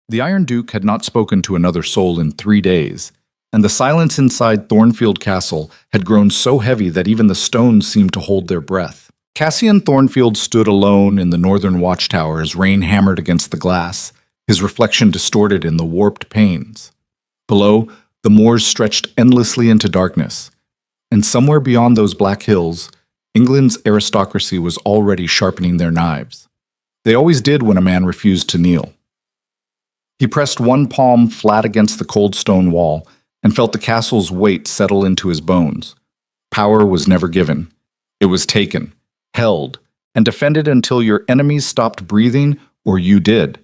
The Iron Duke had not spoken to another soul in 3 days, and the silence inside Thornfield Castle had grown so heavy that even the stones seemed to hold their breath. Cassian Thornfield stood alone in the northern watchtower as rain hammered against the glass, his reflection distorted in the warped panes. Below, the moors stretched endlessly into darkness, and somewhere beyond those black hills, England's aristocracy was already sharpening their knives. They always did when a man refused to kneel. He pressed one palm flat against the cold stone wall and felt the castle's weight settle into his bones. Power was never given. It was taken, held, and defended until your enemies stopped breathing or you did.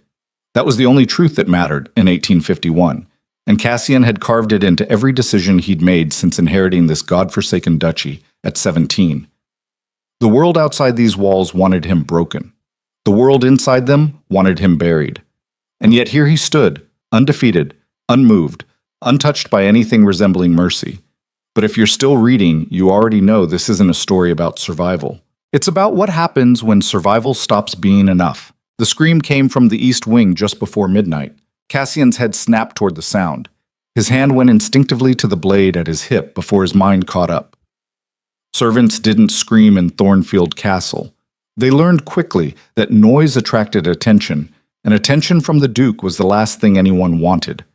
That was the only truth that mattered in 1851, and Cassian had carved it into every decision he'd made since inheriting this godforsaken duchy at 17. The world outside these walls wanted him broken. The world inside them wanted him buried. And yet here he stood, undefeated, unmoved, untouched by anything resembling mercy. But if you're still reading, you already know this isn't a story about survival. It's about what happens when survival stops being enough. The scream came from the east wing just before midnight. Cassian's head snapped toward the sound. His hand went instinctively to the blade at his hip before his mind caught up. Servants didn't scream in Thornfield Castle. They learned quickly that noise attracted attention, and attention from the Duke was the last thing anyone wanted.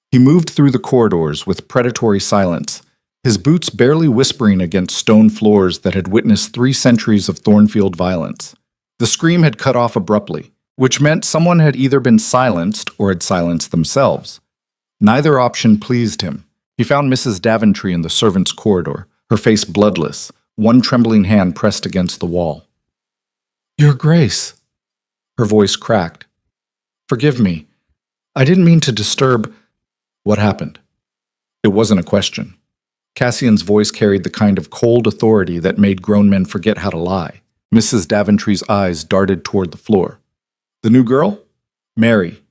He moved through the corridors with predatory silence, his boots barely whispering against stone floors that had witnessed 3 centuries of Thornfield violence. The scream had cut off abruptly, which meant someone had either been silenced or had silenced themselves. Neither option pleased him. He found Mrs. Daventry in the servants' corridor, her face bloodless, one trembling hand pressed against the wall. "Your Grace," her voice cracked. "Forgive me. I didn't mean to disturb." What happened? It wasn't a question. Cassian's voice carried the kind of cold authority that made grown men forget how to lie. Mrs. Daventry's eyes darted toward the floor. "The new girl? Mary.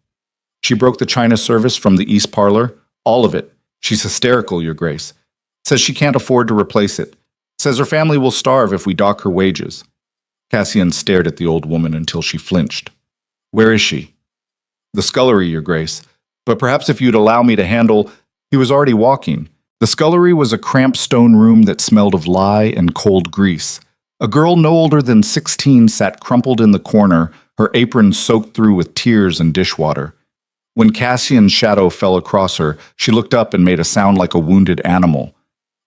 She broke the china service from the East Parlor. All of it. She's hysterical, Your Grace. Says she can't afford to replace it. Says her family will starve if we dock her wages." Cassian stared at the old woman until she flinched. "Where is she?" "The scullery, Your Grace. But perhaps if you'd allow me to handle—" He was already walking. The scullery was a cramped stone room that smelled of lye and cold grease. A girl no older than 16 sat crumpled in the corner, her apron soaked through with tears and dishwater. When Cassian's shadow fell across her, she looked up and made a sound like a wounded animal.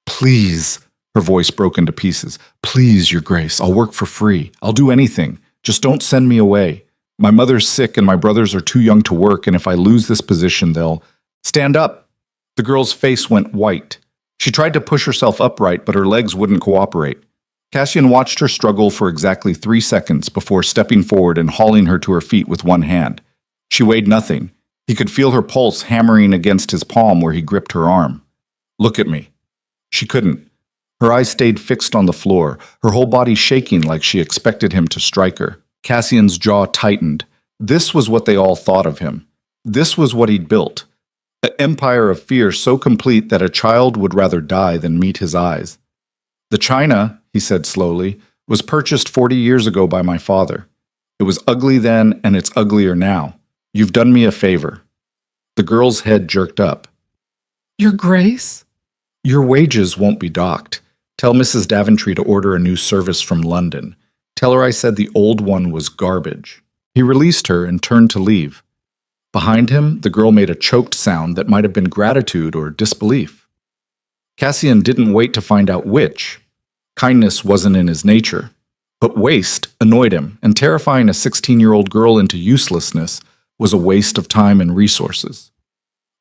"Please," her voice broke into pieces. "Please, Your Grace, I'll work for free. I'll do anything. Just don't send me away. My mother's sick and my brothers are too young to work, and if I lose this position, they'll—" "Stand up!" The girl's face went white. She tried to push herself upright, but her legs wouldn't cooperate. Cassian watched her struggle for exactly 3 seconds before stepping forward and hauling her to her feet with one hand. She weighed nothing. He could feel her pulse hammering against his palm where he gripped her arm. "Look at me." She couldn't. Her eyes stayed fixed on the floor, her whole body shaking like she expected him to strike her. Cassian's jaw tightened. This was what they all thought of him. This was what he'd built. An empire of fear so complete that a child would rather die than meet his eyes. "The china," he said slowly, "was purchased 40 years ago by my father. It was ugly then, and it's uglier now. You've done me a favor." The girl's head jerked up. "Your Grace?" "Your wages won't be docked. Tell Mrs. Daventry to order a new service from London. Tell her I said the old one was garbage." He released her and turned to leave. Behind him, the girl made a choked sound that might have been gratitude or disbelief. Cassian didn't wait to find out which. Kindness wasn't in his nature. But waste annoyed him, and terrifying a 16-year-old girl into uselessness was a waste of time and resources.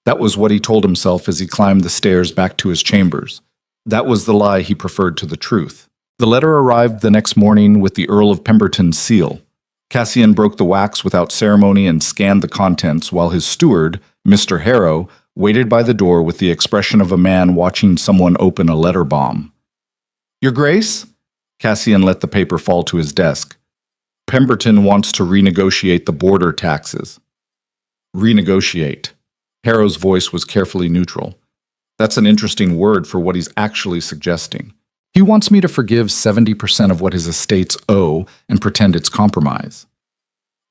That was what he told himself as he climbed the stairs back to his chambers. That was the lie he preferred to the truth. The letter arrived the next morning with the Earl of Pemberton's seal. Cassian broke the wax without ceremony and scanned the contents while his steward, Mr. Harrow, waited by the door with the expression of a man watching someone open a letter bomb. "Your Grace?" Cassian let the paper fall to his desk. "Pemberton wants to renegotiate the border taxes." Renegotiate. Harrow's voice was carefully neutral. That's an interesting word for what he's actually suggesting. He wants me to forgive 70% of what his estates owe and pretend it's compromise.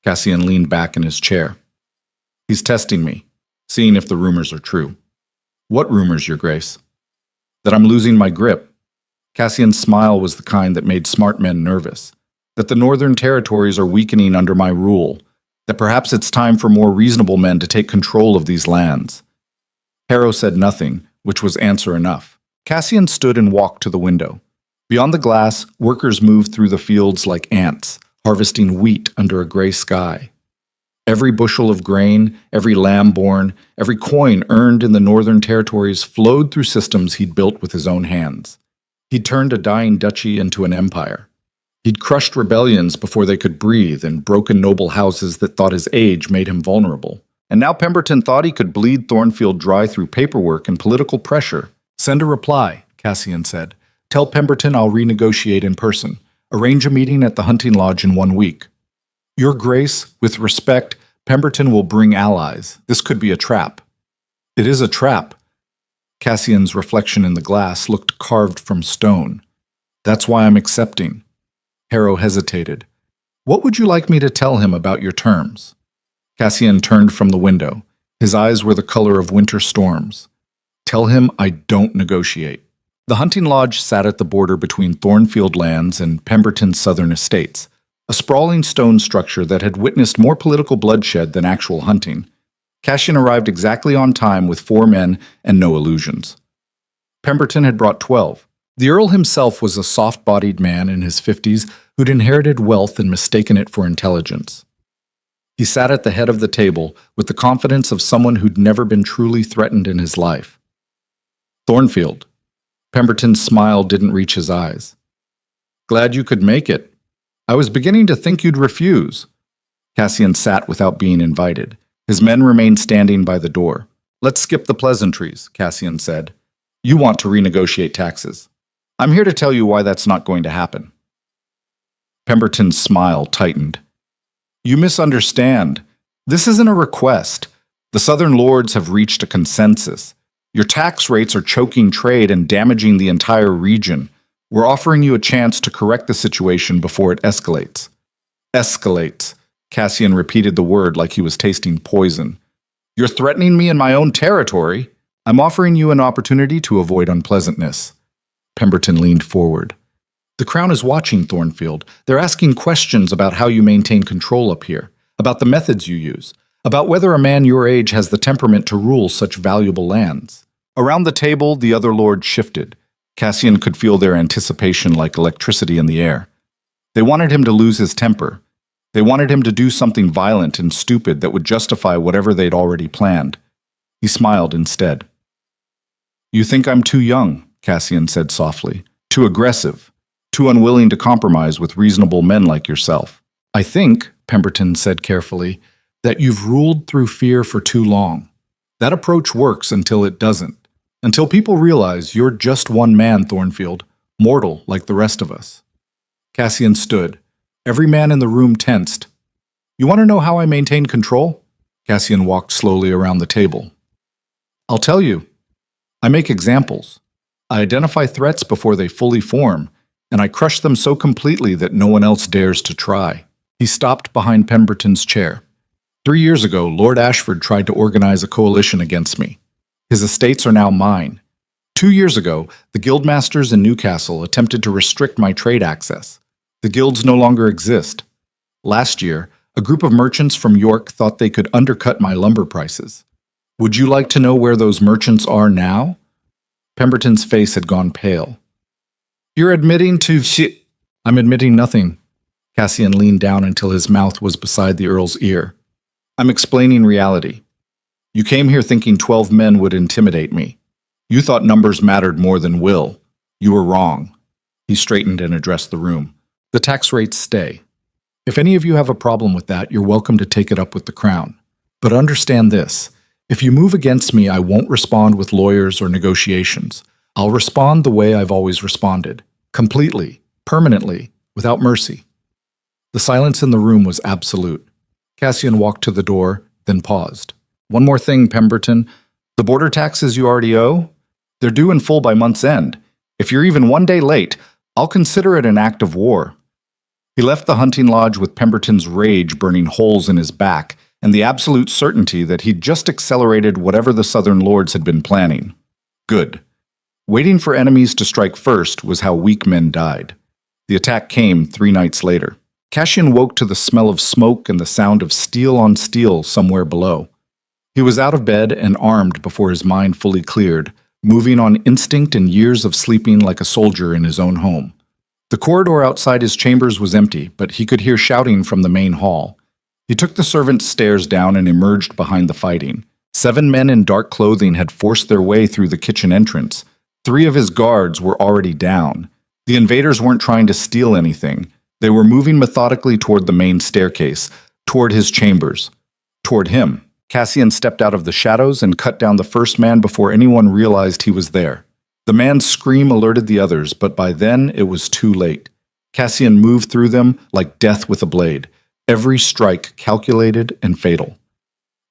Cassian leaned back in his chair. He's testing me, seeing if the rumors are true. What rumors, Your Grace? That I'm losing my grip. Cassian's smile was the kind that made smart men nervous. That the northern territories are weakening under my rule. That perhaps it's time for more reasonable men to take control of these lands. Harrow said nothing, which was answer enough. Cassian stood and walked to the window. Beyond the glass, workers moved through the fields like ants, harvesting wheat under a gray sky. Every bushel of grain, every lamb born, every coin earned in the northern territories flowed through systems he'd built with his own hands. He'd turned a dying duchy into an empire. He'd crushed rebellions before they could breathe and broken noble houses that thought his age made him vulnerable. And now Pemberton thought he could bleed Thornfield dry through paperwork and political pressure. Send a reply, Cassian said. Tell Pemberton I'll renegotiate in person. Arrange a meeting at the hunting lodge in 1 week. Your Grace, with respect, Pemberton will bring allies. This could be a trap. It is a trap. Cassian's reflection in the glass looked carved from stone. That's why I'm accepting. Harrow hesitated. What would you like me to tell him about your terms? Cassian turned from the window. His eyes were the color of winter storms. Tell him I don't negotiate. The hunting lodge sat at the border between Thornfield lands and Pemberton's southern estates, a sprawling stone structure that had witnessed more political bloodshed than actual hunting. Cassian arrived exactly on time with 4 men and no illusions. Pemberton had brought 12. The Earl himself was a soft-bodied man in his 50s who'd inherited wealth and mistaken it for intelligence. He sat at the head of the table with the confidence of someone who'd never been truly threatened in his life. Thornfield. Pemberton's smile didn't reach his eyes. Glad you could make it. I was beginning to think you'd refuse. Cassian sat without being invited. His men remained standing by the door. Let's skip the pleasantries, Cassian said. You want to renegotiate taxes. I'm here to tell you why that's not going to happen. Pemberton's smile tightened. You misunderstand. This isn't a request. The Southern Lords have reached a consensus. Your tax rates are choking trade and damaging the entire region. We're offering you a chance to correct the situation before it escalates. Escalates. Cassian repeated the word like he was tasting poison. You're threatening me in my own territory. I'm offering you an opportunity to avoid unpleasantness. Pemberton leaned forward. The Crown is watching, Thornfield. They're asking questions about how you maintain control up here, about the methods you use, about whether a man your age has the temperament to rule such valuable lands. Around the table, the other lords shifted. Cassian could feel their anticipation like electricity in the air. They wanted him to lose his temper. They wanted him to do something violent and stupid that would justify whatever they'd already planned. He smiled instead. You think I'm too young, Cassian said softly, too aggressive, too unwilling to compromise with reasonable men like yourself. I think, Pemberton said carefully, that you've ruled through fear for too long. That approach works until it doesn't. Until people realize you're just one man, Thornfield, mortal like the rest of us. Cassian stood. Every man in the room tensed. You want to know how I maintain control? Cassian walked slowly around the table. I'll tell you. I make examples. I identify threats before they fully form, and I crush them so completely that no one else dares to try. He stopped behind Pemberton's chair. 3 years ago, Lord Ashford tried to organize a coalition against me. His estates are now mine. 2 years ago, the guildmasters in Newcastle attempted to restrict my trade access. The guilds no longer exist. Last year, a group of merchants from York thought they could undercut my lumber prices. Would you like to know where those merchants are now? Pemberton's face had gone pale. You're admitting to shit. I'm admitting nothing. Cassian leaned down until his mouth was beside the Earl's ear. I'm explaining reality. You came here thinking 12 men would intimidate me. You thought numbers mattered more than will. You were wrong. He straightened and addressed the room. The tax rates stay. If any of you have a problem with that, you're welcome to take it up with the Crown. But understand this. If you move against me, I won't respond with lawyers or negotiations. I'll respond the way I've always responded. Completely, permanently, without mercy. The silence in the room was absolute. Cassian walked to the door, then paused. One more thing, Pemberton. The border taxes you already owe? They're due in full by month's end. If you're even 1 day late, I'll consider it an act of war. He left the hunting lodge with Pemberton's rage burning holes in his back and the absolute certainty that he'd just accelerated whatever the Southern Lords had been planning. Good. Waiting for enemies to strike first was how weak men died. The attack came 3 nights later. Cassian woke to the smell of smoke and the sound of steel on steel somewhere below. He was out of bed and armed before his mind fully cleared, moving on instinct and years of sleeping like a soldier in his own home. The corridor outside his chambers was empty, but he could hear shouting from the main hall. He took the servants' stairs down and emerged behind the fighting. 7 men in dark clothing had forced their way through the kitchen entrance. 3 of his guards were already down. The invaders weren't trying to steal anything. They were moving methodically toward the main staircase, toward his chambers, toward him. Cassian stepped out of the shadows and cut down the first man before anyone realized he was there. The man's scream alerted the others, but by then it was too late. Cassian moved through them like death with a blade, every strike calculated and fatal.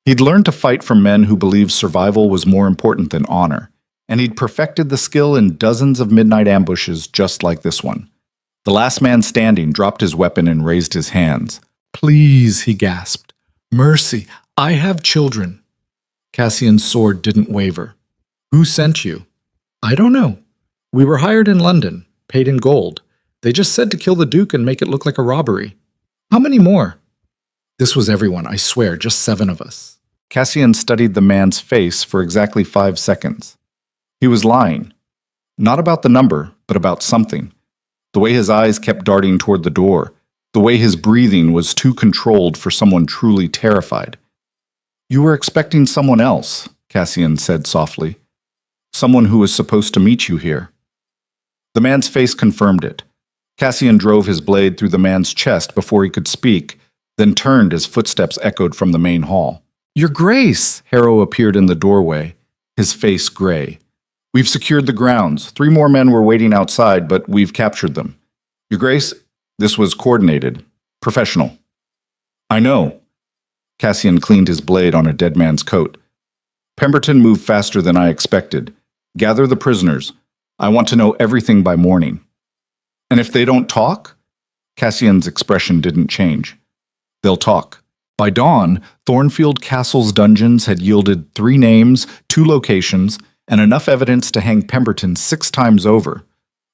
He'd learned to fight from men who believed survival was more important than honor, and he'd perfected the skill in dozens of midnight ambushes just like this one. The last man standing dropped his weapon and raised his hands. "Please," he gasped. "Mercy, I have children." Cassian's sword didn't waver. "Who sent you?" "I don't know. We were hired in London, paid in gold. They just said to kill the Duke and make it look like a robbery." "How many more?" "This was everyone, I swear, just 7 of us." Cassian studied the man's face for exactly 5 seconds. He was lying. Not about the number, but about something. The way his eyes kept darting toward the door, the way his breathing was too controlled for someone truly terrified. "You were expecting someone else," Cassian said softly. "Someone who was supposed to meet you here." The man's face confirmed it. Cassian drove his blade through the man's chest before he could speak, then turned as footsteps echoed from the main hall. "Your Grace!" Harrow appeared in the doorway, his face gray. "We've secured the grounds. 3 more men were waiting outside, but we've captured them. Your Grace, this was coordinated. Professional." "I know." Cassian cleaned his blade on a dead man's coat. "Pemberton moved faster than I expected. Gather the prisoners. I want to know everything by morning." "And if they don't talk?" Cassian's expression didn't change. "They'll talk." By dawn, Thornfield Castle's dungeons had yielded 3 names, 2 locations, and enough evidence to hang Pemberton 6 times over.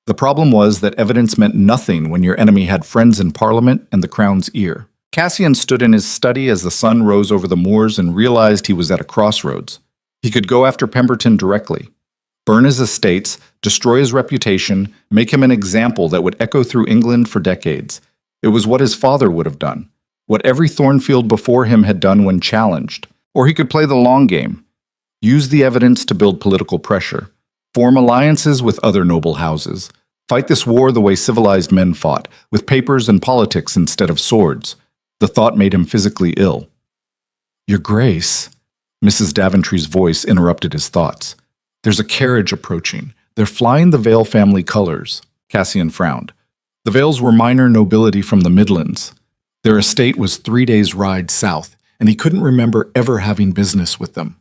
The problem was that evidence meant nothing when your enemy had friends in Parliament and the Crown's ear. Cassian stood in his study as the sun rose over the moors and realized he was at a crossroads. He could go after Pemberton directly, burn his estates, destroy his reputation, make him an example that would echo through England for decades. It was what his father would have done, what every Thornfield before him had done when challenged. Or he could play the long game, use the evidence to build political pressure, form alliances with other noble houses, fight this war the way civilized men fought, with papers and politics instead of swords. The thought made him physically ill. "Your Grace," Mrs. Daventry's voice interrupted his thoughts. "There's a carriage approaching. They're flying the Vale family colors." Cassian frowned. The Vales were minor nobility from the Midlands. Their estate was 3 days' ride south, and he couldn't remember ever having business with them.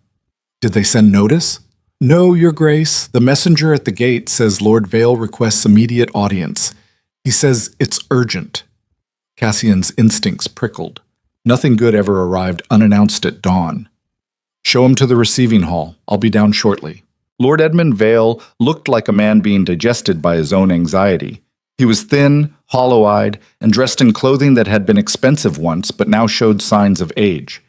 "Did they send notice?" "No, Your Grace. The messenger at the gate says Lord Vale requests immediate audience. He says it's urgent." Cassian's instincts prickled. Nothing good ever arrived unannounced at dawn. "Show him to the receiving hall. I'll be down shortly." Lord Edmund Vale looked like a man being digested by his own anxiety. He was thin, hollow-eyed, and dressed in clothing that had been expensive once but now showed signs of age.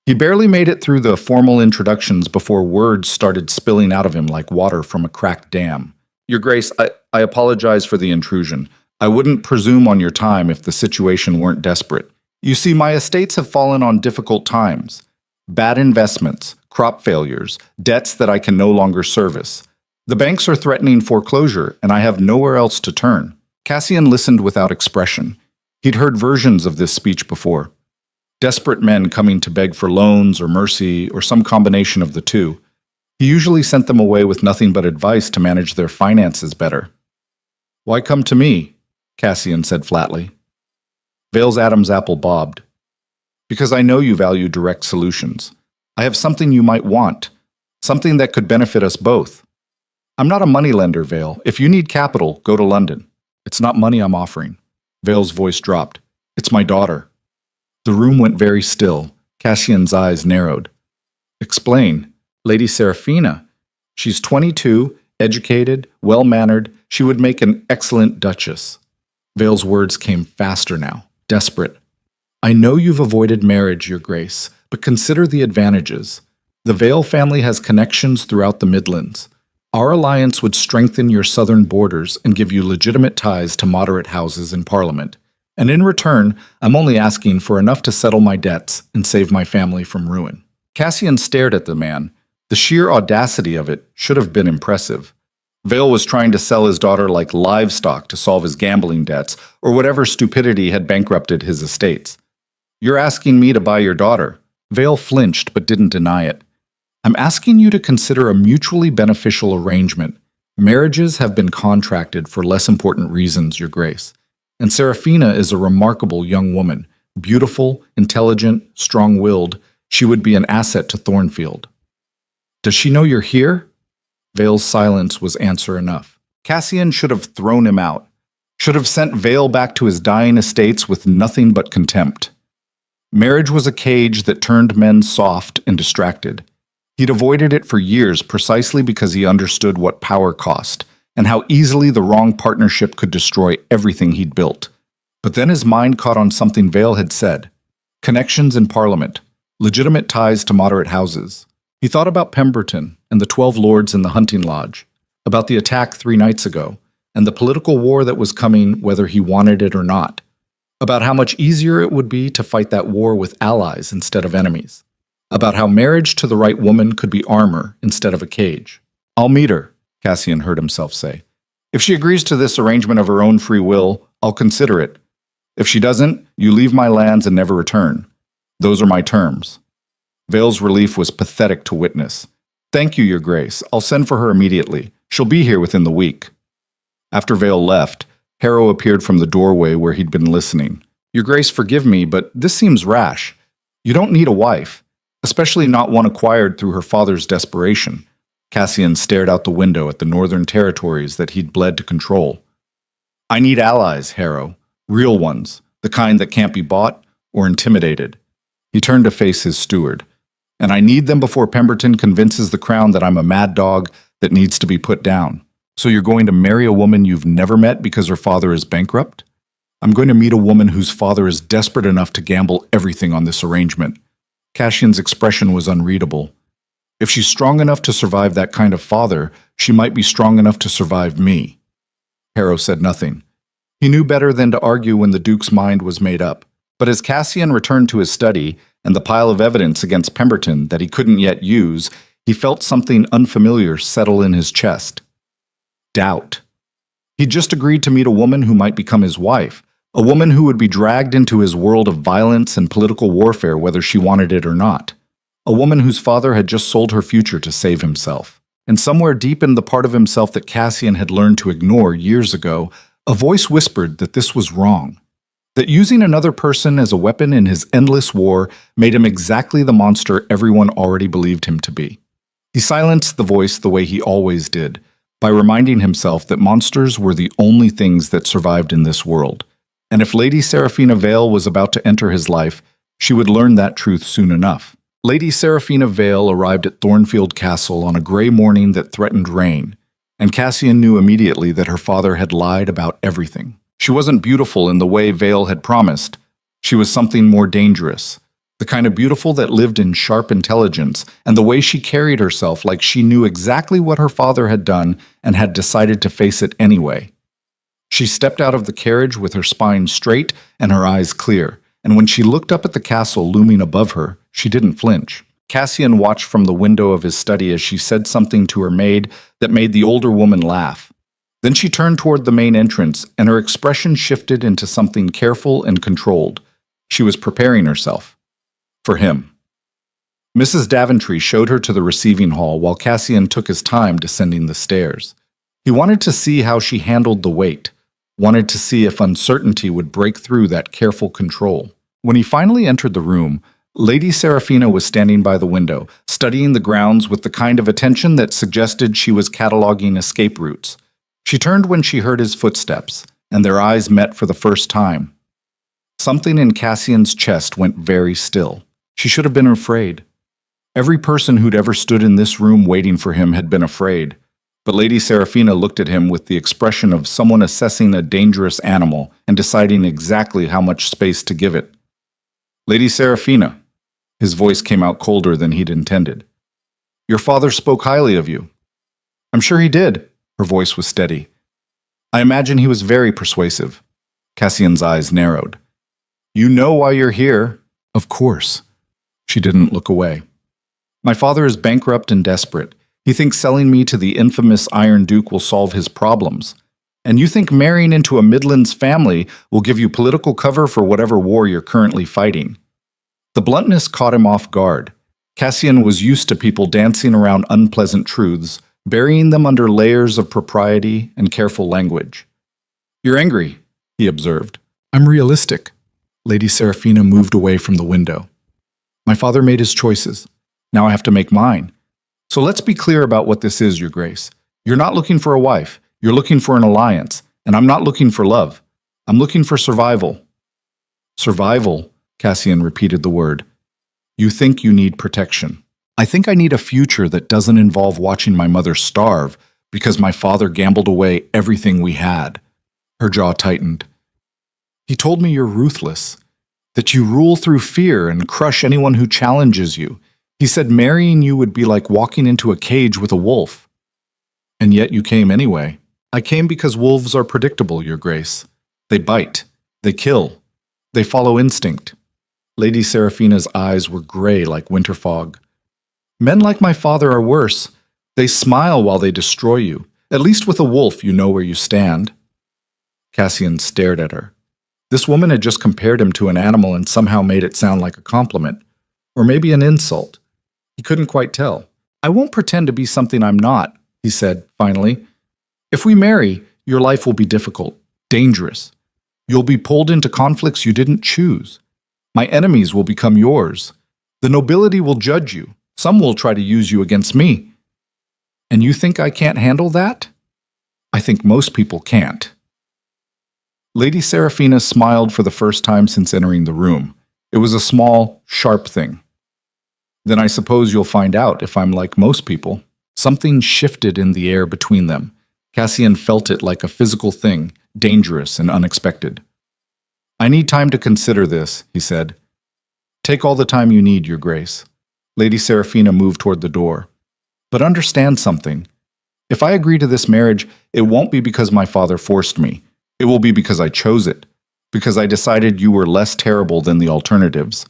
He barely made it through the formal introductions before words started spilling out of him like water from a cracked dam. "Your Grace, I apologize for the intrusion. I wouldn't presume on your time if the situation weren't desperate. You see, my estates have fallen on difficult times. Bad investments, crop failures, debts that I can no longer service. The banks are threatening foreclosure, and I have nowhere else to turn." Cassian listened without expression. He'd heard versions of this speech before. Desperate men coming to beg for loans or mercy or some combination of the two. He usually sent them away with nothing but advice to manage their finances better. "Why come to me?" Cassian said flatly. Vale's Adam's apple bobbed. "Because I know you value direct solutions. I have something you might want, something that could benefit us both. I'm not a moneylender, Vale. If you need capital, go to London. It's not money I'm offering." Vale's voice dropped. "It's my daughter." The room went very still. Cassian's eyes narrowed. Explain. Lady Seraphina. She's 22, educated, well-mannered. She would make an excellent Duchess. Vale's words came faster now, desperate. I know you've avoided marriage, Your Grace, but consider the advantages. The Vale family has connections throughout the Midlands. Our alliance would strengthen your southern borders and give you legitimate ties to moderate houses in Parliament. And in return, I'm only asking for enough to settle my debts and save my family from ruin. Cassian stared at the man. The sheer audacity of it should have been impressive. Vale was trying to sell his daughter like livestock to solve his gambling debts or whatever stupidity had bankrupted his estates. You're asking me to buy your daughter. Vale flinched but didn't deny it. I'm asking you to consider a mutually beneficial arrangement. Marriages have been contracted for less important reasons, Your Grace. And Seraphina is a remarkable young woman, beautiful, intelligent, strong-willed. She would be an asset to Thornfield. Does she know you're here? Vale's silence was answer enough. Cassian should have thrown him out, should have sent Vale back to his dying estates with nothing but contempt. Marriage was a cage that turned men soft and distracted. He'd avoided it for years precisely because he understood what power cost and how easily the wrong partnership could destroy everything he'd built. But then his mind caught on something Vale had said. Connections in Parliament, legitimate ties to moderate houses. He thought about Pemberton and the 12 lords in the hunting lodge, about the attack 3 nights ago, and the political war that was coming whether he wanted it or not, about how much easier it would be to fight that war with allies instead of enemies, about how marriage to the right woman could be armor instead of a cage. I'll meet her, Cassian heard himself say. If she agrees to this arrangement of her own free will, I'll consider it. If she doesn't, you leave my lands and never return. Those are my terms. Vale's relief was pathetic to witness. Thank you, Your Grace. I'll send for her immediately. She'll be here within the week. After Vale left, Harrow appeared from the doorway where he'd been listening. Your Grace, forgive me, but this seems rash. You don't need a wife, especially not one acquired through her father's desperation. Cassian stared out the window at the northern territories that he'd bled to control. I need allies, Harrow. Real ones, the kind that can't be bought or intimidated. He turned to face his steward. And I need them before Pemberton convinces the crown that I'm a mad dog that needs to be put down. So you're going to marry a woman you've never met because her father is bankrupt? I'm going to meet a woman whose father is desperate enough to gamble everything on this arrangement. Cassian's expression was unreadable. If she's strong enough to survive that kind of father, she might be strong enough to survive me. Harrow said nothing. He knew better than to argue when the Duke's mind was made up. But as Cassian returned to his study and the pile of evidence against Pemberton that he couldn't yet use, he felt something unfamiliar settle in his chest. Doubt. He'd just agreed to meet a woman who might become his wife, a woman who would be dragged into his world of violence and political warfare whether she wanted it or not. A woman whose father had just sold her future to save himself. And somewhere deep in the part of himself that Cassian had learned to ignore years ago, a voice whispered that this was wrong. That using another person as a weapon in his endless war made him exactly the monster everyone already believed him to be. He silenced the voice the way he always did, by reminding himself that monsters were the only things that survived in this world. And if Lady Seraphina Vale was about to enter his life, she would learn that truth soon enough. Lady Seraphina Vale arrived at Thornfield Castle on a gray morning that threatened rain, and Cassian knew immediately that her father had lied about everything. She wasn't beautiful in the way Vale had promised. She was something more dangerous, the kind of beautiful that lived in sharp intelligence, and the way she carried herself like she knew exactly what her father had done and had decided to face it anyway. She stepped out of the carriage with her spine straight and her eyes clear, and when she looked up at the castle looming above her, she didn't flinch. Cassian watched from the window of his study as she said something to her maid that made the older woman laugh. Then she turned toward the main entrance, and her expression shifted into something careful and controlled. She was preparing herself. For him. Mrs. Daventry showed her to the receiving hall while Cassian took his time descending the stairs. He wanted to see how she handled the weight, wanted to see if uncertainty would break through that careful control. When he finally entered the room, Lady Seraphina was standing by the window, studying the grounds with the kind of attention that suggested she was cataloging escape routes. She turned when she heard his footsteps, and their eyes met for the first time. Something in Cassian's chest went very still. She should have been afraid. Every person who'd ever stood in this room waiting for him had been afraid, but Lady Seraphina looked at him with the expression of someone assessing a dangerous animal and deciding exactly how much space to give it. Lady Seraphina, his voice came out colder than he'd intended. Your father spoke highly of you. I'm sure he did. Her voice was steady. I imagine he was very persuasive. Cassian's eyes narrowed. You know why you're here. Of course. She didn't look away. My father is bankrupt and desperate. He thinks selling me to the infamous Iron Duke will solve his problems. And you think marrying into a Midlands family will give you political cover for whatever war you're currently fighting. The bluntness caught him off guard. Cassian was used to people dancing around unpleasant truths, burying them under layers of propriety and careful language. You're angry, he observed. I'm realistic. Lady Seraphina moved away from the window. My father made his choices. Now I have to make mine. So let's be clear about what this is, Your Grace. You're not looking for a wife. You're looking for an alliance. And I'm not looking for love. I'm looking for survival. Survival, Cassian repeated the word. You think you need protection. I think I need a future that doesn't involve watching my mother starve because my father gambled away everything we had. Her jaw tightened. He told me you're ruthless, that you rule through fear and crush anyone who challenges you. He said marrying you would be like walking into a cage with a wolf. And yet you came anyway. I came because wolves are predictable, Your Grace. They bite. They kill. They follow instinct. Lady Seraphina's eyes were gray like winter fog. Men like my father are worse. They smile while they destroy you. At least with a wolf you know where you stand. Cassian stared at her. This woman had just compared him to an animal and somehow made it sound like a compliment. Or maybe an insult. He couldn't quite tell. I won't pretend to be something I'm not, he said, finally. If we marry, your life will be difficult, dangerous. You'll be pulled into conflicts you didn't choose. My enemies will become yours. The nobility will judge you. Some will try to use you against me. And you think I can't handle that? I think most people can't. Lady Seraphina smiled for the first time since entering the room. It was a small, sharp thing. Then I suppose you'll find out if I'm like most people. Something shifted in the air between them. Cassian felt it like a physical thing, dangerous and unexpected. I need time to consider this, he said. Take all the time you need, Your Grace. Lady Seraphina moved toward the door. But understand something. If I agree to this marriage, it won't be because my father forced me. It will be because I chose it. Because I decided you were less terrible than the alternatives.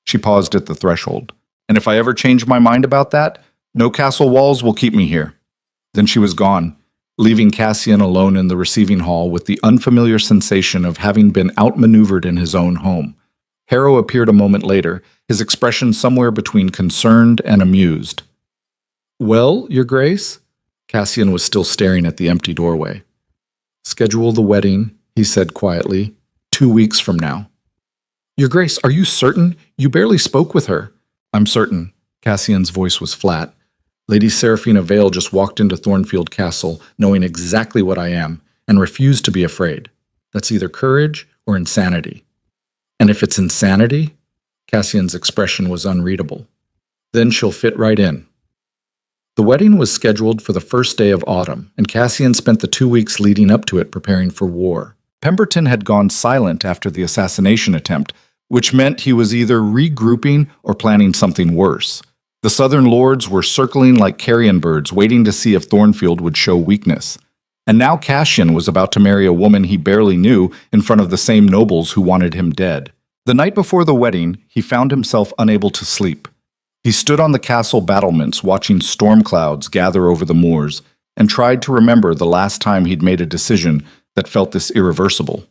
She paused at the threshold. And if I ever change my mind about that, no castle walls will keep me here. Then she was gone, leaving Cassian alone in the receiving hall with the unfamiliar sensation of having been outmaneuvered in his own home. Harrow appeared a moment later, his expression somewhere between concerned and amused. Well, Your Grace? Cassian was still staring at the empty doorway. Schedule the wedding, he said quietly, 2 weeks from now. Your Grace, are you certain? You barely spoke with her. I'm certain. Cassian's voice was flat. Lady Seraphina Vale just walked into Thornfield Castle, knowing exactly what I am, and refused to be afraid. That's either courage or insanity. And if it's insanity, Cassian's expression was unreadable. Then she'll fit right in. The wedding was scheduled for the first day of autumn, and Cassian spent the 2 weeks leading up to it preparing for war. Pemberton had gone silent after the assassination attempt, which meant he was either regrouping or planning something worse. The southern lords were circling like carrion birds, waiting to see if Thornfield would show weakness. And now Cassian was about to marry a woman he barely knew in front of the same nobles who wanted him dead. The night before the wedding, he found himself unable to sleep. He stood on the castle battlements watching storm clouds gather over the moors and tried to remember the last time he'd made a decision that felt this irreversible.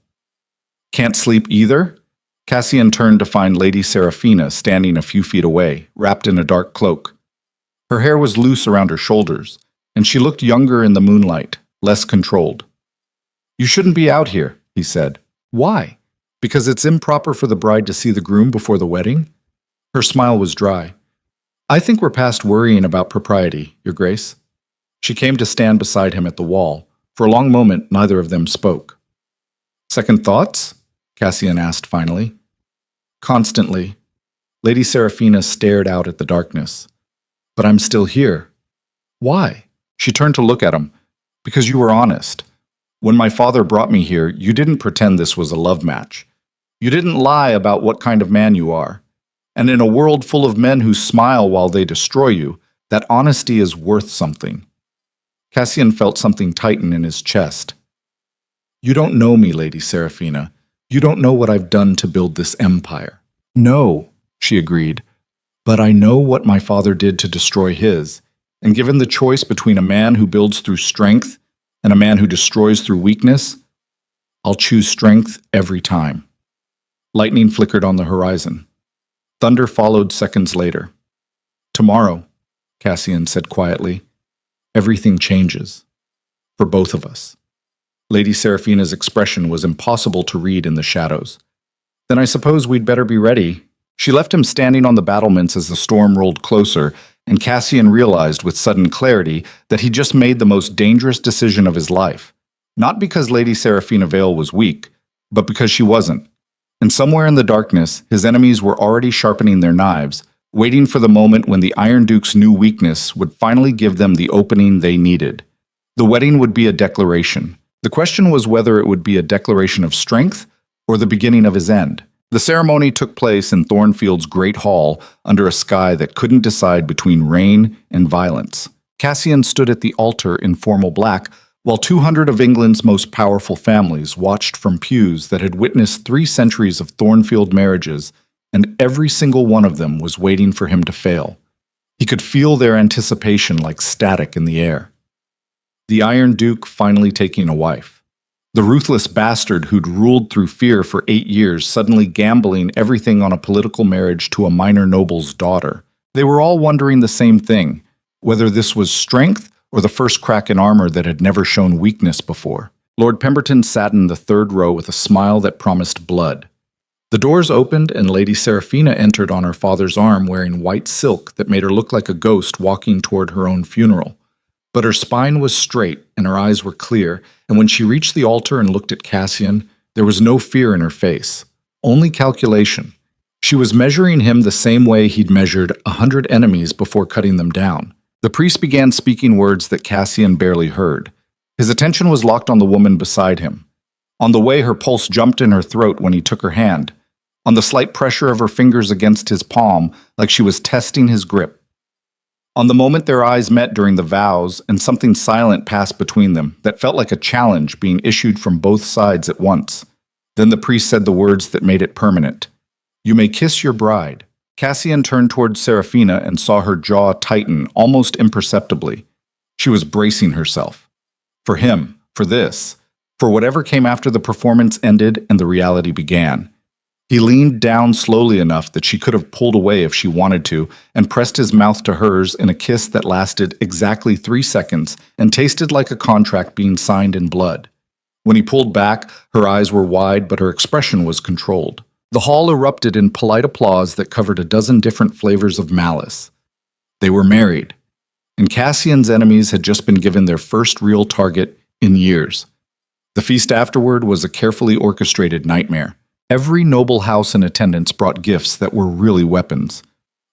Can't sleep either? Cassian turned to find Lady Seraphina standing a few feet away, wrapped in a dark cloak. Her hair was loose around her shoulders, and she looked younger in the moonlight, less controlled. You shouldn't be out here, he said. Why? Because it's improper for the bride to see the groom before the wedding? Her smile was dry. I think we're past worrying about propriety, Your Grace. She came to stand beside him at the wall. For a long moment, neither of them spoke. Second thoughts? Cassian asked finally. Constantly. Lady Seraphina stared out at the darkness. But I'm still here. Why? She turned to look at him. Because you were honest. When my father brought me here, you didn't pretend this was a love match. You didn't lie about what kind of man you are. And in a world full of men who smile while they destroy you, that honesty is worth something. Cassian felt something tighten in his chest. You don't know me, Lady Seraphina. You don't know what I've done to build this empire. No, she agreed. But I know what my father did to destroy his. And given the choice between a man who builds through strength and a man who destroys through weakness, I'll choose strength every time. Lightning flickered on the horizon. Thunder followed seconds later. Tomorrow, Cassian said quietly, everything changes. For both of us. Lady Seraphina's expression was impossible to read in the shadows. Then I suppose we'd better be ready. She left him standing on the battlements as the storm rolled closer, and Cassian realized with sudden clarity that he just made the most dangerous decision of his life. Not because Lady Seraphina Vale was weak, but because she wasn't. And somewhere in the darkness, his enemies were already sharpening their knives, waiting for the moment when the Iron Duke's new weakness would finally give them the opening they needed. The wedding would be a declaration. The question was whether it would be a declaration of strength or the beginning of his end. The ceremony took place in Thornfield's great hall under a sky that couldn't decide between rain and violence. Cassian stood at the altar in formal black, while 200 of England's most powerful families watched from pews that had witnessed 3 centuries of Thornfield marriages, and every single one of them was waiting for him to fail. He could feel their anticipation like static in the air. The Iron Duke finally taking a wife. The ruthless bastard who'd ruled through fear for 8 years suddenly gambling everything on a political marriage to a minor noble's daughter. They were all wondering the same thing, whether this was strength or the first crack in armor that had never shown weakness before. Lord Pemberton sat in the 3rd row with a smile that promised blood. The doors opened and Lady Seraphina entered on her father's arm wearing white silk that made her look like a ghost walking toward her own funeral. But her spine was straight and her eyes were clear, and when she reached the altar and looked at Cassian, there was no fear in her face, only calculation. She was measuring him the same way he'd measured 100 enemies before cutting them down. The priest began speaking words that Cassian barely heard. His attention was locked on the woman beside him. On the way, her pulse jumped in her throat when he took her hand, on the slight pressure of her fingers against his palm like she was testing his grip. On the moment their eyes met during the vows, and something silent passed between them that felt like a challenge being issued from both sides at once. Then the priest said the words that made it permanent. You may kiss your bride. Cassian turned towards Seraphina and saw her jaw tighten almost imperceptibly. She was bracing herself. For him, for this, for whatever came after the performance ended and the reality began. He leaned down slowly enough that she could have pulled away if she wanted to, and pressed his mouth to hers in a kiss that lasted exactly 3 seconds and tasted like a contract being signed in blood. When he pulled back, her eyes were wide, but her expression was controlled. The hall erupted in polite applause that covered a dozen different flavors of malice. They were married, and Cassian's enemies had just been given their first real target in years. The feast afterward was a carefully orchestrated nightmare. Every noble house in attendance brought gifts that were really weapons.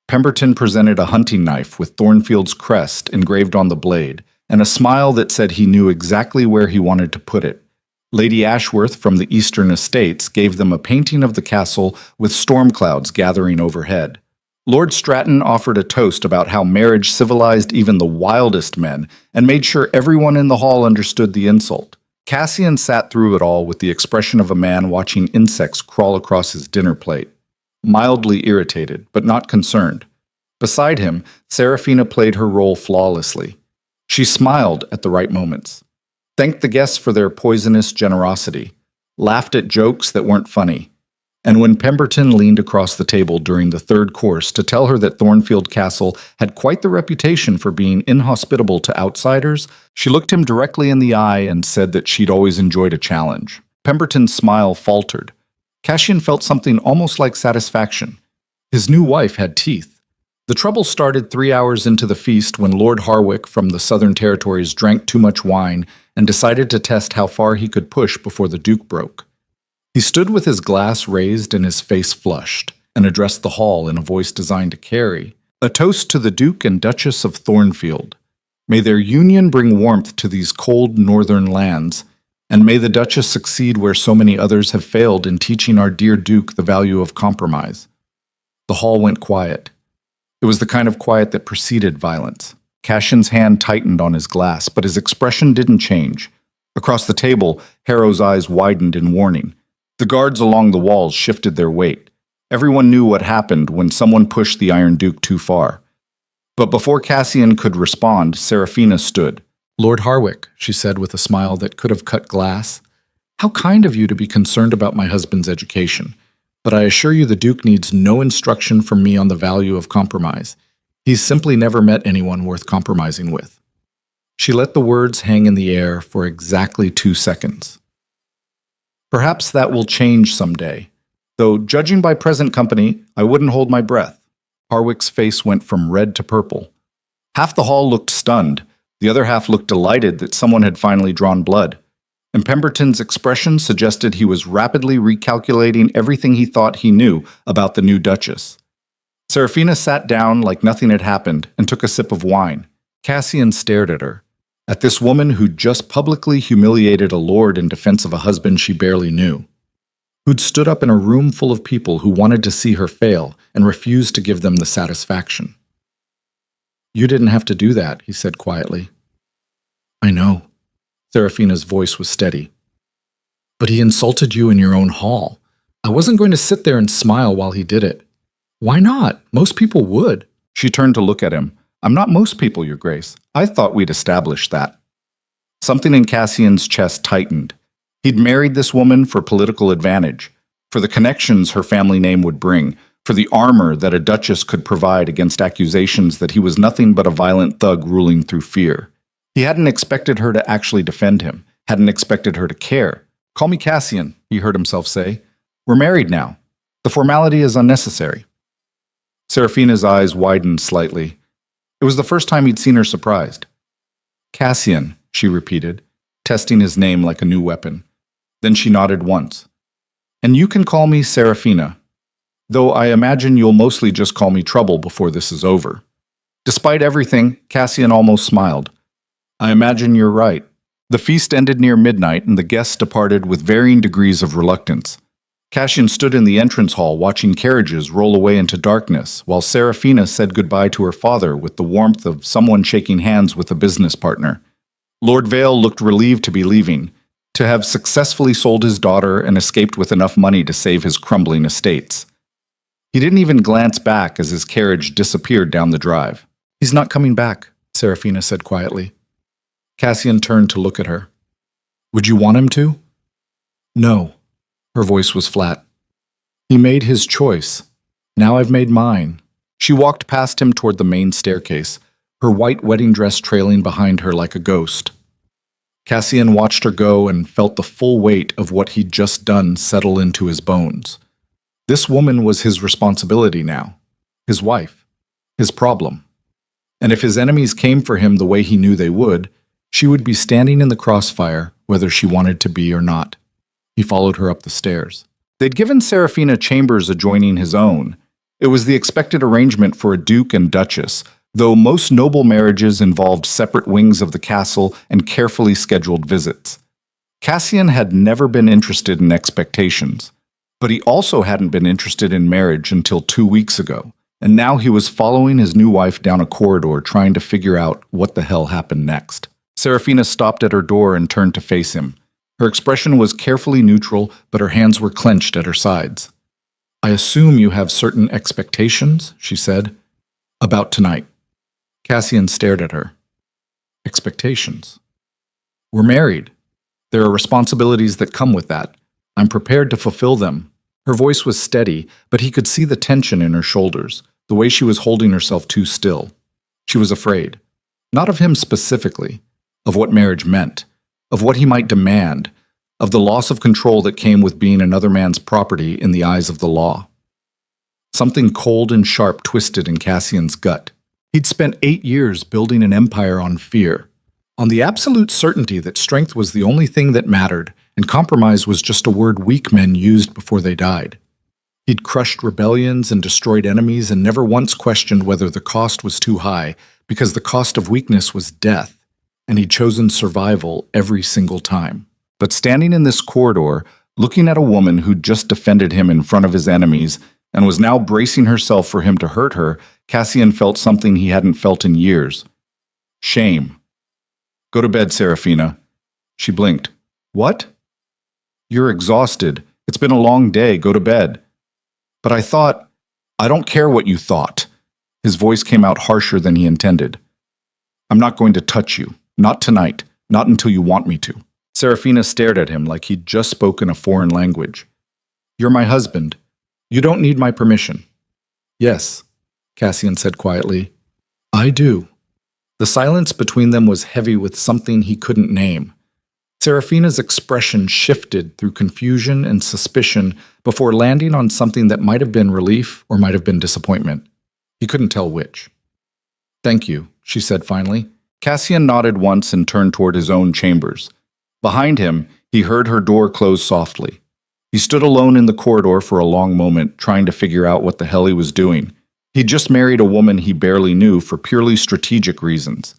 Pemberton presented a hunting knife with Thornfield's crest engraved on the blade, and a smile that said he knew exactly where he wanted to put it. Lady Ashworth from the Eastern Estates gave them a painting of the castle with storm clouds gathering overhead. Lord Stratton offered a toast about how marriage civilized even the wildest men and made sure everyone in the hall understood the insult. Cassian sat through it all with the expression of a man watching insects crawl across his dinner plate, mildly irritated, but not concerned. Beside him, Seraphina played her role flawlessly. She smiled at the right moments, thanked the guests for their poisonous generosity, laughed at jokes that weren't funny, and when Pemberton leaned across the table during the 3rd course to tell her that Thornfield Castle had quite the reputation for being inhospitable to outsiders, she looked him directly in the eye and said that she'd always enjoyed a challenge. Pemberton's smile faltered. Cassian felt something almost like satisfaction. His new wife had teeth. The trouble started 3 hours into the feast when Lord Harwick from the Southern Territories drank too much wine and decided to test how far he could push before the Duke broke. He stood with his glass raised and his face flushed, and addressed the hall in a voice designed to carry. A toast to the Duke and Duchess of Thornfield. May their union bring warmth to these cold northern lands, and may the Duchess succeed where so many others have failed in teaching our dear Duke the value of compromise. The hall went quiet. It was the kind of quiet that preceded violence. Cassian's hand tightened on his glass, but his expression didn't change. Across the table, Harrow's eyes widened in warning. The guards along the walls shifted their weight. Everyone knew what happened when someone pushed the Iron Duke too far. But before Cassian could respond, Seraphina stood. "Lord Harwick," she said with a smile that could have cut glass, "how kind of you to be concerned about my husband's education. But I assure you the Duke needs no instruction from me on the value of compromise. He's simply never met anyone worth compromising with." She let the words hang in the air for exactly 2 seconds. Perhaps that will change someday. Though, judging by present company, I wouldn't hold my breath. Harwick's face went from red to purple. Half the hall looked stunned. The other half looked delighted that someone had finally drawn blood. And Pemberton's expression suggested he was rapidly recalculating everything he thought he knew about the new Duchess. Seraphina sat down like nothing had happened and took a sip of wine. Cassian stared at her, at this woman who'd just publicly humiliated a lord in defense of a husband she barely knew, who'd stood up in a room full of people who wanted to see her fail and refused to give them the satisfaction. "You didn't have to do that," he said quietly. "I know." Seraphina's voice was steady. "But he insulted you in your own hall. I wasn't going to sit there and smile while he did it. Why not? Most people would." She turned to look at him. "I'm not most people, Your Grace. I thought we'd established that." Something in Cassian's chest tightened. He'd married this woman for political advantage, for the connections her family name would bring, for the armor that a duchess could provide against accusations that he was nothing but a violent thug ruling through fear. He hadn't expected her to actually defend him, hadn't expected her to care. "Call me Cassian," he heard himself say. "We're married now. The formality is unnecessary." Seraphina's eyes widened slightly. It was the first time he'd seen her surprised. "Cassian," she repeated, testing his name like a new weapon. Then she nodded once. "And you can call me Seraphina, though I imagine you'll mostly just call me Trouble before this is over." Despite everything, Cassian almost smiled. "I imagine you're right." The feast ended near midnight, and the guests departed with varying degrees of reluctance. Cassian stood in the entrance hall watching carriages roll away into darkness, while Seraphina said goodbye to her father with the warmth of someone shaking hands with a business partner. Lord Vale looked relieved to be leaving, to have successfully sold his daughter and escaped with enough money to save his crumbling estates. He didn't even glance back as his carriage disappeared down the drive. "He's not coming back," Seraphina said quietly. Cassian turned to look at her. "Would you want him to?" "No." Her voice was flat. "He made his choice. Now I've made mine." She walked past him toward the main staircase, her white wedding dress trailing behind her like a ghost. Cassian watched her go and felt the full weight of what he'd just done settle into his bones. This woman was his responsibility now, his wife, his problem. And if his enemies came for him the way he knew they would, she would be standing in the crossfire, whether she wanted to be or not. He followed her up the stairs. They'd given Seraphina chambers adjoining his own. It was the expected arrangement for a duke and duchess, though most noble marriages involved separate wings of the castle and carefully scheduled visits. Cassian had never been interested in expectations, but he also hadn't been interested in marriage until 2 weeks ago, and now he was following his new wife down a corridor trying to figure out what the hell happened next. Seraphina stopped at her door and turned to face him. Her expression was carefully neutral, but her hands were clenched at her sides. "I assume you have certain expectations," she said, "about tonight." Cassian stared at her. "Expectations? We're married. There are responsibilities that come with that. I'm prepared to fulfill them." Her voice was steady, but he could see the tension in her shoulders, the way she was holding herself too still. She was afraid. Not of him specifically, of what marriage meant, of what he might demand, of the loss of control that came with being another man's property in the eyes of the law. Something cold and sharp twisted in Cassian's gut. He'd spent 8 years building an empire on fear, on the absolute certainty that strength was the only thing that mattered, and compromise was just a word weak men used before they died. He'd crushed rebellions and destroyed enemies and never once questioned whether the cost was too high, because the cost of weakness was death, and he'd chosen survival every single time. But standing in this corridor, looking at a woman who'd just defended him in front of his enemies and was now bracing herself for him to hurt her, Cassian felt something he hadn't felt in years. Shame. "Go to bed, Serafina." She blinked. "What?" "You're exhausted. It's been a long day. Go to bed." "But I thought—" "I don't care what you thought." His voice came out harsher than he intended. "I'm not going to touch you. Not tonight. Not until you want me to." Serafina stared at him like he'd just spoken a foreign language. "You're my husband. You don't need my permission." "Yes," Cassian said quietly. "I do." The silence between them was heavy with something he couldn't name. Serafina's expression shifted through confusion and suspicion before landing on something that might have been relief or might have been disappointment. He couldn't tell which. "Thank you," she said finally. Cassian nodded once and turned toward his own chambers. Behind him, he heard her door close softly. He stood alone in the corridor for a long moment, trying to figure out what the hell he was doing. He'd just married a woman he barely knew for purely strategic reasons.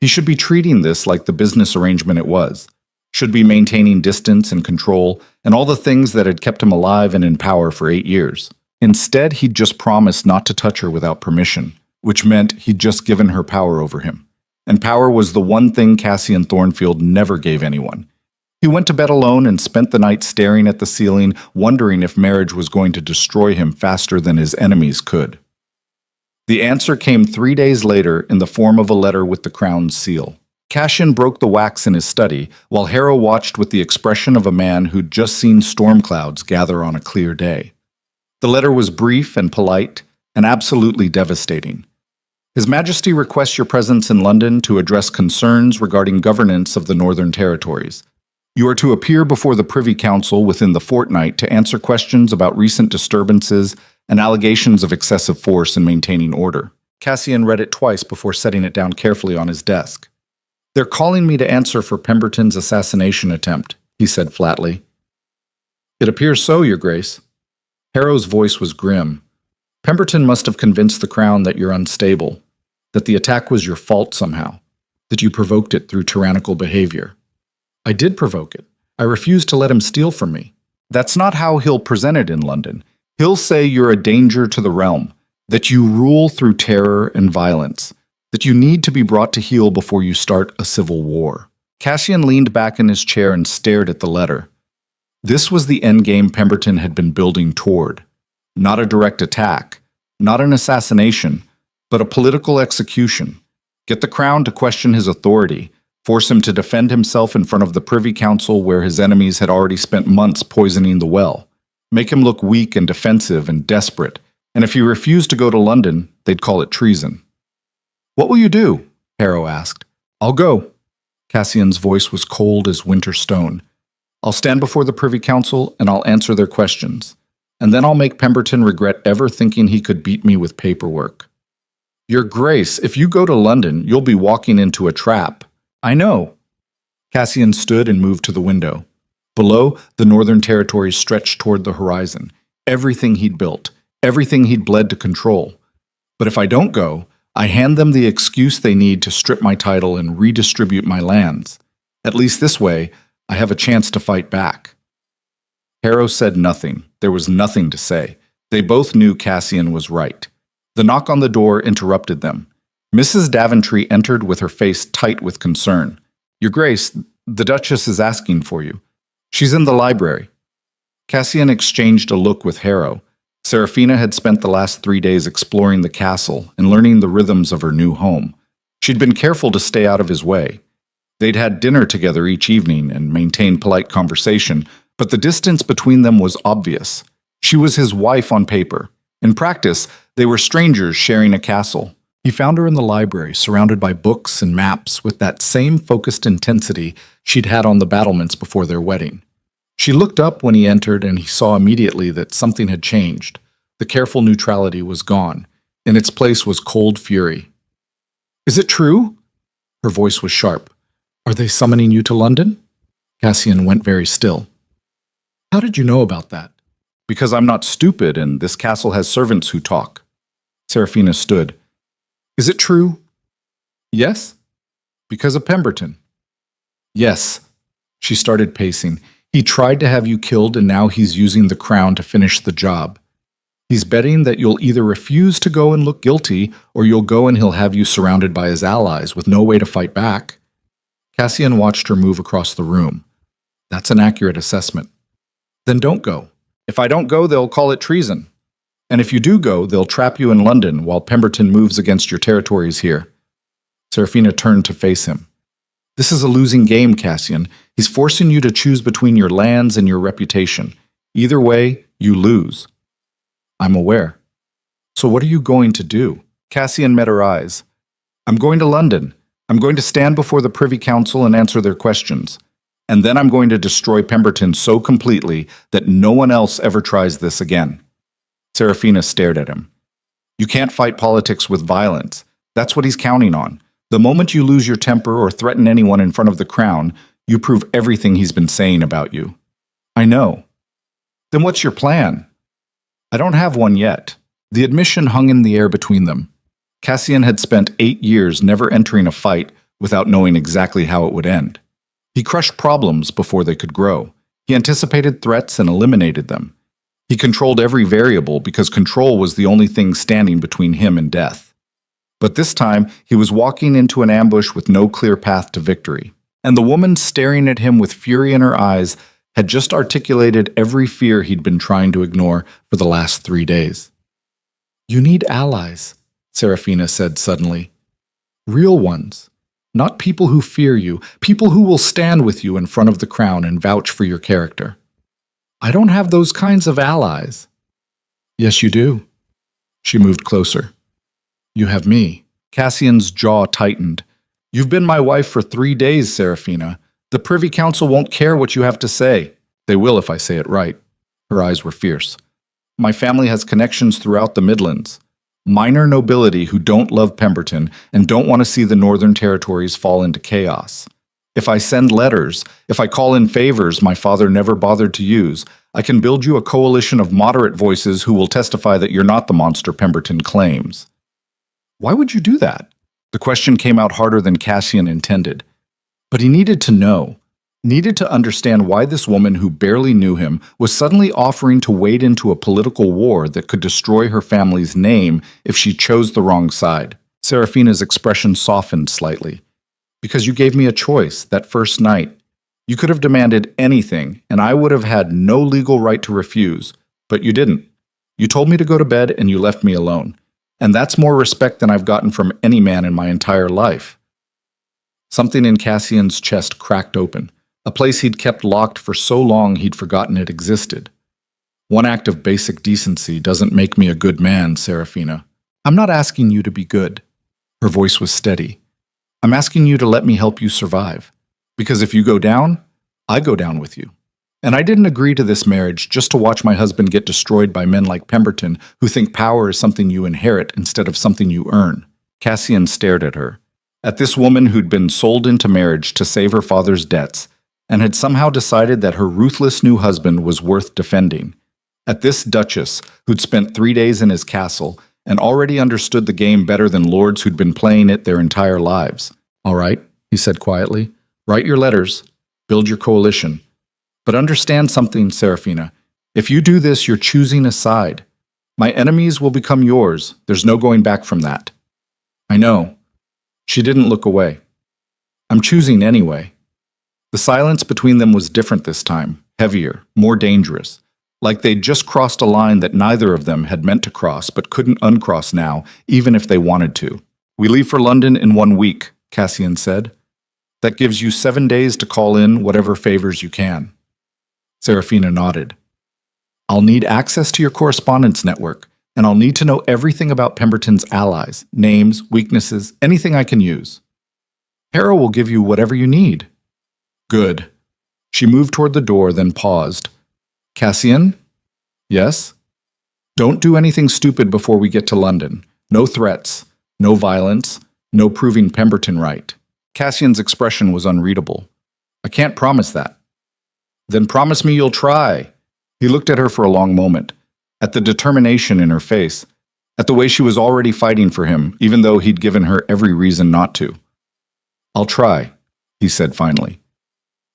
He should be treating this like the business arrangement it was. Should be maintaining distance and control, and all the things that had kept him alive and in power for 8 years. Instead, he'd just promised not to touch her without permission, which meant he'd just given her power over him. And power was the one thing Cassian Thornfield never gave anyone. He went to bed alone and spent the night staring at the ceiling, wondering if marriage was going to destroy him faster than his enemies could. The answer came 3 days later in the form of a letter with the crown's seal. Cassian broke the wax in his study, while Harrow watched with the expression of a man who'd just seen storm clouds gather on a clear day. The letter was brief and polite, and absolutely devastating. His Majesty requests your presence in London to address concerns regarding governance of the Northern Territories. You are to appear before the Privy Council within the fortnight to answer questions about recent disturbances and allegations of excessive force in maintaining order. Cassian read it twice before setting it down carefully on his desk. "They're calling me to answer for Pemberton's assassination attempt," he said flatly. "It appears so, Your Grace." Harrow's voice was grim. "Pemberton must have convinced the Crown that you're unstable, that the attack was your fault somehow, that you provoked it through tyrannical behavior." "I did provoke it. I refused to let him steal from me." "That's not how he'll present it in London. He'll say you're a danger to the realm, that you rule through terror and violence, that you need to be brought to heel before you start a civil war." Cassian leaned back in his chair and stared at the letter. This was the endgame Pemberton had been building toward. Not a direct attack, not an assassination, but a political execution. Get the Crown to question his authority, force him to defend himself in front of the Privy Council where his enemies had already spent months poisoning the well. Make him look weak and defensive and desperate, and if he refused to go to London, they'd call it treason. "What will you do?" Harrow asked. "I'll go." Cassian's voice was cold as winter stone. "I'll stand before the Privy Council and I'll answer their questions. And then I'll make Pemberton regret ever thinking he could beat me with paperwork." "Your Grace, if you go to London, you'll be walking into a trap." "I know." Cassian stood and moved to the window. Below, the Northern Territories stretched toward the horizon. Everything he'd built, everything he'd bled to control. "But if I don't go, I hand them the excuse they need to strip my title and redistribute my lands. At least this way, I have a chance to fight back." Harrow said nothing. There was nothing to say. They both knew Cassian was right. The knock on the door interrupted them. Mrs. Daventry entered with her face tight with concern. "Your Grace, the Duchess is asking for you. She's in the library." Cassian exchanged a look with Harrow. Serafina had spent the last 3 days exploring the castle and learning the rhythms of her new home. She'd been careful to stay out of his way. They'd had dinner together each evening and maintained polite conversation, but the distance between them was obvious. She was his wife on paper. In practice, they were strangers sharing a castle. He found her in the library, surrounded by books and maps with that same focused intensity she'd had on the battlements before their wedding. She looked up when he entered, and he saw immediately that something had changed. The careful neutrality was gone. In its place was cold fury. "Is it true?" Her voice was sharp. "Are they summoning you to London?" Cassian went very still. "How did you know about that?" Because I'm not stupid and this castle has servants who talk. Serafina stood. Is it true? Yes. Because of Pemberton. Yes. She started pacing. He tried to have you killed and now he's using the crown to finish the job. He's betting that you'll either refuse to go and look guilty or you'll go and he'll have you surrounded by his allies with no way to fight back. Cassian watched her move across the room. That's an accurate assessment. Then don't go. If I don't go, they'll call it treason. And if you do go, they'll trap you in London while Pemberton moves against your territories here. Serafina turned to face him. This is a losing game, Cassian. He's forcing you to choose between your lands and your reputation. Either way, you lose. I'm aware. So what are you going to do? Cassian met her eyes. I'm going to London. I'm going to stand before the Privy Council and answer their questions. And then I'm going to destroy Pemberton so completely that no one else ever tries this again. Serafina stared at him. You can't fight politics with violence. That's what he's counting on. The moment you lose your temper or threaten anyone in front of the crown, you prove everything he's been saying about you. I know. Then what's your plan? I don't have one yet. The admission hung in the air between them. Cassian had spent 8 years never entering a fight without knowing exactly how it would end. He crushed problems before they could grow. He anticipated threats and eliminated them. He controlled every variable because control was the only thing standing between him and death. But this time, he was walking into an ambush with no clear path to victory. And the woman staring at him with fury in her eyes had just articulated every fear he'd been trying to ignore for the last 3 days. You need allies, Serafina said suddenly. Real ones. Not people who fear you, people who will stand with you in front of the crown and vouch for your character. I don't have those kinds of allies. Yes, you do. She moved closer. You have me. Cassian's jaw tightened. You've been my wife for 3 days, Serafina. The Privy Council won't care what you have to say. They will if I say it right. Her eyes were fierce. My family has connections throughout the Midlands. Minor nobility who don't love Pemberton and don't want to see the Northern Territories fall into chaos. If I send letters, if I call in favors my father never bothered to use, I can build you a coalition of moderate voices who will testify that you're not the monster Pemberton claims. Why would you do that? The question came out harder than Cassian intended. But he needed to know, needed to understand why this woman who barely knew him was suddenly offering to wade into a political war that could destroy her family's name if she chose the wrong side. Serafina's expression softened slightly. Because you gave me a choice that first night. You could have demanded anything, and I would have had no legal right to refuse, but you didn't. You told me to go to bed and you left me alone. And that's more respect than I've gotten from any man in my entire life. Something in Cassian's chest cracked open, a place he'd kept locked for so long he'd forgotten it existed. One act of basic decency doesn't make me a good man, Serafina. I'm not asking you to be good. Her voice was steady. I'm asking you to let me help you survive. Because if you go down, I go down with you. And I didn't agree to this marriage just to watch my husband get destroyed by men like Pemberton who think power is something you inherit instead of something you earn. Cassian stared at her. At this woman who'd been sold into marriage to save her father's debts and had somehow decided that her ruthless new husband was worth defending. At this Duchess who'd spent 3 days in his castle and already understood the game better than lords who'd been playing it their entire lives. All right, he said quietly. Write your letters. Build your coalition. But understand something, Serafina. If you do this, you're choosing a side. My enemies will become yours. There's no going back from that. I know. She didn't look away. I'm choosing anyway. The silence between them was different this time, heavier, more dangerous. Like they'd just crossed a line that neither of them had meant to cross but couldn't uncross now, even if they wanted to. We leave for London in 1 week, Cassian said. That gives you 7 days to call in whatever favors you can. Serafina nodded. I'll need access to your correspondence network, and I'll need to know everything about Pemberton's allies, names, weaknesses, anything I can use. Hera will give you whatever you need. Good. She moved toward the door, then paused. Cassian? Yes? Don't do anything stupid before we get to London. No threats, no violence, no proving Pemberton right. Cassian's expression was unreadable. I can't promise that. Then promise me you'll try. He looked at her for a long moment, at the determination in her face, at the way she was already fighting for him, even though he'd given her every reason not to. "I'll try," he said finally.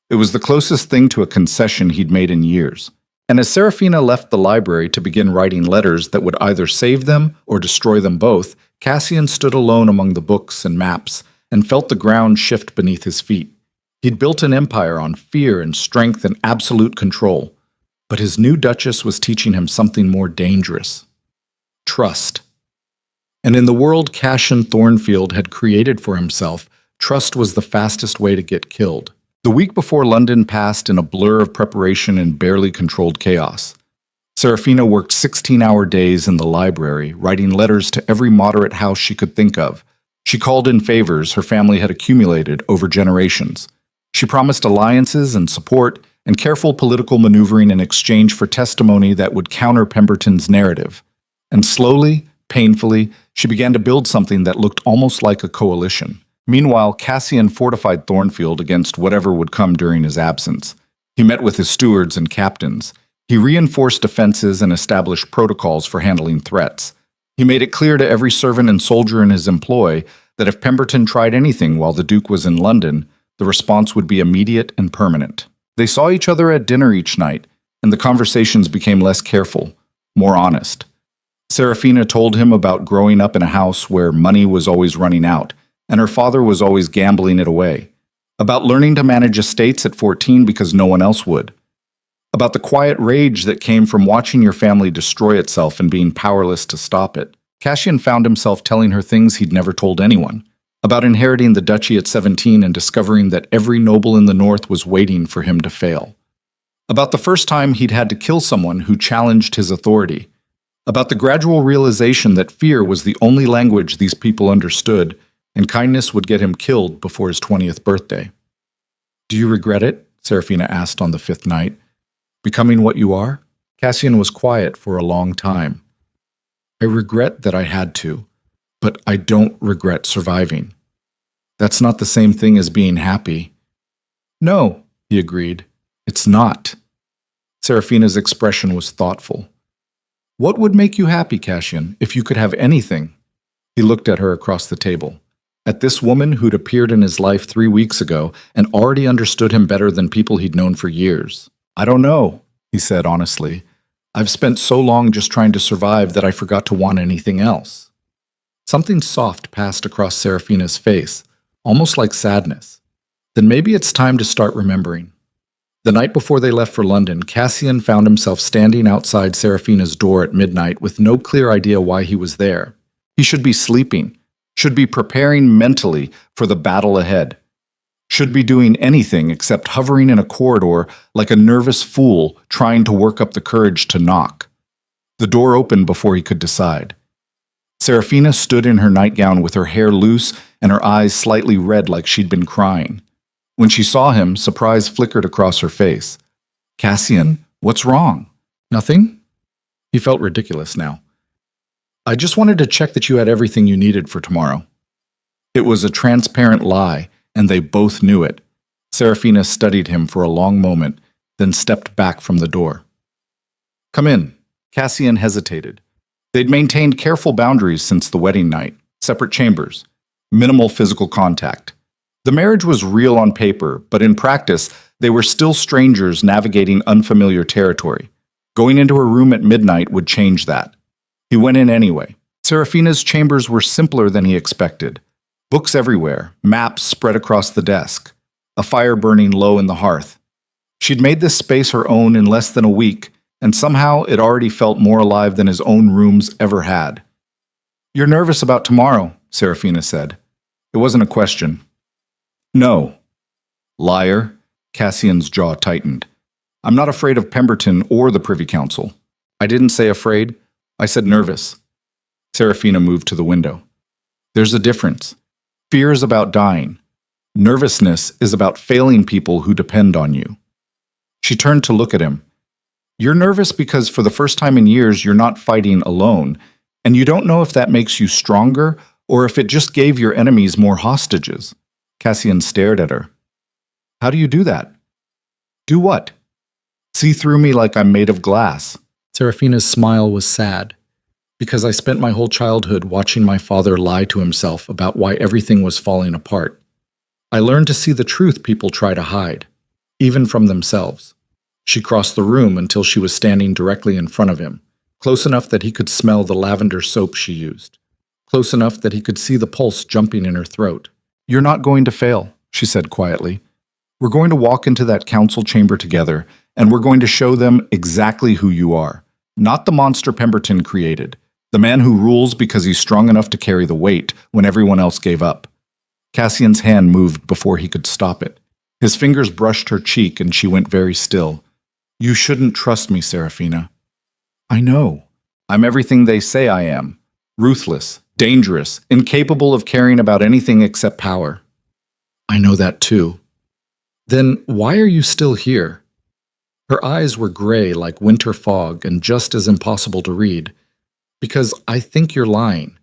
It was the closest thing to a concession he'd made in years. And as Serafina left the library to begin writing letters that would either save them or destroy them both, Cassian stood alone among the books and maps and felt the ground shift beneath his feet. He'd built an empire on fear and strength and absolute control, but his new Duchess was teaching him something more dangerous: trust. And in the world Cassian Thornfield had created for himself, trust was the fastest way to get killed. The week before London passed in a blur of preparation and barely controlled chaos. Serafina worked 16-hour days in the library, writing letters to every moderate house she could think of. She called in favors her family had accumulated over generations. She promised alliances and support and careful political maneuvering in exchange for testimony that would counter Pemberton's narrative. And slowly, painfully, she began to build something that looked almost like a coalition. Meanwhile, Cassian fortified Thornfield against whatever would come during his absence. He met with his stewards and captains. He reinforced defenses and established protocols for handling threats. He made it clear to every servant and soldier in his employ that if Pemberton tried anything while the Duke was in London, the response would be immediate and permanent. They saw each other at dinner each night, and the conversations became less careful, more honest. Serafina told him about growing up in a house where money was always running out, and her father was always gambling it away. About learning to manage estates at 14 because no one else would. About the quiet rage that came from watching your family destroy itself and being powerless to stop it. Cassian found himself telling her things he'd never told anyone. About inheriting the duchy at 17 and discovering that every noble in the north was waiting for him to fail. About the first time he'd had to kill someone who challenged his authority. About the gradual realization that fear was the only language these people understood, and kindness would get him killed before his 20th birthday. "Do you regret it?" Serafina asked on the 5th night. "Becoming what you are?" Cassian was quiet for a long time. "I regret that I had to, but I don't regret surviving. That's not the same thing as being happy." "No," he agreed. "It's not." Serafina's expression was thoughtful. "What would make you happy, Cassian, if you could have anything?" He looked at her across the table. At this woman who'd appeared in his life 3 weeks ago and already understood him better than people he'd known for years. "I don't know," he said honestly. "I've spent so long just trying to survive that I forgot to want anything else." Something soft passed across Serafina's face, almost like sadness. "Then maybe it's time to start remembering." The night before they left for London, Cassian found himself standing outside Serafina's door at midnight with no clear idea why he was there. He should be sleeping. Should be preparing mentally for the battle ahead. Should be doing anything except hovering in a corridor like a nervous fool trying to work up the courage to knock. The door opened before he could decide. Serafina stood in her nightgown with her hair loose and her eyes slightly red like she'd been crying. When she saw him, surprise flickered across her face. "Cassian, what's wrong?" "Nothing?" He felt ridiculous now. "I just wanted to check that you had everything you needed for tomorrow." It was a transparent lie, and they both knew it. Serafina studied him for a long moment, then stepped back from the door. "Come in." Cassian hesitated. They'd maintained careful boundaries since the wedding night, separate chambers, minimal physical contact. The marriage was real on paper, but in practice, they were still strangers navigating unfamiliar territory. Going into her room at midnight would change that. He went in anyway. Serafina's chambers were simpler than he expected. Books everywhere, maps spread across the desk, a fire burning low in the hearth. She'd made this space her own in less than a week, and somehow it already felt more alive than his own rooms ever had. "You're nervous about tomorrow," Serafina said. It wasn't a question. "No." "Liar." Cassian's jaw tightened. "I'm not afraid of Pemberton or the Privy Council." "I didn't say afraid. I said nervous." Serafina moved to the window. "There's a difference. Fear is about dying. Nervousness is about failing people who depend on you." She turned to look at him. "You're nervous because for the first time in years you're not fighting alone, and you don't know if that makes you stronger or if it just gave your enemies more hostages." Cassian stared at her. "How do you do that?" "Do what?" See through me like I'm made of glass. Serafina's smile was sad, because I spent my whole childhood watching my father lie to himself about why everything was falling apart. I learned to see the truth people try to hide, even from themselves. She crossed the room until she was standing directly in front of him, close enough that he could smell the lavender soap she used, close enough that he could see the pulse jumping in her throat. "You're not going to fail," she said quietly. "We're going to walk into that council chamber together, and we're going to show them exactly who you are. Not the monster Pemberton created, the man who rules because he's strong enough to carry the weight when everyone else gave up." Cassian's hand moved before he could stop it. His fingers brushed her cheek and she went very still. "You shouldn't trust me, Serafina." "I know. I'm everything they say I am. Ruthless, dangerous, incapable of caring about anything except power." "I know that too." "Then why are you still here?" Her eyes were gray like winter fog and just as impossible to read. "Because I think you're lying.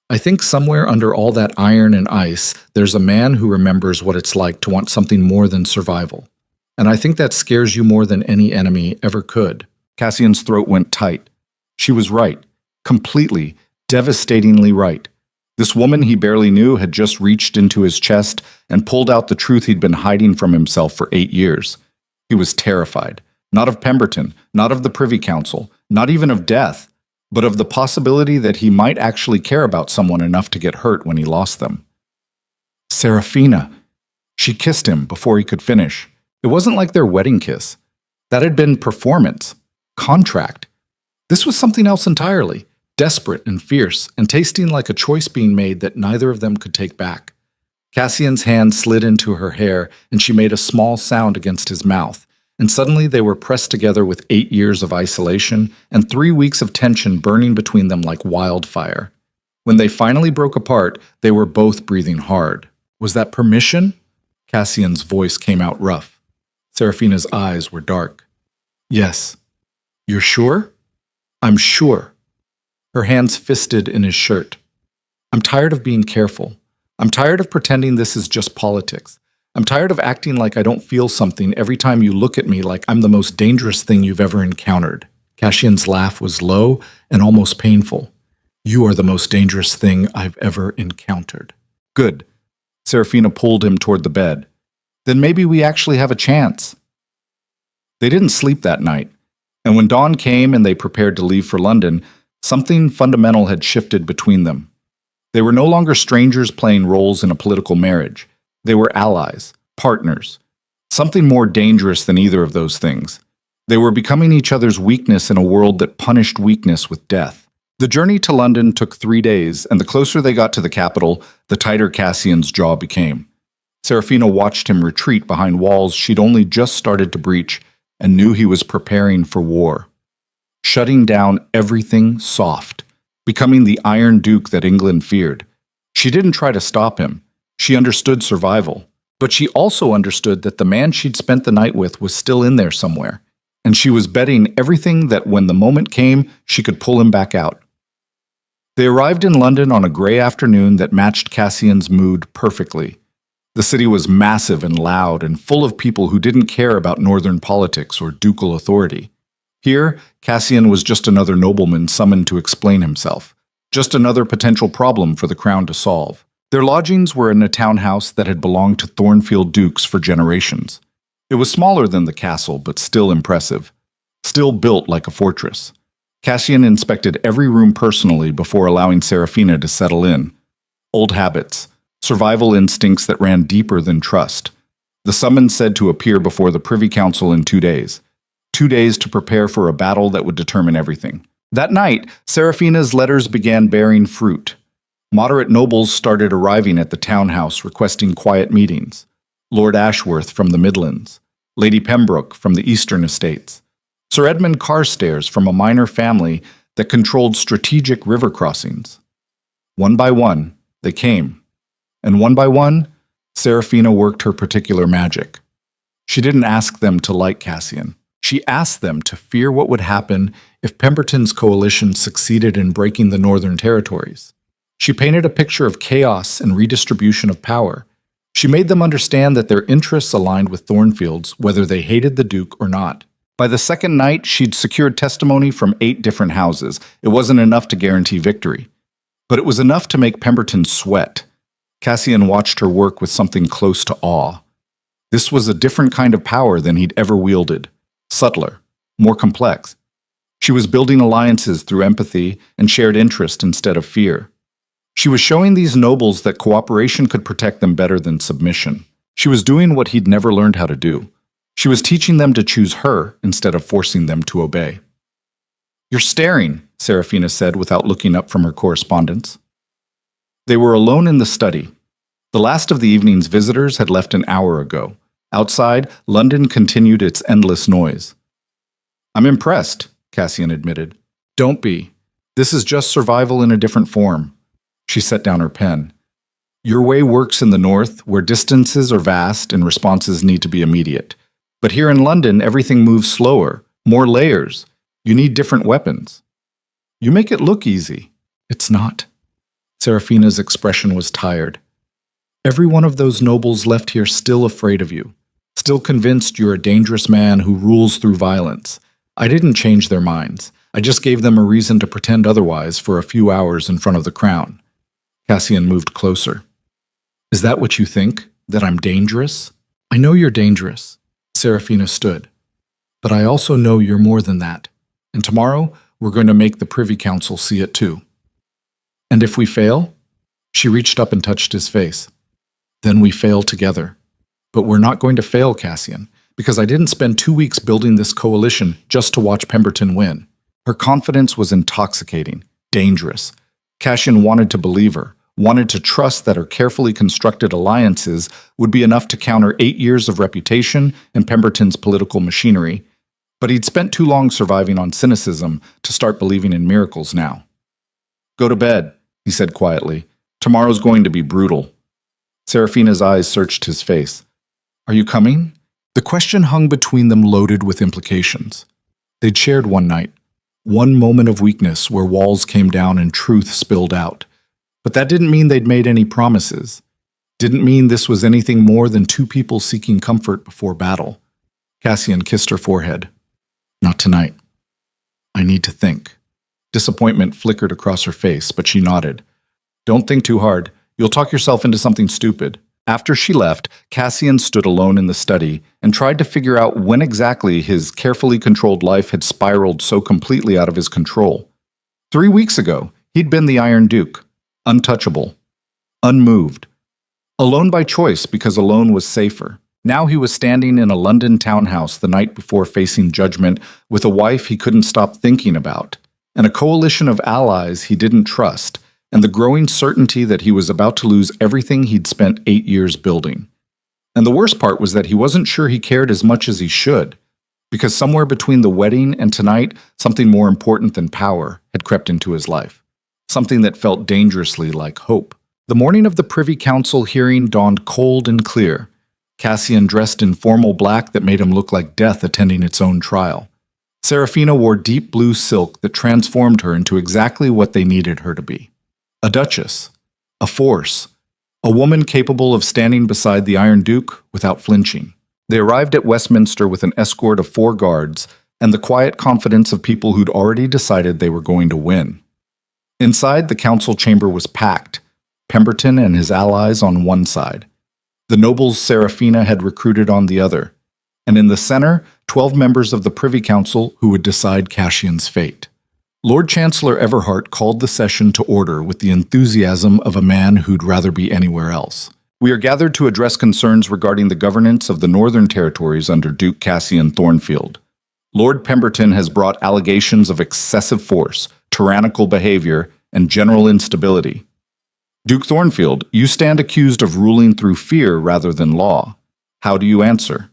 I think somewhere under all that iron and ice, there's a man who remembers what it's like to want something more than survival. And I think that scares you more than any enemy ever could." Cassian's throat went tight. She was right. Completely, devastatingly right. This woman he barely knew had just reached into his chest and pulled out the truth he'd been hiding from himself for 8 years. He was terrified. Not of Pemberton, not of the Privy Council, not even of death, but of the possibility that he might actually care about someone enough to get hurt when he lost them. "Serafina." She kissed him before he could finish. It wasn't like their wedding kiss. That had been performance, contract. This was something else entirely, desperate and fierce, and tasting like a choice being made that neither of them could take back. Cassian's hand slid into her hair, and she made a small sound against his mouth, and suddenly they were pressed together with 8 years of isolation and 3 weeks of tension burning between them like wildfire. When they finally broke apart, they were both breathing hard. Was that permission? Cassian's voice came out rough. Serafina's eyes were dark. "Yes." "You're sure?" "I'm sure." Her hands fisted in his shirt. "I'm tired of being careful. I'm tired of pretending this is just politics. I'm tired of acting like I don't feel something every time you look at me like I'm the most dangerous thing you've ever encountered." Cassian's laugh was low and almost painful. "You are the most dangerous thing I've ever encountered." "Good." Serafina pulled him toward the bed. "Then maybe we actually have a chance." They didn't sleep that night, and when dawn came and they prepared to leave for London, something fundamental had shifted between them. They were no longer strangers playing roles in a political marriage. They were allies, partners, something more dangerous than either of those things. They were becoming each other's weakness in a world that punished weakness with death. The journey to London took 3 days, and the closer they got to the capital, the tighter Cassian's jaw became. Serafina watched him retreat behind walls she'd only just started to breach and knew he was preparing for war. Shutting down everything soft, becoming the Iron Duke that England feared. She didn't try to stop him. She understood survival, but she also understood that the man she'd spent the night with was still in there somewhere, and she was betting everything that when the moment came, she could pull him back out. They arrived in London on a gray afternoon that matched Cassian's mood perfectly. The city was massive and loud and full of people who didn't care about northern politics or ducal authority. Here, Cassian was just another nobleman summoned to explain himself, just another potential problem for the crown to solve. Their lodgings were in a townhouse that had belonged to Thornfield dukes for generations. It was smaller than the castle, but still impressive. Still built like a fortress. Cassian inspected every room personally before allowing Serafina to settle in. Old habits, survival instincts that ran deeper than trust. The summons said to appear before the Privy Council in 2 days. 2 days to prepare for a battle that would determine everything. That night, Serafina's letters began bearing fruit. Moderate nobles started arriving at the townhouse requesting quiet meetings. Lord Ashworth from the Midlands, Lady Pembroke from the Eastern Estates, Sir Edmund Carstairs from a minor family that controlled strategic river crossings. One by one, they came. And one by one, Serafina worked her particular magic. She didn't ask them to like Cassian. She asked them to fear what would happen if Pemberton's coalition succeeded in breaking the northern territories. She painted a picture of chaos and redistribution of power. She made them understand that their interests aligned with Thornfield's, whether they hated the Duke or not. By the second night, she'd secured testimony from 8 different houses. It wasn't enough to guarantee victory, but it was enough to make Pemberton sweat. Cassian watched her work with something close to awe. This was a different kind of power than he'd ever wielded, subtler, more complex. She was building alliances through empathy and shared interest instead of fear. She was showing these nobles that cooperation could protect them better than submission. She was doing what he'd never learned how to do. She was teaching them to choose her instead of forcing them to obey. "You're staring," Serafina said without looking up from her correspondence. They were alone in the study. The last of the evening's visitors had left an hour ago. Outside, London continued its endless noise. "I'm impressed," Cassian admitted. "Don't be. This is just survival in a different form." She set down her pen. "Your way works in the north, where distances are vast and responses need to be immediate. But here in London, everything moves slower, more layers. You need different weapons. You make it look easy. It's not." Serafina's expression was tired. "Every one of those nobles left here still afraid of you, still convinced you're a dangerous man who rules through violence. I didn't change their minds. I just gave them a reason to pretend otherwise for a few hours in front of the crown." Cassian moved closer. "Is that what you think? That I'm dangerous?" "I know you're dangerous." Serafina stood. "But I also know you're more than that. And tomorrow, we're going to make the Privy Council see it too." "And if we fail?" She reached up and touched his face. "Then we fail together. But we're not going to fail, Cassian, because I didn't spend 2 weeks building this coalition just to watch Pemberton win." Her confidence was intoxicating, dangerous. Cassian wanted to believe her, wanted to trust that her carefully constructed alliances would be enough to counter 8 years of reputation and Pemberton's political machinery. But he'd spent too long surviving on cynicism to start believing in miracles now. "Go to bed," he said quietly. "Tomorrow's going to be brutal." Serafina's eyes searched his face. "Are you coming?" The question hung between them, loaded with implications. They'd shared one night, one moment of weakness where walls came down and truth spilled out. But that didn't mean they'd made any promises. Didn't mean this was anything more than 2 people seeking comfort before battle. Cassian kissed her forehead. "Not tonight. I need to think." Disappointment flickered across her face, but she nodded. "Don't think too hard. You'll talk yourself into something stupid." After she left, Cassian stood alone in the study and tried to figure out when exactly his carefully controlled life had spiraled so completely out of his control. 3 weeks ago, he'd been the Iron Duke, untouchable, unmoved, alone by choice because alone was safer. Now he was standing in a London townhouse the night before facing judgment with a wife he couldn't stop thinking about, and a coalition of allies he didn't trust, and the growing certainty that he was about to lose everything he'd spent 8 years building. And the worst part was that he wasn't sure he cared as much as he should, because somewhere between the wedding and tonight, something more important than power had crept into his life, something that felt dangerously like hope. The morning of the Privy Council hearing dawned cold and clear. Cassian dressed in formal black that made him look like death attending its own trial. Serafina wore deep blue silk that transformed her into exactly what they needed her to be. A duchess, a force, a woman capable of standing beside the Iron Duke without flinching. They arrived at Westminster with an escort of 4 guards and the quiet confidence of people who'd already decided they were going to win. Inside, the council chamber was packed, Pemberton and his allies on one side, the nobles Serafina had recruited on the other, and in the center, 12 members of the Privy Council who would decide Cassian's fate. Lord Chancellor Everhart called the session to order with the enthusiasm of a man who'd rather be anywhere else. "We are gathered to address concerns regarding the governance of the Northern Territories under Duke Cassian Thornfield. Lord Pemberton has brought allegations of excessive force, tyrannical behavior, and general instability. Duke Thornfield, you stand accused of ruling through fear rather than law. How do you answer?"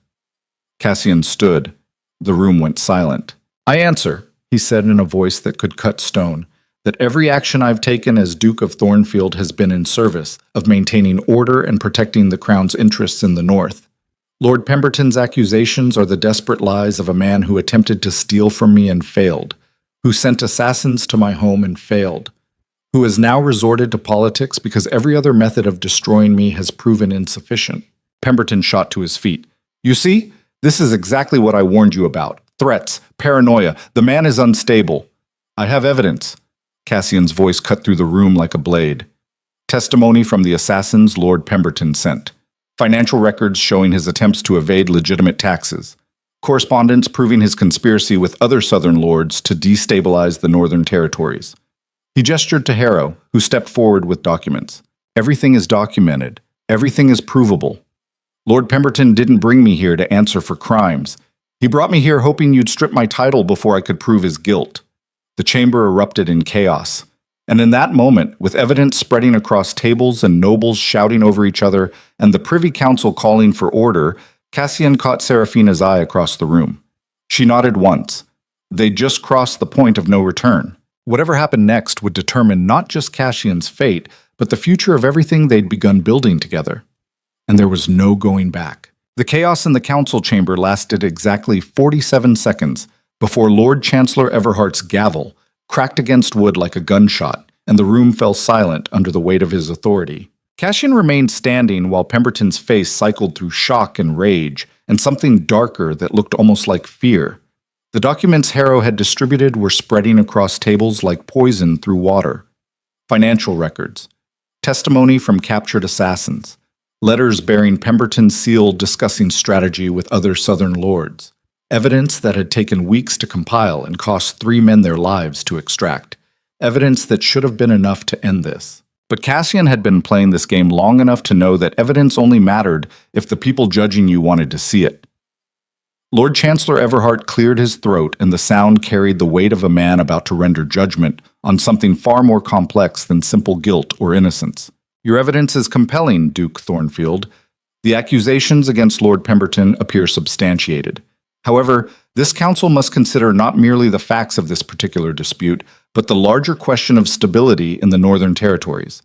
Cassian stood. The room went silent. "I answer," he said in a voice that could cut stone, "that every action I've taken as Duke of Thornfield has been in service of maintaining order and protecting the Crown's interests in the North. Lord Pemberton's accusations are the desperate lies of a man who attempted to steal from me and failed, who sent assassins to my home and failed, who has now resorted to politics because every other method of destroying me has proven insufficient." Pemberton shot to his feet. "You see, this is exactly what I warned you about. Threats, paranoia, the man is unstable. I have evidence. Cassian's voice cut through the room like a blade. Testimony from the assassins Lord Pemberton sent. Financial records showing his attempts to evade legitimate taxes. Correspondence proving his conspiracy with other southern lords to destabilize the northern territories. He gestured to Harrow, who stepped forward with documents. Everything is documented. Everything is provable. Lord Pemberton didn't bring me here to answer for crimes. He brought me here hoping you'd strip my title before I could prove his guilt. The chamber erupted in chaos. And in that moment, with evidence spreading across tables and nobles shouting over each other and the Privy Council calling for order, Cassian caught Seraphina's eye across the room. She nodded once. They'd just crossed the point of no return. Whatever happened next would determine not just Cassian's fate, but the future of everything they'd begun building together. And there was no going back. The chaos in the council chamber lasted exactly 47 seconds before Lord Chancellor Everhart's gavel cracked against wood like a gunshot, and the room fell silent under the weight of his authority. Cassian remained standing while Pemberton's face cycled through shock and rage, and something darker that looked almost like fear. The documents Harrow had distributed were spreading across tables like poison through water. Financial records, testimony from captured assassins, letters bearing Pemberton's seal discussing strategy with other southern lords, evidence that had taken weeks to compile and cost 3 men their lives to extract, evidence that should have been enough to end this. But Cassian had been playing this game long enough to know that evidence only mattered if the people judging you wanted to see it. Lord Chancellor Everhart cleared his throat, and the sound carried the weight of a man about to render judgment on something far more complex than simple guilt or innocence. Your evidence is compelling, Duke Thornfield. The accusations against Lord Pemberton appear substantiated. However, this council must consider not merely the facts of this particular dispute, but the larger question of stability in the Northern Territories.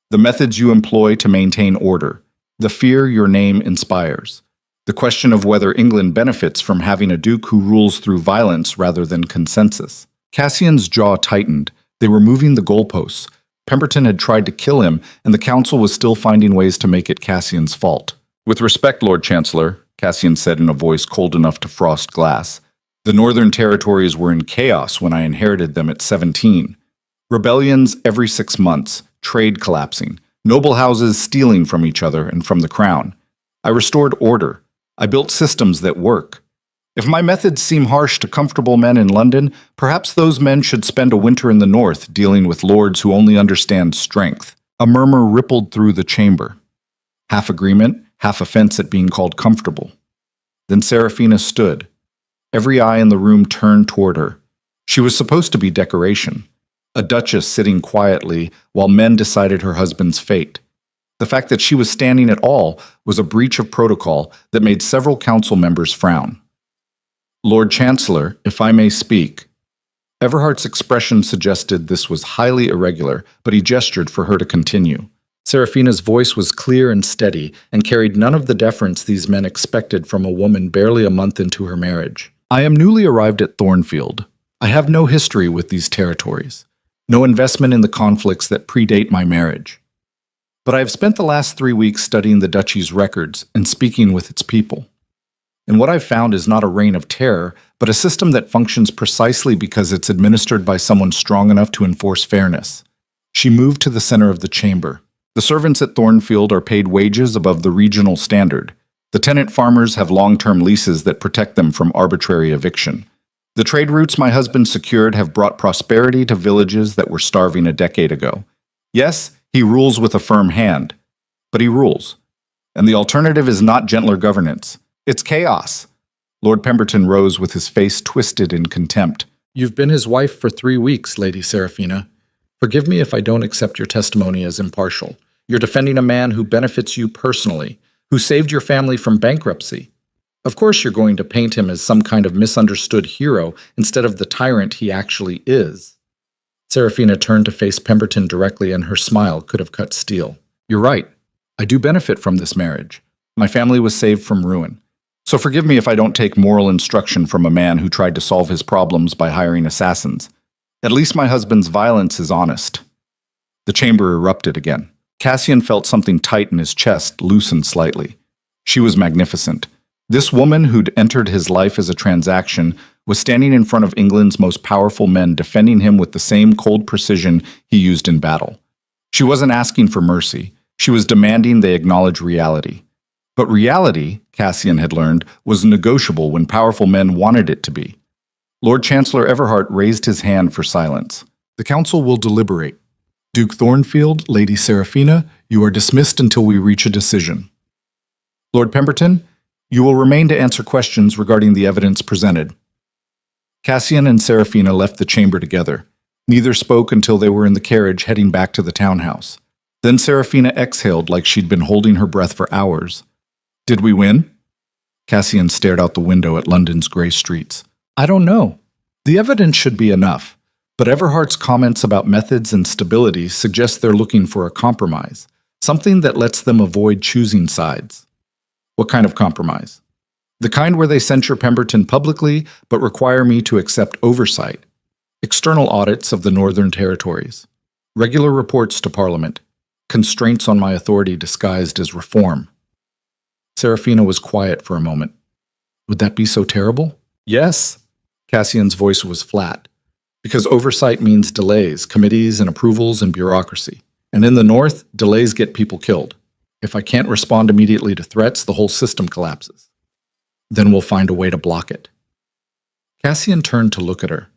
The methods you employ to maintain order, the fear your name inspires, the question of whether England benefits from having a duke who rules through violence rather than consensus. Cassian's jaw tightened. They were moving the goalposts. Pemberton had tried to kill him, and the council was still finding ways to make it Cassian's fault. With respect, Lord Chancellor, Cassian said in a voice cold enough to frost glass, the Northern Territories were in chaos when I inherited them at 17. Rebellions every 6 months, trade collapsing, noble houses stealing from each other and from the crown. I restored order. I built systems that work. If my methods seem harsh to comfortable men in London, perhaps those men should spend a winter in the north dealing with lords who only understand strength. A murmur rippled through the chamber. Half agreement, half offense at being called comfortable. Then Seraphina stood. Every eye in the room turned toward her. She was supposed to be decoration, a duchess sitting quietly while men decided her husband's fate. The fact that she was standing at all was a breach of protocol that made several council members frown. Lord Chancellor, if I may speak. Everhart's expression suggested this was highly irregular, but he gestured for her to continue. Seraphina's voice was clear and steady and carried none of the deference these men expected from a woman barely a month into her marriage. I am newly arrived at Thornfield. I have no history with these territories, no investment in the conflicts that predate my marriage. But I have spent the last 3 weeks studying the duchy's records and speaking with its people. And what I've found is not a reign of terror, but a system that functions precisely because it's administered by someone strong enough to enforce fairness. She moved to the center of the chamber. The servants at Thornfield are paid wages above the regional standard. The tenant farmers have long-term leases that protect them from arbitrary eviction. The trade routes my husband secured have brought prosperity to villages that were starving a decade ago. Yes, he rules with a firm hand, but he rules. And the alternative is not gentler governance. It's chaos. Lord Pemberton rose with his face twisted in contempt. You've been his wife for 3 weeks, Lady Seraphina. Forgive me if I don't accept your testimony as impartial. You're defending a man who benefits you personally, who saved your family from bankruptcy. Of course you're going to paint him as some kind of misunderstood hero instead of the tyrant he actually is. Seraphina turned to face Pemberton directly, and her smile could have cut steel. You're right. I do benefit from this marriage. My family was saved from ruin. So forgive me if I don't take moral instruction from a man who tried to solve his problems by hiring assassins. At least my husband's violence is honest. The chamber erupted again. Cassian felt something tight in his chest loosen slightly. She was magnificent. This woman who'd entered his life as a transaction was standing in front of England's most powerful men, defending him with the same cold precision he used in battle. She wasn't asking for mercy. She was demanding they acknowledge reality. But reality, Cassian had learned, was negotiable when powerful men wanted it to be. Lord Chancellor Everhart raised his hand for silence. The council will deliberate. Duke Thornfield, Lady Seraphina, you are dismissed until we reach a decision. Lord Pemberton, you will remain to answer questions regarding the evidence presented. Cassian and Seraphina left the chamber together. Neither spoke until they were in the carriage heading back to the townhouse. Then Seraphina exhaled like she'd been holding her breath for hours. Did we win? Cassian stared out the window at London's grey streets. I don't know. The evidence should be enough, but Everhart's comments about methods and stability suggest they're looking for a compromise, something that lets them avoid choosing sides. What kind of compromise? The kind where they censure Pemberton publicly, but require me to accept oversight. External audits of the Northern Territories. Regular reports to Parliament. Constraints on my authority disguised as reform. Seraphina was quiet for a moment. Would that be so terrible? Yes. Cassian's voice was flat. Because oversight means delays, committees and approvals and bureaucracy. And in the North, delays get people killed. If I can't respond immediately to threats, the whole system collapses. Then we'll find a way to block it. Cassian turned to look at her.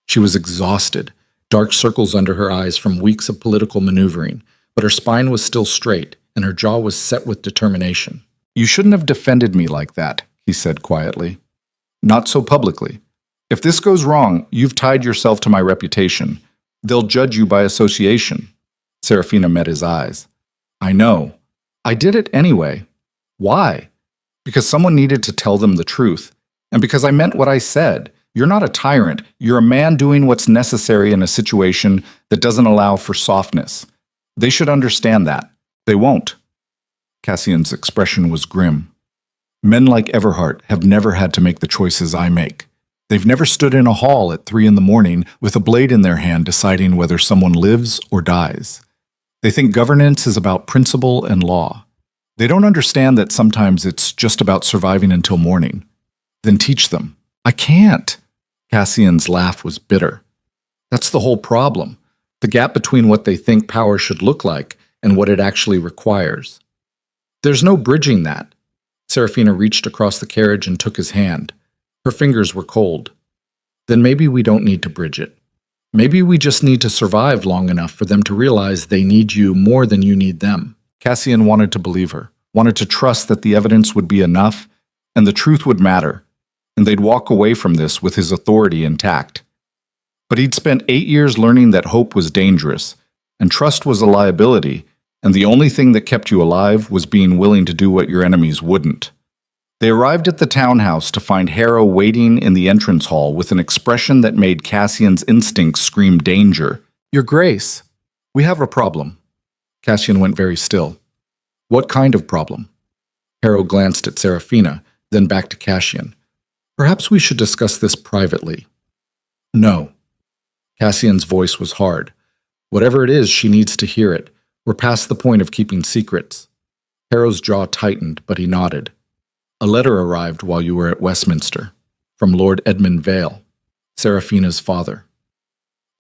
She was exhausted, dark circles under her eyes from weeks of political maneuvering, but her spine was still straight, and her jaw was set with determination. You shouldn't have defended me like that, he said quietly. Not so publicly. If this goes wrong, you've tied yourself to my reputation. They'll judge you by association. Seraphina met his eyes. I know. I did it anyway. Why? Because someone needed to tell them the truth, and because I meant what I said. You're not a tyrant. You're a man doing what's necessary in a situation that doesn't allow for softness. They should understand that. They won't. Cassian's expression was grim. Men like Everhart have never had to make the choices I make. They've never stood in a hall at 3 a.m. with a blade in their hand deciding whether someone lives or dies. They think governance is about principle and law. They don't understand that sometimes it's just about surviving until morning. Then teach them. I can't. Cassian's laugh was bitter. That's the whole problem. The gap between what they think power should look like and what it actually requires. There's no bridging that. Seraphina reached across the carriage and took his hand. Her fingers were cold. Then maybe we don't need to bridge it. Maybe we just need to survive long enough for them to realize they need you more than you need them. Cassian wanted to believe her, wanted to trust that the evidence would be enough and the truth would matter, and they'd walk away from this with his authority intact. But he'd spent 8 years learning that hope was dangerous, and trust was a liability, and the only thing that kept you alive was being willing to do what your enemies wouldn't. They arrived at the townhouse to find Harrow waiting in the entrance hall with an expression that made Cassian's instincts scream danger. Your Grace, we have a problem. Cassian went very still. What kind of problem? Harrow glanced at Seraphina, then back to Cassian. Perhaps we should discuss this privately. No. Cassian's voice was hard. Whatever it is, she needs to hear it. We're past the point of keeping secrets. Harrow's jaw tightened, but he nodded. A letter arrived while you were at Westminster, from Lord Edmund Vale, Seraphina's father.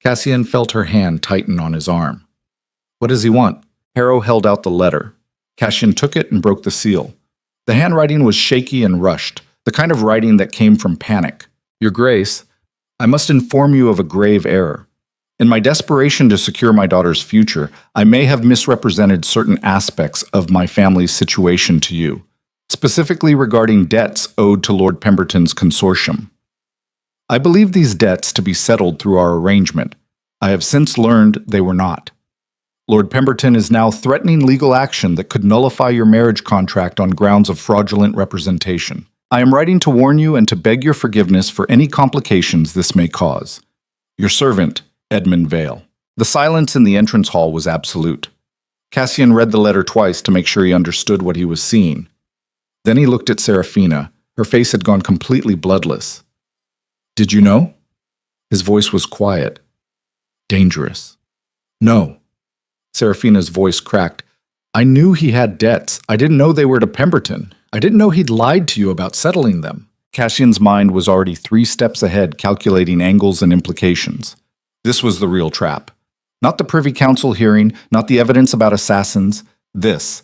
Cassian felt her hand tighten on his arm. What does he want? Harrow held out the letter. Cassian took it and broke the seal. The handwriting was shaky and rushed, the kind of writing that came from panic. Your Grace, I must inform you of a grave error. In my desperation to secure my daughter's future, I may have misrepresented certain aspects of my family's situation to you, specifically regarding debts owed to Lord Pemberton's consortium. I believe these debts to be settled through our arrangement. I have since learned they were not. Lord Pemberton is now threatening legal action that could nullify your marriage contract on grounds of fraudulent representation. I am writing to warn you and to beg your forgiveness for any complications this may cause. Your servant, Edmund Vale. The silence in the entrance hall was absolute. Cassian read the letter twice to make sure he understood what he was seeing. Then he looked at Seraphina. Her face had gone completely bloodless. Did you know? His voice was quiet. Dangerous. No. Seraphina's voice cracked. I knew he had debts. I didn't know they were to Pemberton. I didn't know he'd lied to you about settling them. Cassian's mind was already 3 steps ahead, calculating angles and implications. This was the real trap. Not the Privy Council hearing, not the evidence about assassins. This.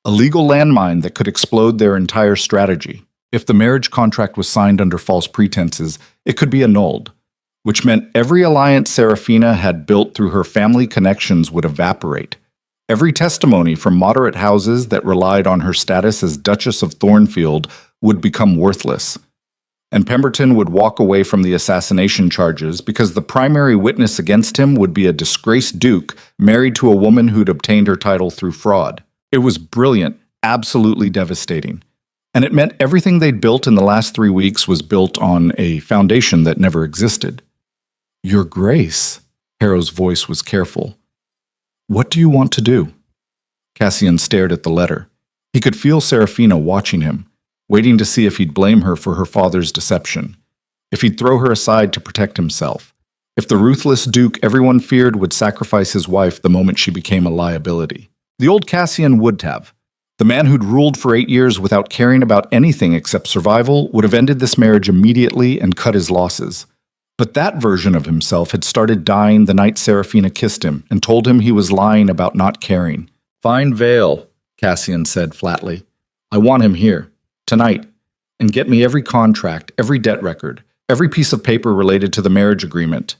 A legal landmine that could explode their entire strategy. If the marriage contract was signed under false pretenses, it could be annulled, which meant every alliance Serafina had built through her family connections would evaporate. Every testimony from moderate houses that relied on her status as Duchess of Thornfield would become worthless. And Pemberton would walk away from the assassination charges because the primary witness against him would be a disgraced duke married to a woman who'd obtained her title through fraud. It was brilliant, absolutely devastating. And it meant everything they'd built in the last 3 weeks was built on a foundation that never existed. Your Grace, Harrow's voice was careful. What do you want to do? Cassian stared at the letter. He could feel Serafina watching him, waiting to see if he'd blame her for her father's deception, if he'd throw her aside to protect himself, if the ruthless duke everyone feared would sacrifice his wife the moment she became a liability. The old Cassian would have. The man who'd ruled for 8 years without caring about anything except survival would have ended this marriage immediately and cut his losses. But that version of himself had started dying the night Serafina kissed him and told him he was lying about not caring. Find Vale, Cassian said flatly. I want him here, tonight, and get me every contract, every debt record, every piece of paper related to the marriage agreement.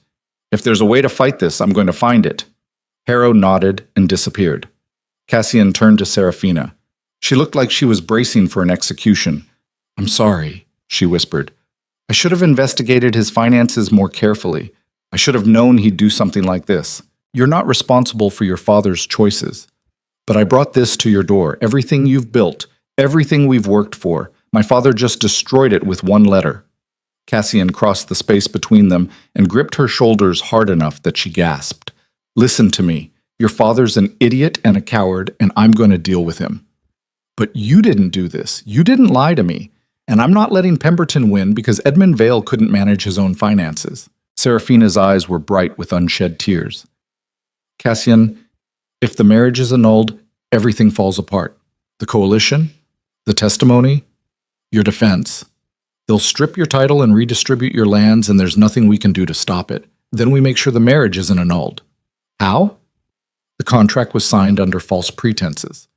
If there's a way to fight this, I'm going to find it. Harrow nodded and disappeared. Cassian turned to Serafina. She looked like she was bracing for an execution. I'm sorry, she whispered. I should have investigated his finances more carefully. I should have known he'd do something like this. You're not responsible for your father's choices. But I brought this to your door, everything you've built, everything we've worked for. My father just destroyed it with 1 letter. Cassian crossed the space between them and gripped her shoulders hard enough that she gasped. Listen to me. Your father's an idiot and a coward, and I'm going to deal with him. But you didn't do this. You didn't lie to me. And I'm not letting Pemberton win because Edmund Vale couldn't manage his own finances. Serafina's eyes were bright with unshed tears. Cassian, if the marriage is annulled, everything falls apart. The coalition, the testimony, your defense. They'll strip your title and redistribute your lands, and there's nothing we can do to stop it. Then we make sure the marriage isn't annulled. How? The contract was signed under false pretenses.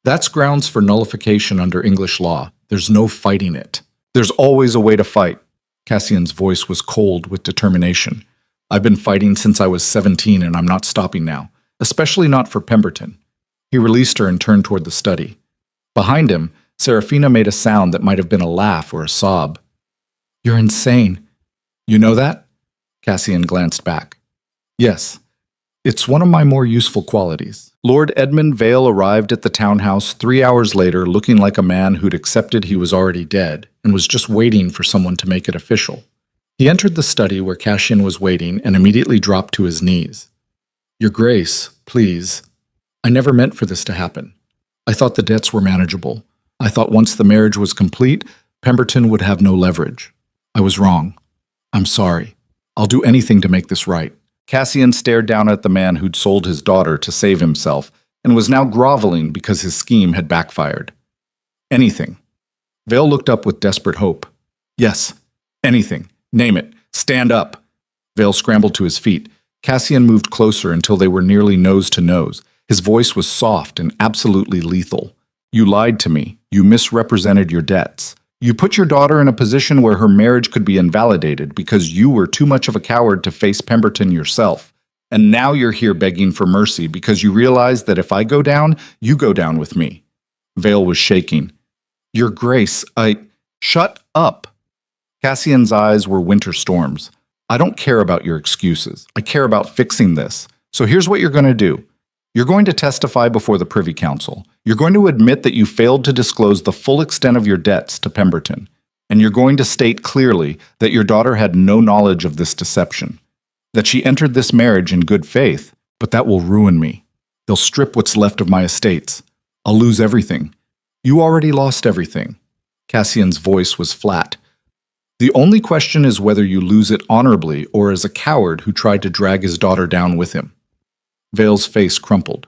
That's grounds for nullification under English law. There's no fighting it. There's always a way to fight. Cassian's voice was cold with determination. I've been fighting since I was 17 and I'm not stopping now, especially not for Pemberton. He released her and turned toward the study. Behind him, Serafina made a sound that might have been a laugh or a sob. You're insane. You know that? Cassian glanced back. Yes. It's one of my more useful qualities. Lord Edmund Vale arrived at the townhouse 3 hours later looking like a man who'd accepted he was already dead and was just waiting for someone to make it official. He entered the study where Cassian was waiting and immediately dropped to his knees. Your Grace, please. I never meant for this to happen. I thought the debts were manageable. I thought once the marriage was complete, Pemberton would have no leverage. I was wrong. I'm sorry. I'll do anything to make this right. Cassian stared down at the man who'd sold his daughter to save himself and was now groveling because his scheme had backfired. Anything. Vale looked up with desperate hope. Yes, anything. Name it. Stand up. Vale scrambled to his feet. Cassian moved closer until they were nearly nose to nose. His voice was soft and absolutely lethal. You lied to me. You misrepresented your debts. You put your daughter in a position where her marriage could be invalidated because you were too much of a coward to face Pemberton yourself. And now you're here begging for mercy because you realize that if I go down, you go down with me. Vale was shaking. Your Grace, Shut up. Cassian's eyes were winter storms. I don't care about your excuses. I care about fixing this. So here's what you're going to do. You're going to testify before the Privy Council. You're going to admit that you failed to disclose the full extent of your debts to Pemberton. And you're going to state clearly that your daughter had no knowledge of this deception. That she entered this marriage in good faith, but that will ruin me. They'll strip what's left of my estates. I'll lose everything. You already lost everything. Cassian's voice was flat. The only question is whether you lose it honorably or as a coward who tried to drag his daughter down with him. Vale's face crumpled.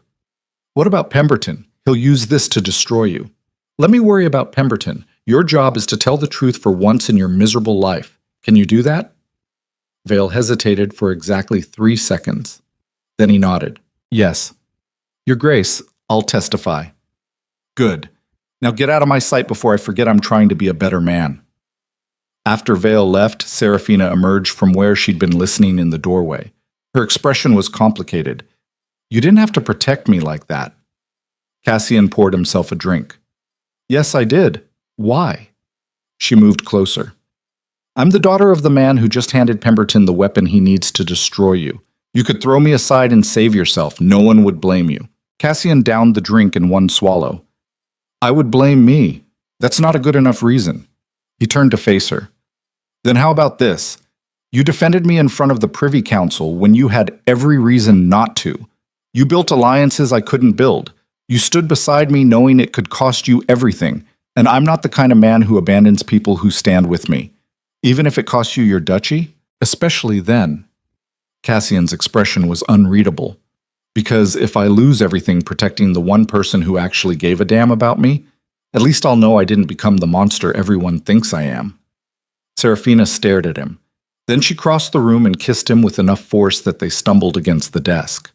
What about Pemberton? He'll use this to destroy you. Let me worry about Pemberton. Your job is to tell the truth for once in your miserable life. Can you do that? Vale hesitated for exactly 3 seconds. Then he nodded. Yes. Your Grace, I'll testify. Good. Now get out of my sight before I forget I'm trying to be a better man. After Vale left, Serafina emerged from where she'd been listening in the doorway. Her expression was complicated. You didn't have to protect me like that. Cassian poured himself a drink. Yes, I did. Why? She moved closer. I'm the daughter of the man who just handed Pemberton the weapon he needs to destroy you. You could throw me aside and save yourself. No one would blame you. Cassian downed the drink in one swallow. I would blame me. That's not a good enough reason. He turned to face her. Then how about this? You defended me in front of the Privy Council when you had every reason not to. You built alliances I couldn't build. You stood beside me knowing it could cost you everything, and I'm not the kind of man who abandons people who stand with me. Even if it costs you your duchy? Especially then. Cassian's expression was unreadable. Because if I lose everything protecting the one person who actually gave a damn about me, at least I'll know I didn't become the monster everyone thinks I am. Serafina stared at him. Then she crossed the room and kissed him with enough force that they stumbled against the desk.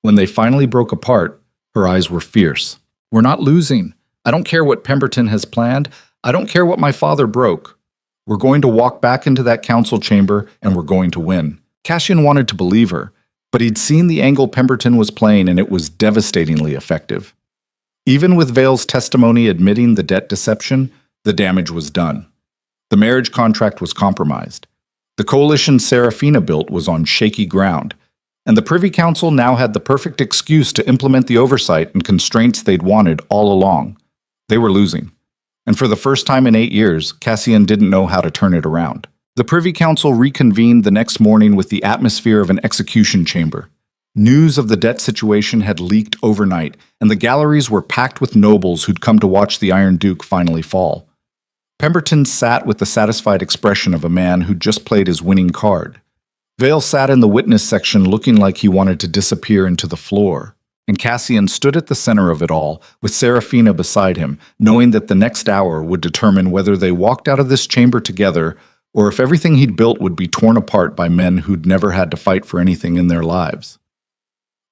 When they finally broke apart, her eyes were fierce. We're not losing. I don't care what Pemberton has planned. I don't care what my father broke. We're going to walk back into that council chamber and we're going to win. Cassian wanted to believe her, but he'd seen the angle Pemberton was playing and it was devastatingly effective. Even with Vale's testimony admitting the debt deception, the damage was done. The marriage contract was compromised. The coalition Serafina built was on shaky ground, and the Privy Council now had the perfect excuse to implement the oversight and constraints they'd wanted all along. They were losing. And for the first time in 8 years, Cassian didn't know how to turn it around. The Privy Council reconvened the next morning with the atmosphere of an execution chamber. News of the debt situation had leaked overnight, and the galleries were packed with nobles who'd come to watch the Iron Duke finally fall. Pemberton sat with the satisfied expression of a man who'd just played his winning card. Vale sat in the witness section looking like he wanted to disappear into the floor, and Cassian stood at the center of it all, with Serafina beside him, knowing that the next hour would determine whether they walked out of this chamber together or if everything he'd built would be torn apart by men who'd never had to fight for anything in their lives.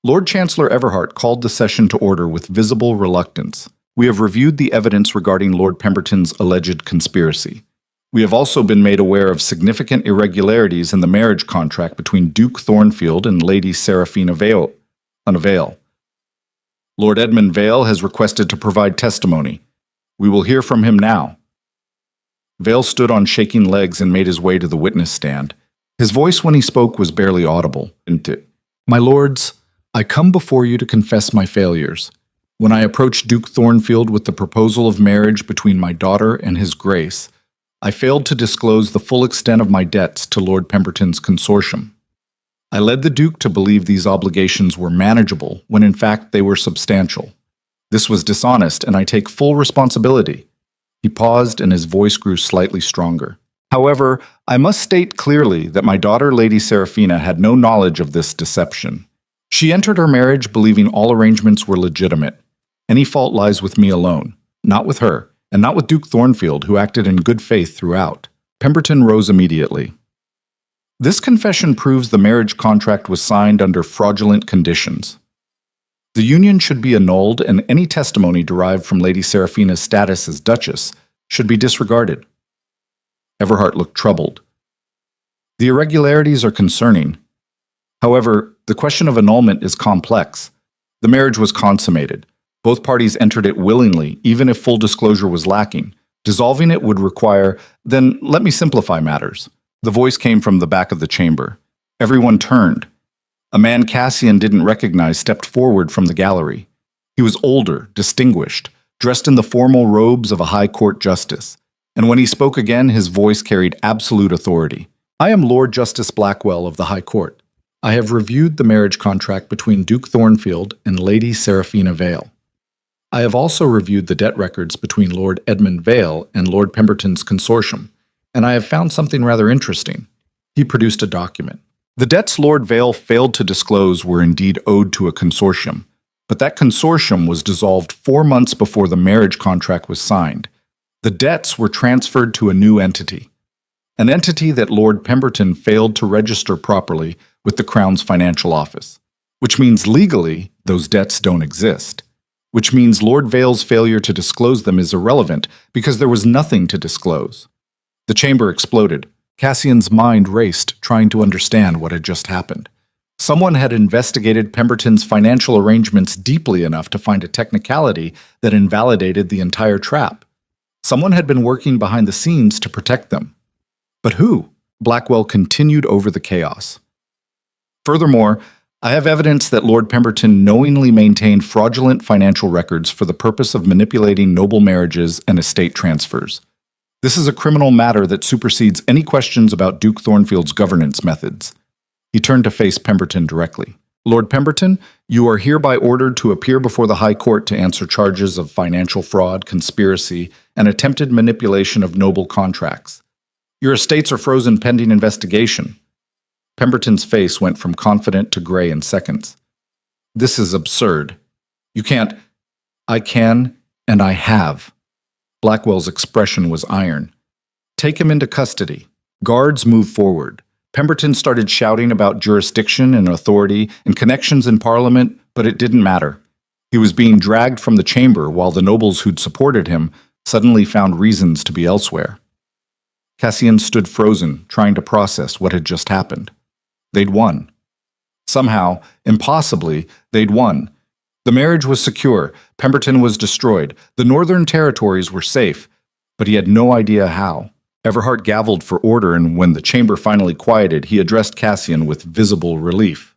Lord Chancellor Everhart called the session to order with visible reluctance. We have reviewed the evidence regarding Lord Pemberton's alleged conspiracy. We have also been made aware of significant irregularities in the marriage contract between Duke Thornfield and Lady Serafina Vale. Lord Edmund Vale has requested to provide testimony. We will hear from him now. Vale stood on shaking legs and made his way to the witness stand. His voice when he spoke was barely audible. My lords, I come before you to confess my failures. When I approached Duke Thornfield with the proposal of marriage between my daughter and his grace, I failed to disclose the full extent of my debts to Lord Pemberton's consortium. I led the Duke to believe these obligations were manageable when in fact they were substantial. This was dishonest and I take full responsibility. He paused and his voice grew slightly stronger. However, I must state clearly that my daughter Lady Serafina had no knowledge of this deception. She entered her marriage believing all arrangements were legitimate. Any fault lies with me alone, not with her, and not with Duke Thornfield, who acted in good faith throughout. Pemberton rose immediately. This confession proves the marriage contract was signed under fraudulent conditions. The union should be annulled and any testimony derived from Lady Serafina's status as Duchess should be disregarded. Everhart looked troubled. The irregularities are concerning. However, the question of annulment is complex. The marriage was consummated. Both parties entered it willingly, even if full disclosure was lacking. Dissolving it would require, then let me simplify matters. The voice came from the back of the chamber. Everyone turned. A man Cassian didn't recognize stepped forward from the gallery. He was older, distinguished, dressed in the formal robes of a high court justice. And when he spoke again, his voice carried absolute authority. I am Lord Justice Blackwell of the High Court. I have reviewed the marriage contract between Duke Thornfield and Lady Serafina Vale. I have also reviewed the debt records between Lord Edmund Vale and Lord Pemberton's consortium, and I have found something rather interesting. He produced a document. The debts Lord Vale failed to disclose were indeed owed to a consortium, But that consortium was dissolved 4 months before the marriage contract was signed. The debts were transferred to a new entity, an entity that Lord Pemberton failed to register properly with the Crown's financial office, which means legally those debts don't exist, which means Lord Vale's failure to disclose them is irrelevant because there was nothing to disclose. The chamber exploded. Cassian's mind raced, trying to understand what had just happened. Someone had investigated Pemberton's financial arrangements deeply enough to find a technicality that invalidated the entire trap. Someone had been working behind the scenes to protect them. But who? Blackwell continued over the chaos. Furthermore, I have evidence that Lord Pemberton knowingly maintained fraudulent financial records for the purpose of manipulating noble marriages and estate transfers. This is a criminal matter that supersedes any questions about Duke Thornfield's governance methods. He turned to face Pemberton directly. Lord Pemberton, you are hereby ordered to appear before the High Court to answer charges of financial fraud, conspiracy, and attempted manipulation of noble contracts. Your estates are frozen pending investigation. Pemberton's face went from confident to gray in seconds. This is absurd. You can't. I can, and I have. Blackwell's expression was iron. Take him into custody. Guards moved forward. Pemberton started shouting about jurisdiction and authority and connections in Parliament, but it didn't matter. He was being dragged from the chamber while the nobles who'd supported him suddenly found reasons to be elsewhere. Cassian stood frozen, trying to process what had just happened. They'd won. Somehow, impossibly, they'd won. The marriage was secure, Pemberton was destroyed, the Northern Territories were safe, but he had no idea how. Everhart gavelled for order, and when the chamber finally quieted, he addressed Cassian with visible relief.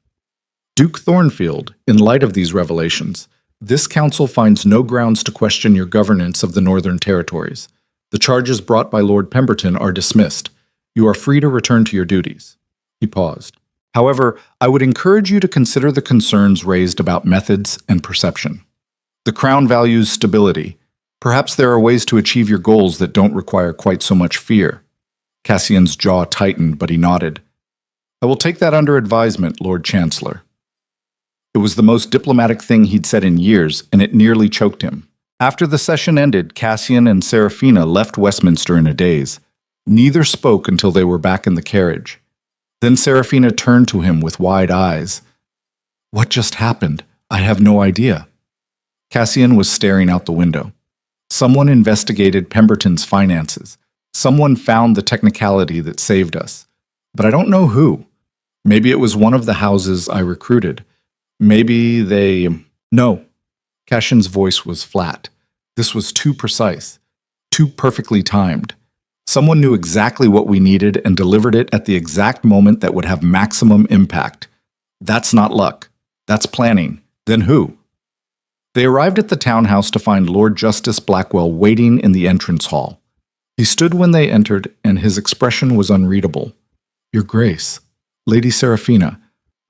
Duke Thornfield, in light of these revelations, this council finds no grounds to question your governance of the Northern Territories. The charges brought by Lord Pemberton are dismissed. You are free to return to your duties. He paused. However, I would encourage you to consider the concerns raised about methods and perception. The Crown values stability. Perhaps there are ways to achieve your goals that don't require quite so much fear. Cassian's jaw tightened, but he nodded. I will take that under advisement, Lord Chancellor. It was the most diplomatic thing he'd said in years, and it nearly choked him. After the session ended, Cassian and Seraphina left Westminster in a daze. Neither spoke until they were back in the carriage. Then Seraphina turned to him with wide eyes. What just happened? I have no idea. Cassian was staring out the window. Someone investigated Pemberton's finances. Someone found the technicality that saved us. But I don't know who. Maybe it was one of the houses I recruited. Maybe they... No. Cassian's voice was flat. This was too precise, too perfectly timed. Someone knew exactly what we needed and delivered it at the exact moment that would have maximum impact. That's not luck. That's planning. Then who? They arrived at the townhouse to find Lord Justice Blackwell waiting in the entrance hall. He stood when they entered, and his expression was unreadable. Your Grace, Lady Seraphina,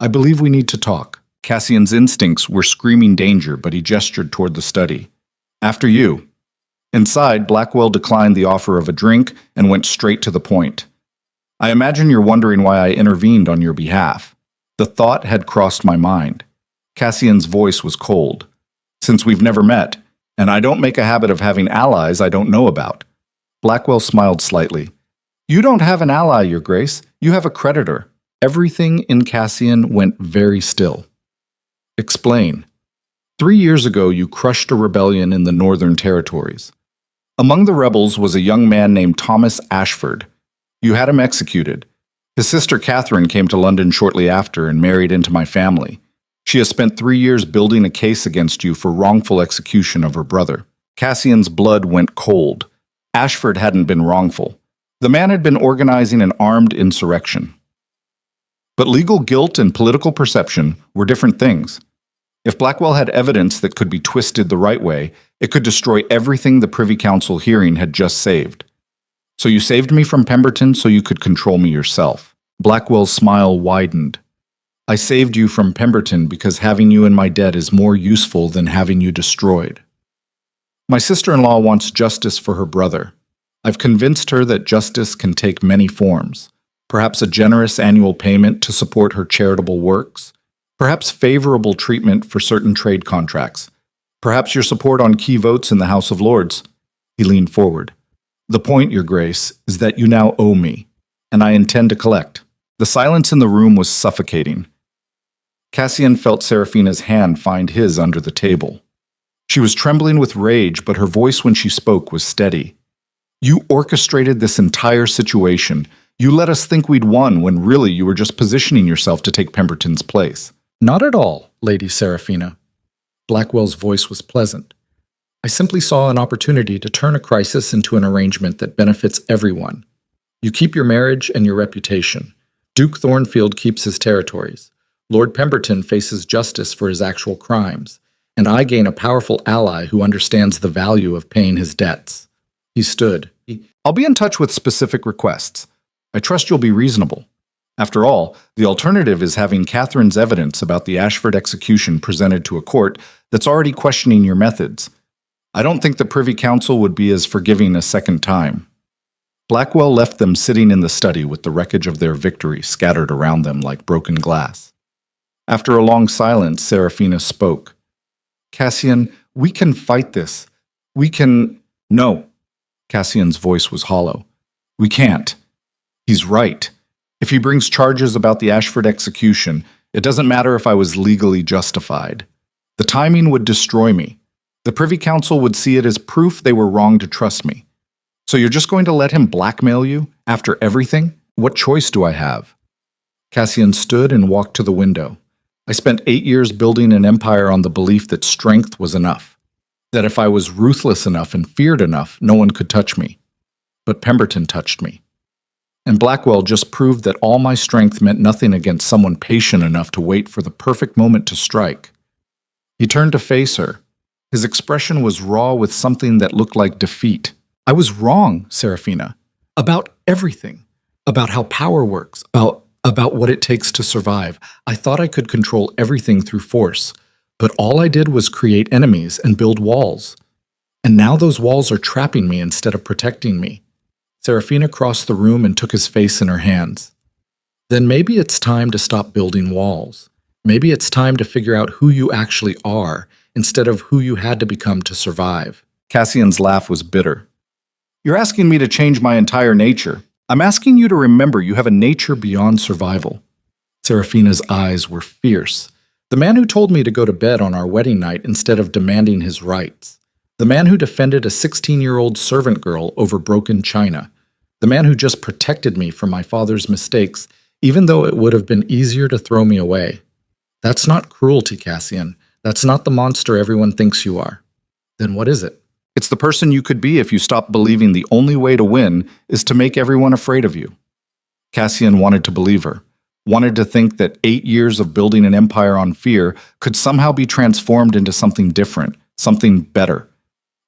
I believe we need to talk. Cassian's instincts were screaming danger, but he gestured toward the study. After you. Inside, Blackwell declined the offer of a drink and went straight to the point. I imagine you're wondering why I intervened on your behalf. The thought had crossed my mind. Cassian's voice was cold. Since we've never met, and I don't make a habit of having allies I don't know about. Blackwell smiled slightly. You don't have an ally, Your Grace. You have a creditor. Everything in Cassian went very still. Explain. 3 years ago, you crushed a rebellion in the Northern Territories. Among the rebels was a young man named Thomas Ashford. You had him executed. His sister Catherine came to London shortly after and married into my family. She has spent 3 years building a case against you for wrongful execution of her brother. Cassian's blood went cold. Ashford hadn't been wrongful. The man had been organizing an armed insurrection. But legal guilt and political perception were different things. If Blackwell had evidence that could be twisted the right way, it could destroy everything the Privy Council hearing had just saved. So you saved me from Pemberton so you could control me yourself. Blackwell's smile widened. I saved you from Pemberton because having you in my debt is more useful than having you destroyed. My sister-in-law wants justice for her brother. I've convinced her that justice can take many forms. Perhaps a generous annual payment to support her charitable works, Perhaps favorable treatment for certain trade contracts. Perhaps your support on key votes in the House of Lords. He leaned forward. The point, Your Grace, is that you now owe me, and I intend to collect. The silence in the room was suffocating. Cassian felt Seraphina's hand find his under the table. She was trembling with rage, but her voice when she spoke was steady. You orchestrated this entire situation. You let us think we'd won when really you were just positioning yourself to take Pemberton's place. Not at all, Lady Seraphina. Blackwell's voice was pleasant. I simply saw an opportunity to turn a crisis into an arrangement that benefits everyone. You keep your marriage and your reputation. Duke Thornfield keeps his territories. Lord Pemberton faces justice for his actual crimes. And I gain a powerful ally who understands the value of paying his debts. He stood. I'll be in touch with specific requests. I trust you'll be reasonable. After all, the alternative is having Catherine's evidence about the Ashford execution presented to a court that's already questioning your methods. I don't think the Privy Council would be as forgiving a second time. Blackwell left them sitting in the study with the wreckage of their victory scattered around them like broken glass. After a long silence, Seraphina spoke. Cassian, we can fight this. We can... No. Cassian's voice was hollow. We can't. He's right. If he brings charges about the Ashford execution, it doesn't matter if I was legally justified. The timing would destroy me. The Privy Council would see it as proof they were wrong to trust me. So you're just going to let him blackmail you after everything? What choice do I have? Cassian stood and walked to the window. I spent 8 years building an empire on the belief that strength was enough. That if I was ruthless enough and feared enough, no one could touch me. But Pemberton touched me. And Blackwell just proved that all my strength meant nothing against someone patient enough to wait for the perfect moment to strike. He turned to face her. His expression was raw with something that looked like defeat. I was wrong, Seraphina. About everything. About how power works. About what it takes to survive. I thought I could control everything through force. But all I did was create enemies and build walls. And now those walls are trapping me instead of protecting me. Seraphina crossed the room and took his face in her hands. Then maybe it's time to stop building walls. Maybe it's time to figure out who you actually are instead of who you had to become to survive. Cassian's laugh was bitter. You're asking me to change my entire nature. I'm asking you to remember you have a nature beyond survival. Seraphina's eyes were fierce. The man who told me to go to bed on our wedding night instead of demanding his rights. The man who defended a 16-year-old servant girl over broken china. The man who just protected me from my father's mistakes, even though it would have been easier to throw me away. That's not cruelty, Cassian. That's not the monster everyone thinks you are. Then what is it? It's the person you could be if you stop believing the only way to win is to make everyone afraid of you. Cassian wanted to believe her, wanted to think that 8 years of building an empire on fear could somehow be transformed into something different, something better.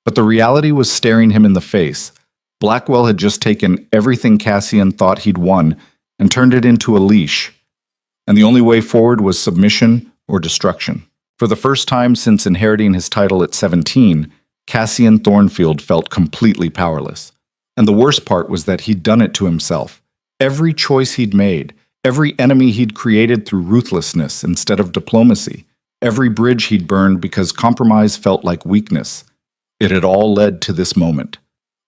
But the reality was staring him in the face. Blackwell had just taken everything Cassian thought he'd won and turned it into a leash. And the only way forward was submission or destruction. For the first time since inheriting his title at 17, Cassian Thornfield felt completely powerless. And the worst part was that he'd done it to himself. Every choice he'd made, every enemy he'd created through ruthlessness instead of diplomacy, every bridge he'd burned because compromise felt like weakness. It had all led to this moment.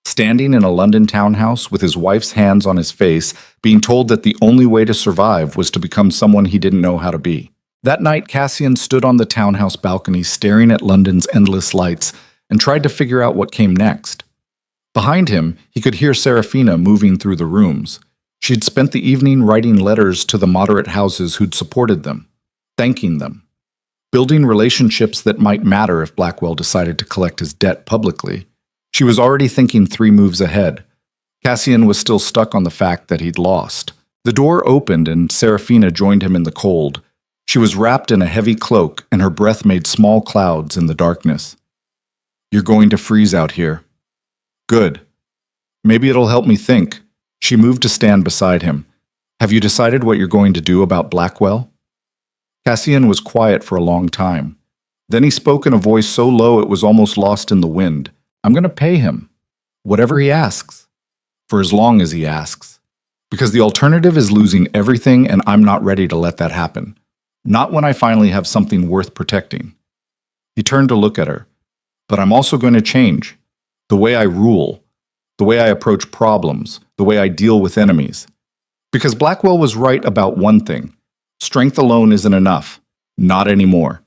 Standing in a London townhouse with his wife's hands on his face, being told that the only way to survive was to become someone he didn't know how to be. That night, Cassian stood on the townhouse balcony staring at London's endless lights and tried to figure out what came next. Behind him, he could hear Seraphina moving through the rooms. She'd spent the evening writing letters to the moderate houses who'd supported them, thanking them, building relationships that might matter if Blackwell decided to collect his debt publicly. She was already thinking 3 moves ahead. Cassian was still stuck on the fact that he'd lost. The door opened and Seraphina joined him in the cold. She was wrapped in a heavy cloak and her breath made small clouds in the darkness. You're going to freeze out here. Good. Maybe it'll help me think. She moved to stand beside him. Have you decided what you're going to do about Blackwell? Cassian was quiet for a long time. Then he spoke in a voice so low it was almost lost in the wind. I'm going to pay him. Whatever he asks. For as long as he asks. Because the alternative is losing everything and I'm not ready to let that happen. Not when I finally have something worth protecting. He turned to look at her. But I'm also going to change. The way I rule, the way I approach problems, the way I deal with enemies. Because Blackwell was right about one thing. Strength alone isn't enough. Not anymore.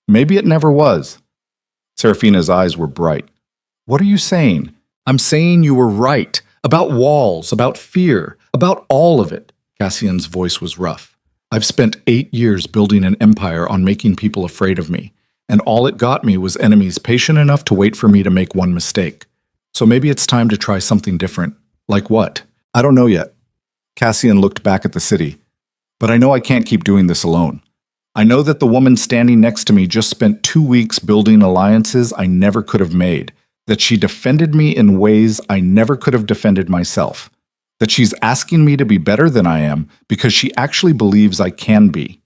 Maybe it never was. Serafina's eyes were bright. What are you saying? I'm saying you were right. About walls, about fear, about all of it. Cassian's voice was rough. I've spent 8 years building an empire on making people afraid of me, and all it got me was enemies patient enough to wait for me to make one mistake. So maybe it's time to try something different. Like what? I don't know yet. Cassian looked back at the city. But I know I can't keep doing this alone. I know that the woman standing next to me just spent 2 weeks building alliances I never could have made, that she defended me in ways I never could have defended myself, that she's asking me to be better than I am because she actually believes I can be.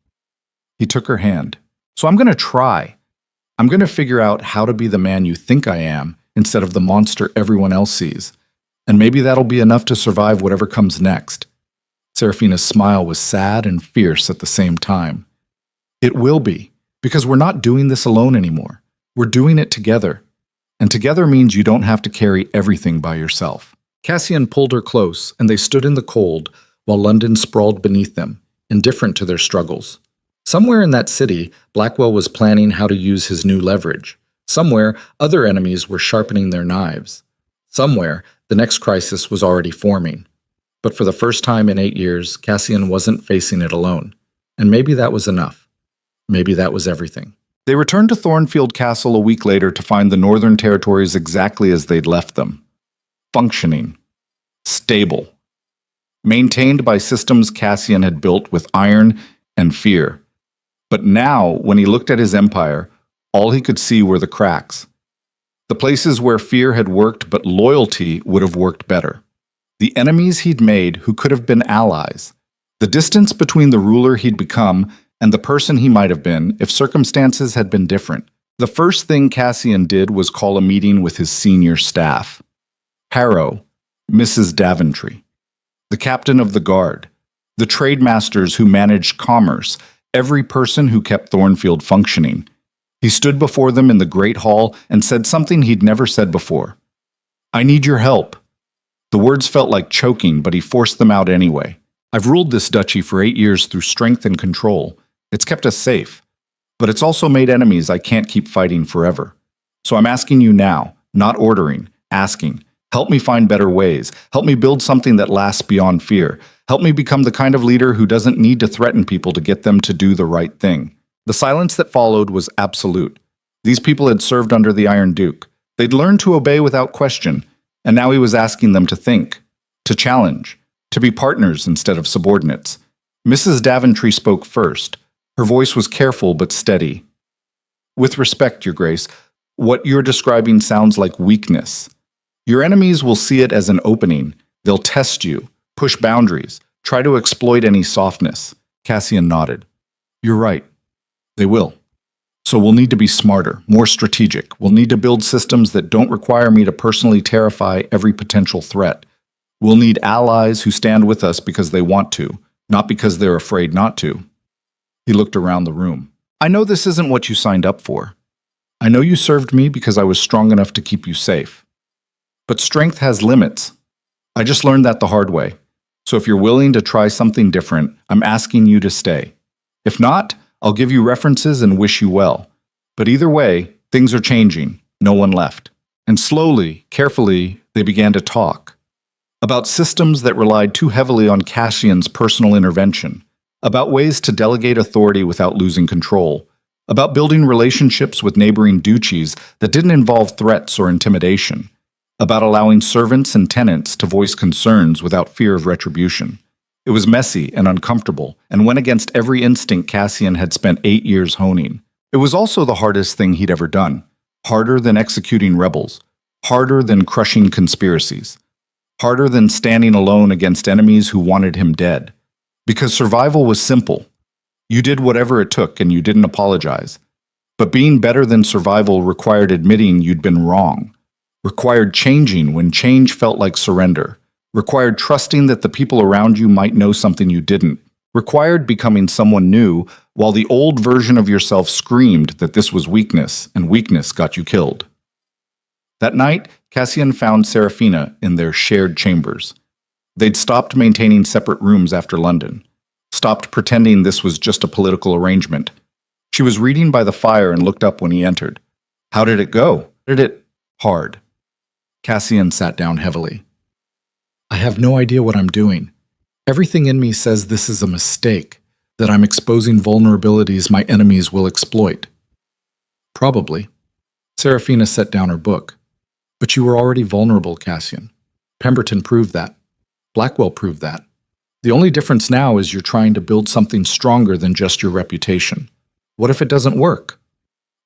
He took her hand. So I'm going to try. I'm going to figure out how to be the man you think I am instead of the monster everyone else sees. And maybe that'll be enough to survive whatever comes next. Serafina's smile was sad and fierce at the same time. It will be, because we're not doing this alone anymore. We're doing it together. And together means you don't have to carry everything by yourself. Cassian pulled her close, and they stood in the cold while London sprawled beneath them, indifferent to their struggles. Somewhere in that city, Blackwell was planning how to use his new leverage. Somewhere, other enemies were sharpening their knives. Somewhere, the next crisis was already forming. But for the first time in 8 years, Cassian wasn't facing it alone. And maybe that was enough. Maybe that was everything. They returned to Thornfield Castle a week later to find the Northern Territories exactly as they'd left them. Functioning. Stable. Maintained by systems Cassian had built with iron and fear. But now, when he looked at his empire, all he could see were the cracks. The places where fear had worked but loyalty would have worked better. The enemies he'd made who could have been allies. The distance between the ruler he'd become and the person he might have been if circumstances had been different. The first thing Cassian did was call a meeting with his senior staff. Harrow, Mrs. Daventry, the captain of the guard, the trade masters who managed commerce, every person who kept Thornfield functioning. He stood before them in the great hall and said something he'd never said before. I need your help. The words felt like choking, but he forced them out anyway. I've ruled this duchy for 8 years through strength and control. It's kept us safe. But it's also made enemies I can't keep fighting forever. So I'm asking you now, not ordering, asking. Help me find better ways. Help me build something that lasts beyond fear. Help me become the kind of leader who doesn't need to threaten people to get them to do the right thing. The silence that followed was absolute. These people had served under the Iron Duke. They'd learned to obey without question, and now he was asking them to think, to challenge, to be partners instead of subordinates. Mrs. Daventry spoke first. Her voice was careful but steady. With respect, Your Grace, what you're describing sounds like weakness. Your enemies will see it as an opening. They'll test you, push boundaries, try to exploit any softness. Cassian nodded. You're right. They will. So we'll need to be smarter, more strategic. We'll need to build systems that don't require me to personally terrify every potential threat. We'll need allies who stand with us because they want to, not because they're afraid not to. He looked around the room. I know this isn't what you signed up for. I know you served me because I was strong enough to keep you safe. But strength has limits. I just learned that the hard way. So if you're willing to try something different, I'm asking you to stay. If not, I'll give you references and wish you well. But either way, things are changing. No one left. And slowly, carefully, they began to talk. About systems that relied too heavily on Cassian's personal intervention. About ways to delegate authority without losing control. About building relationships with neighboring duchies that didn't involve threats or intimidation. About allowing servants and tenants to voice concerns without fear of retribution. It was messy and uncomfortable, and went against every instinct Cassian had spent 8 years honing. It was also the hardest thing he'd ever done. Harder than executing rebels. Harder than crushing conspiracies. Harder than standing alone against enemies who wanted him dead. Because survival was simple. You did whatever it took and you didn't apologize. But being better than survival required admitting you'd been wrong. Required changing when change felt like surrender. Required trusting that the people around you might know something you didn't. required becoming someone new, while the old version of yourself screamed that this was weakness, and weakness got you killed. That night, Cassian found Serafina in their shared chambers. They'd stopped maintaining separate rooms after London, stopped pretending this was just a political arrangement. She was reading by the fire and looked up when he entered. How did it go? Hard. Cassian sat down heavily. I have no idea what I'm doing. Everything in me says this is a mistake, that I'm exposing vulnerabilities my enemies will exploit. Probably. Serafina set down her book. But you were already vulnerable, Cassian. Pemberton proved that. Blackwell proved that. The only difference now is you're trying to build something stronger than just your reputation. What if it doesn't work?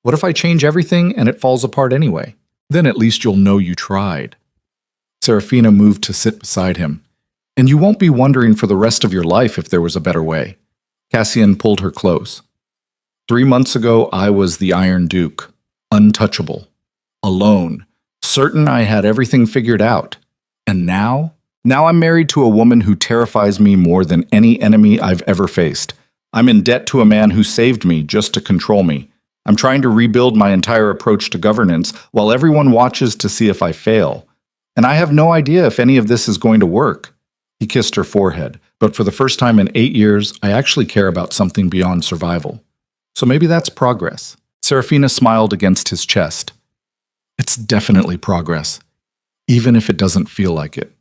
What if I change everything and it falls apart anyway? Then at least you'll know you tried. Serafina moved to sit beside him. And you won't be wondering for the rest of your life if there was a better way. Cassian pulled her close. 3 months ago, I was the Iron Duke, untouchable, alone, certain I had everything figured out. And now? Now I'm married to a woman who terrifies me more than any enemy I've ever faced. I'm in debt to a man who saved me just to control me. I'm trying to rebuild my entire approach to governance while everyone watches to see if I fail. And I have no idea if any of this is going to work. He kissed her forehead, but for the first time in 8 years, I actually care about something beyond survival. So maybe that's progress. Serafina smiled against his chest. It's definitely progress, even if it doesn't feel like it.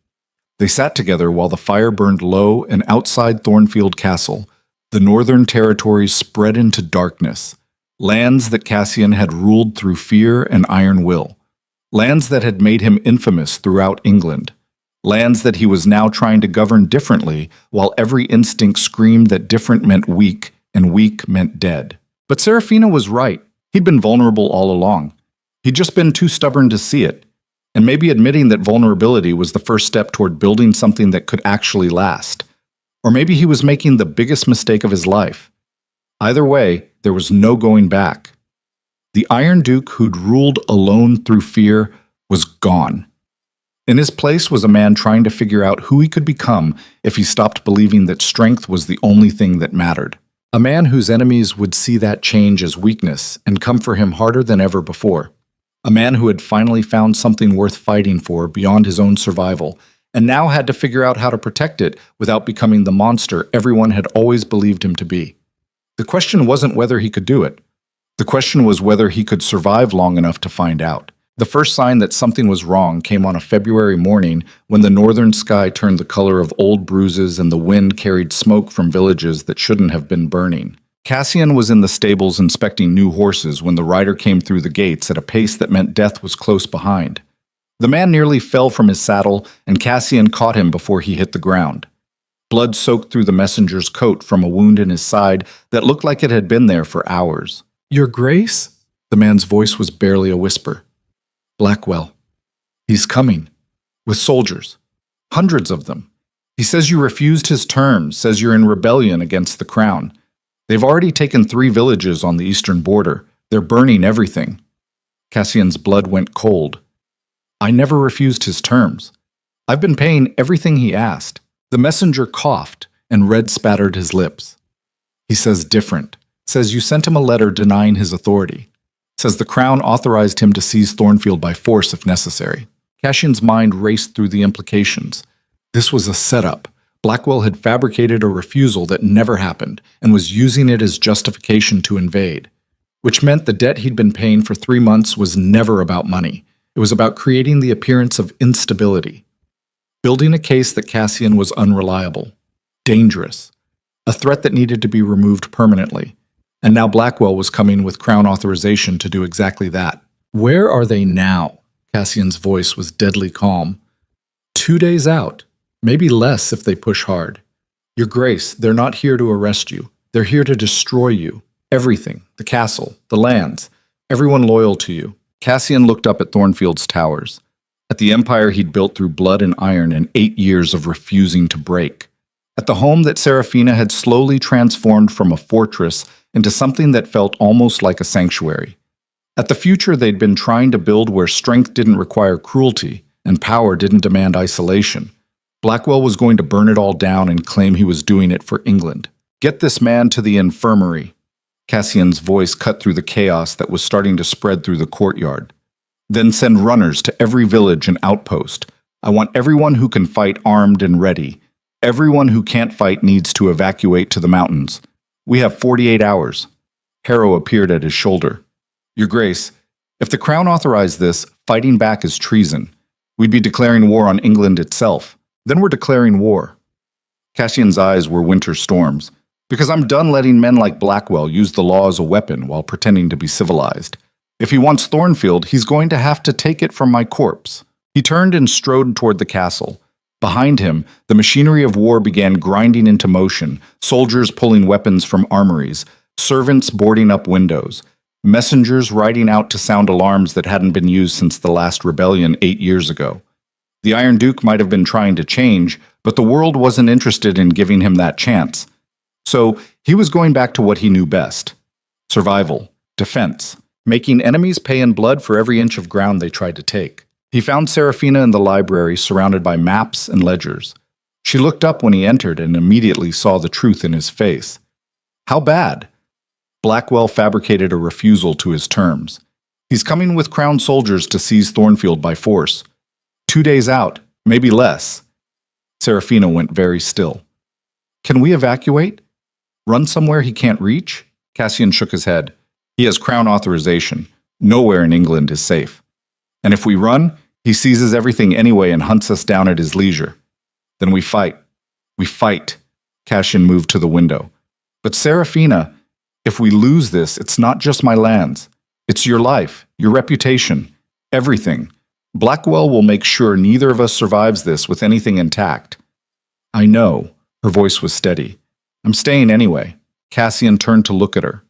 They sat together while the fire burned low, and outside Thornfield Castle, the northern territories spread into darkness, lands that Cassian had ruled through fear and iron will, lands that had made him infamous throughout England, lands that he was now trying to govern differently, while every instinct screamed that different meant weak and weak meant dead. But Serafina was right. He'd been vulnerable all along. He'd just been too stubborn to see it. And maybe admitting that vulnerability was the first step toward building something that could actually last. Or maybe he was making the biggest mistake of his life. Either way, there was no going back. The Iron Duke who'd ruled alone through fear was gone. In his place was a man trying to figure out who he could become if he stopped believing that strength was the only thing that mattered. A man whose enemies would see that change as weakness and come for him harder than ever before. A man who had finally found something worth fighting for beyond his own survival, and now had to figure out how to protect it without becoming the monster everyone had always believed him to be. The question wasn't whether he could do it. The question was whether he could survive long enough to find out. The first sign that something was wrong came on a February morning when the northern sky turned the color of old bruises and the wind carried smoke from villages that shouldn't have been burning. Cassian was in the stables inspecting new horses when the rider came through the gates at a pace that meant death was close behind. The man nearly fell from his saddle, and Cassian caught him before he hit the ground. Blood soaked through the messenger's coat from a wound in his side that looked like it had been there for hours. "Your Grace?" The man's voice was barely a whisper. "Blackwell. He's coming. With soldiers. Hundreds of them. He says you refused his terms, says you're in rebellion against the crown. They've already taken 3 villages on the eastern border. They're burning everything." Cassian's blood went cold. "I never refused his terms. I've been paying everything he asked." The messenger coughed, and red spattered his lips. "He says different. Says you sent him a letter denying his authority. Says the crown authorized him to seize Thornfield by force if necessary." Cassian's mind raced through the implications. This was a setup. Blackwell had fabricated a refusal that never happened and was using it as justification to invade, which meant the debt he'd been paying for 3 months was never about money. It was about creating the appearance of instability, building a case that Cassian was unreliable, dangerous, a threat that needed to be removed permanently. And now Blackwell was coming with crown authorization to do exactly that. "Where are they now?" Cassian's voice was deadly calm. 2 days out. Maybe less if they push hard. "Your Grace, they're not here to arrest you. They're here to destroy you. Everything. The castle, the lands, everyone loyal to you." Cassian looked up at Thornfield's towers, at the empire he'd built through blood and iron and 8 years of refusing to break, at the home that Serafina had slowly transformed from a fortress into something that felt almost like a sanctuary, at the future they'd been trying to build where strength didn't require cruelty and power didn't demand isolation. Blackwell was going to burn it all down and claim he was doing it for England. Get this man to the infirmary. Cassian's voice cut through the chaos that was starting to spread through the courtyard. Then send runners to every village and outpost. I want everyone who can fight armed and ready. Everyone who can't fight needs to evacuate to the mountains. We have 48 hours. Harrow appeared at his shoulder. Your Grace, if the Crown authorized this, fighting back is treason. We'd be declaring war on England itself. Then we're declaring war. Cassian's eyes were winter storms. Because I'm done letting men like Blackwell use the law as a weapon while pretending to be civilized. If he wants Thornfield, he's going to have to take it from my corpse. He turned and strode toward the castle. Behind him, the machinery of war began grinding into motion, soldiers pulling weapons from armories, servants boarding up windows, messengers riding out to sound alarms that hadn't been used since the last rebellion 8 years ago. The Iron Duke might have been trying to change, but the world wasn't interested in giving him that chance. So he was going back to what he knew best: survival, defense, making enemies pay in blood for every inch of ground they tried to take. He found Serafina in the library surrounded by maps and ledgers. She looked up when he entered and immediately saw the truth in his face. How bad? Blackwell fabricated a refusal to his terms. He's coming with Crown soldiers to seize Thornfield by force. 2 days out, maybe less. Serafina went very still. Can we evacuate? Run somewhere he can't reach? Cassian shook his head. He has Crown authorization. Nowhere in England is safe. And if we run, he seizes everything anyway and hunts us down at his leisure. Then we fight. We fight. Cassian moved to the window. But Serafina, if we lose this, it's not just my lands. It's your life, your reputation, everything. Blackwell will make sure neither of us survives this with anything intact. I know. Her voice was steady. I'm staying anyway. Cassian turned to look at her.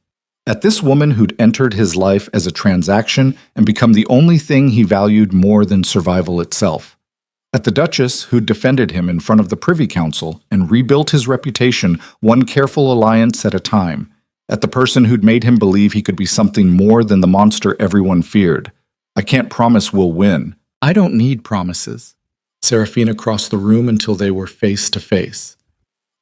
At this woman who'd entered his life as a transaction and become the only thing he valued more than survival itself. At the Duchess who'd defended him in front of the Privy Council and rebuilt his reputation one careful alliance at a time. At the person who'd made him believe he could be something more than the monster everyone feared. I can't promise we'll win. I don't need promises. Serafina crossed the room until they were face to face.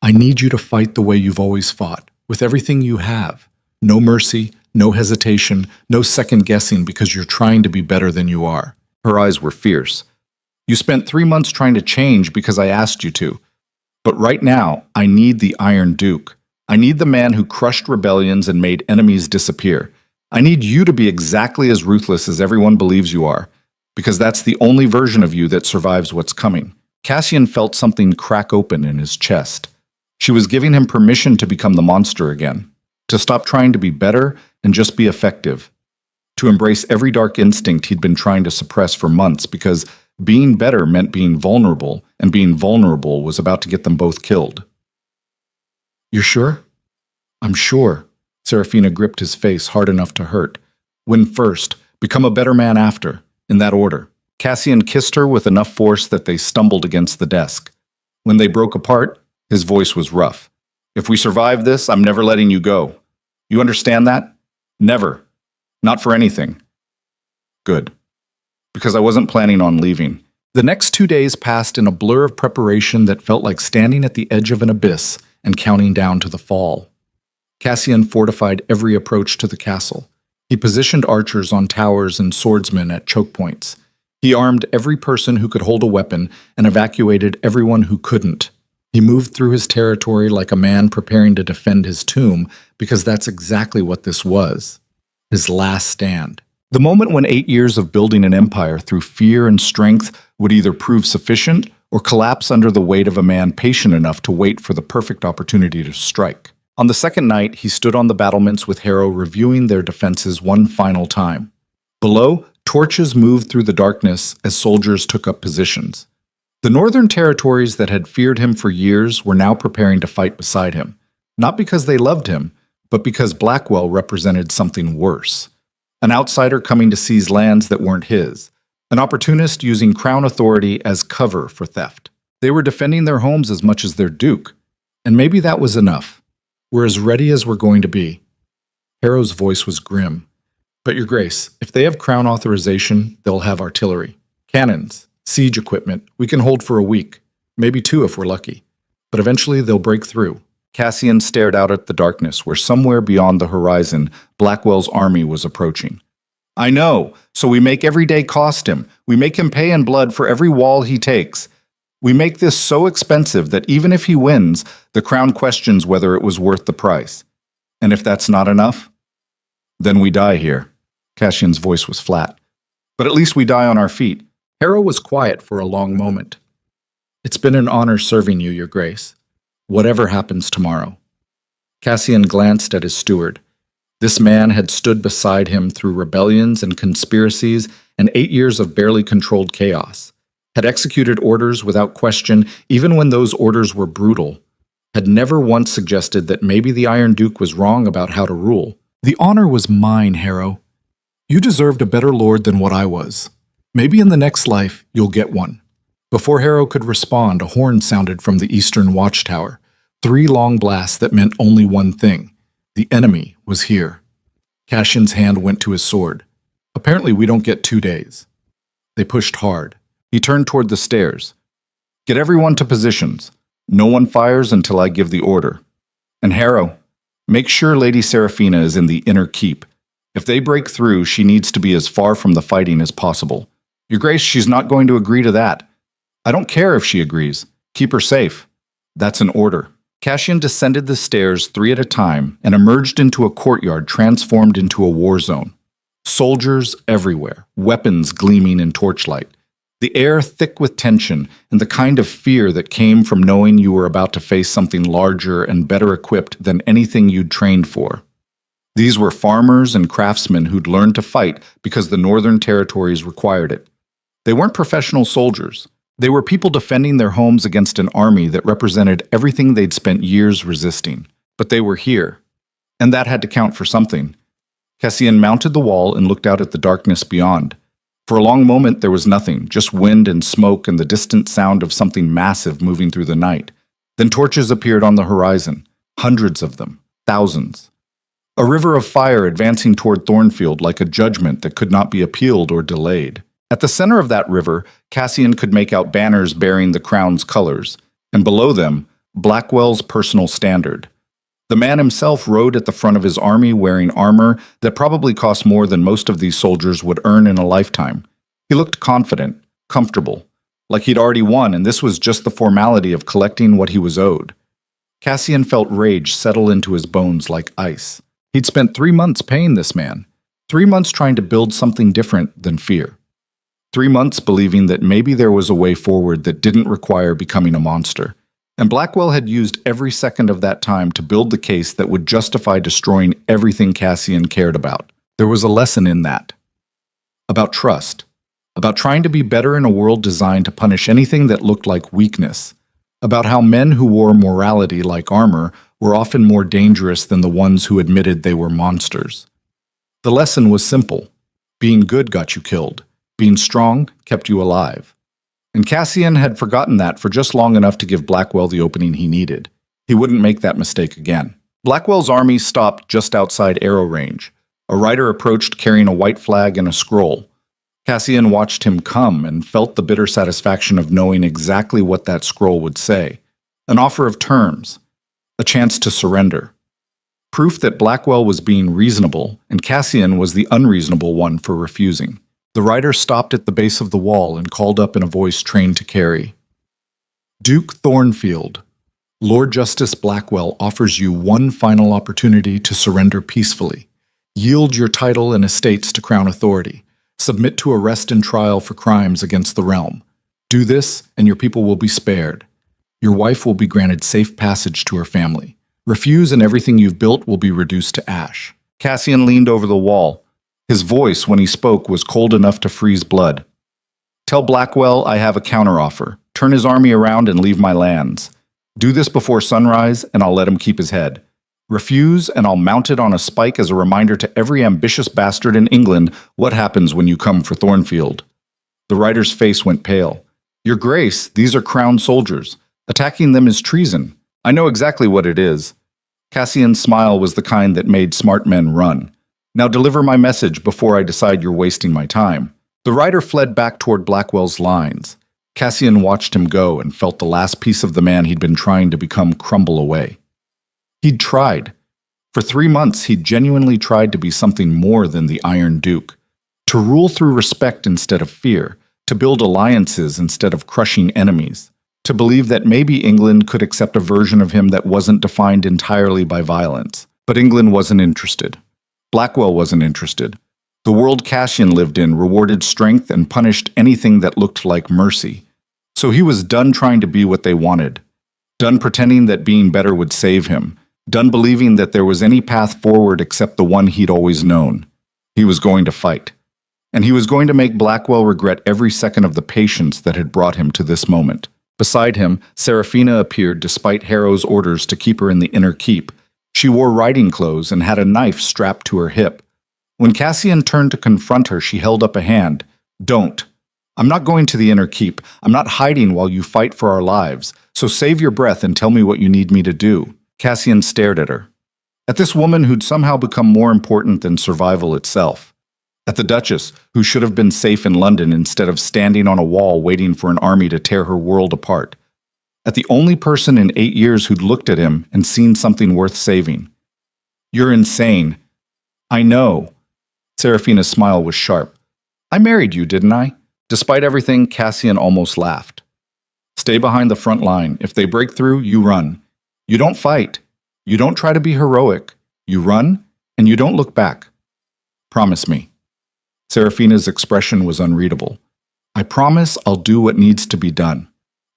I need you to fight the way you've always fought, with everything you have. No mercy, no hesitation, no second guessing because you're trying to be better than you are. Her eyes were fierce. You spent 3 months trying to change because I asked you to. But right now, I need the Iron Duke. I need the man who crushed rebellions and made enemies disappear. I need you to be exactly as ruthless as everyone believes you are, because that's the only version of you that survives what's coming. Cassian felt something crack open in his chest. She was giving him permission to become the monster again, to stop trying to be better and just be effective, to embrace every dark instinct he'd been trying to suppress for months because being better meant being vulnerable, and being vulnerable was about to get them both killed. You're sure? I'm sure. Serafina gripped his face hard enough to hurt. Win first, become a better man after, in that order. Cassian kissed her with enough force that they stumbled against the desk. When they broke apart, his voice was rough. If we survive this, I'm never letting you go. You understand that? Never. Not for anything. Good. Because I wasn't planning on leaving. The next 2 days passed in a blur of preparation that felt like standing at the edge of an abyss and counting down to the fall. Cassian fortified every approach to the castle. He positioned archers on towers and swordsmen at choke points. He armed every person who could hold a weapon and evacuated everyone who couldn't. He moved through his territory like a man preparing to defend his tomb, because that's exactly what this was. His last stand. The moment when 8 years of building an empire through fear and strength would either prove sufficient or collapse under the weight of a man patient enough to wait for the perfect opportunity to strike. On the second night, he stood on the battlements with Harrow reviewing their defenses one final time. Below, torches moved through the darkness as soldiers took up positions. The northern territories that had feared him for years were now preparing to fight beside him, not because they loved him, but because Blackwell represented something worse. An outsider coming to seize lands that weren't his, an opportunist using crown authority as cover for theft. They were defending their homes as much as their duke, and maybe that was enough. We're as ready as we're going to be. Harrow's voice was grim. But your grace, if they have crown authorization, they'll have artillery, cannons, siege equipment we can hold for a week, maybe 2 if we're lucky. But eventually they'll break through. Cassian stared out at the darkness where somewhere beyond the horizon, Blackwell's army was approaching. I know, so we make every day cost him. We make him pay in blood for every wall he takes. We make this so expensive that even if he wins, the crown questions whether it was worth the price. And if that's not enough, then we die here. Cassian's voice was flat. But at least we die on our feet. Harrow was quiet for a long moment. It's been an honor serving you, Your Grace. Whatever happens tomorrow. Cassian glanced at his steward. This man had stood beside him through rebellions and conspiracies and 8 years of barely controlled chaos, had executed orders without question even when those orders were brutal, had never once suggested that maybe the Iron Duke was wrong about how to rule. The honor was mine, Harrow. You deserved a better lord than what I was. Maybe in the next life you'll get one. Before Harrow could respond, a horn sounded from the eastern watchtower. 3 long blasts that meant only one thing. The enemy was here. Cassian's hand went to his sword. Apparently we don't get 2 days. They pushed hard. He turned toward the stairs. Get everyone to positions. No one fires until I give the order. And Harrow, make sure Lady Seraphina is in the inner keep. If they break through, she needs to be as far from the fighting as possible. Your Grace, she's not going to agree to that. I don't care if she agrees. Keep her safe. That's an order. Cassian descended the stairs 3 at a time and emerged into a courtyard transformed into a war zone. Soldiers everywhere, weapons gleaming in torchlight. The air thick with tension and the kind of fear that came from knowing you were about to face something larger and better equipped than anything you'd trained for. These were farmers and craftsmen who'd learned to fight because the Northern Territories required it. They weren't professional soldiers. They were people defending their homes against an army that represented everything they'd spent years resisting. But they were here, and that had to count for something. Cassian mounted the wall and looked out at the darkness beyond. For a long moment there was nothing, just wind and smoke and the distant sound of something massive moving through the night. Then torches appeared on the horizon, hundreds of them, thousands. A river of fire advancing toward Thornfield like a judgment that could not be appealed or delayed. At the center of that river, Cassian could make out banners bearing the crown's colors, and below them, Blackwell's personal standard. The man himself rode at the front of his army wearing armor that probably cost more than most of these soldiers would earn in a lifetime. He looked confident, comfortable, like he'd already won, and this was just the formality of collecting what he was owed. Cassian felt rage settle into his bones like ice. He'd spent 3 months paying this man, 3 months trying to build something different than fear. 3 months believing that maybe there was a way forward that didn't require becoming a monster. And Blackwell had used every second of that time to build the case that would justify destroying everything Cassian cared about. There was a lesson in that. About trust. About trying to be better in a world designed to punish anything that looked like weakness. About how men who wore morality like armor were often more dangerous than the ones who admitted they were monsters. The lesson was simple. Being good got you killed. Being strong kept you alive. And Cassian had forgotten that for just long enough to give Blackwell the opening he needed. He wouldn't make that mistake again. Blackwell's army stopped just outside arrow range. A rider approached carrying a white flag and a scroll. Cassian watched him come and felt the bitter satisfaction of knowing exactly what that scroll would say. An offer of terms. A chance to surrender. Proof that Blackwell was being reasonable, and Cassian was the unreasonable one for refusing. The rider stopped at the base of the wall and called up in a voice trained to carry. Duke Thornfield, Lord Justice Blackwell offers you one final opportunity to surrender peacefully. Yield your title and estates to Crown authority. Submit to arrest and trial for crimes against the realm. Do this, and your people will be spared. Your wife will be granted safe passage to her family. Refuse, and everything you've built will be reduced to ash. Cassian leaned over the wall. His voice, when he spoke, was cold enough to freeze blood. Tell Blackwell I have a counteroffer. Turn his army around and leave my lands. Do this before sunrise, and I'll let him keep his head. Refuse, and I'll mount it on a spike as a reminder to every ambitious bastard in England what happens when you come for Thornfield. The rider's face went pale. Your Grace, these are crown soldiers. Attacking them is treason. I know exactly what it is. Cassian's smile was the kind that made smart men run. Now deliver my message before I decide you're wasting my time. The rider fled back toward Blackwell's lines. Cassian watched him go and felt the last piece of the man he'd been trying to become crumble away. He'd tried. For 3 months, he'd genuinely tried to be something more than the Iron Duke, to rule through respect instead of fear, to build alliances instead of crushing enemies, to believe that maybe England could accept a version of him that wasn't defined entirely by violence. But England wasn't interested. Blackwell wasn't interested. The world Cassian lived in rewarded strength and punished anything that looked like mercy. So he was done trying to be what they wanted, done pretending that being better would save him, done believing that there was any path forward except the one he'd always known. He was going to fight. And he was going to make Blackwell regret every second of the patience that had brought him to this moment. Beside him, Serafina appeared despite Harrow's orders to keep her in the inner keep. She wore riding clothes and had a knife strapped to her hip. When Cassian turned to confront her, she held up a hand. "Don't. I'm not going to the inner keep. I'm not hiding while you fight for our lives. So save your breath and tell me what you need me to do." Cassian stared at her. At this woman who'd somehow become more important than survival itself. At the Duchess, who should have been safe in London instead of standing on a wall waiting for an army to tear her world apart. At the only person in 8 years who'd looked at him and seen something worth saving. "You're insane." "I know." Serafina's smile was sharp. "I married you, didn't I?" Despite everything, Cassian almost laughed. "Stay behind the front line. If they break through, you run. You don't fight. You don't try to be heroic. You run, and you don't look back. Promise me." Serafina's expression was unreadable. "I promise I'll do what needs to be done.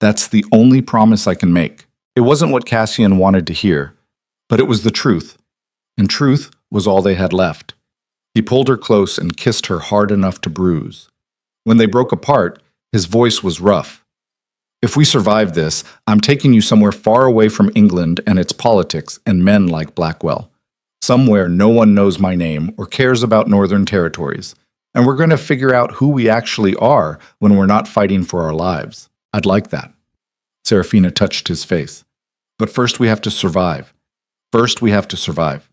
That's the only promise I can make." It wasn't what Cassian wanted to hear, but it was the truth, and truth was all they had left. He pulled her close and kissed her hard enough to bruise. When they broke apart, his voice was rough. "If we survive this, I'm taking you somewhere far away from England and its politics and men like Blackwell. Somewhere no one knows my name or cares about Northern Territories. And we're going to figure out who we actually are when we're not fighting for our lives. I'd like that." Serafina touched his face. "But first we have to survive. First we have to survive."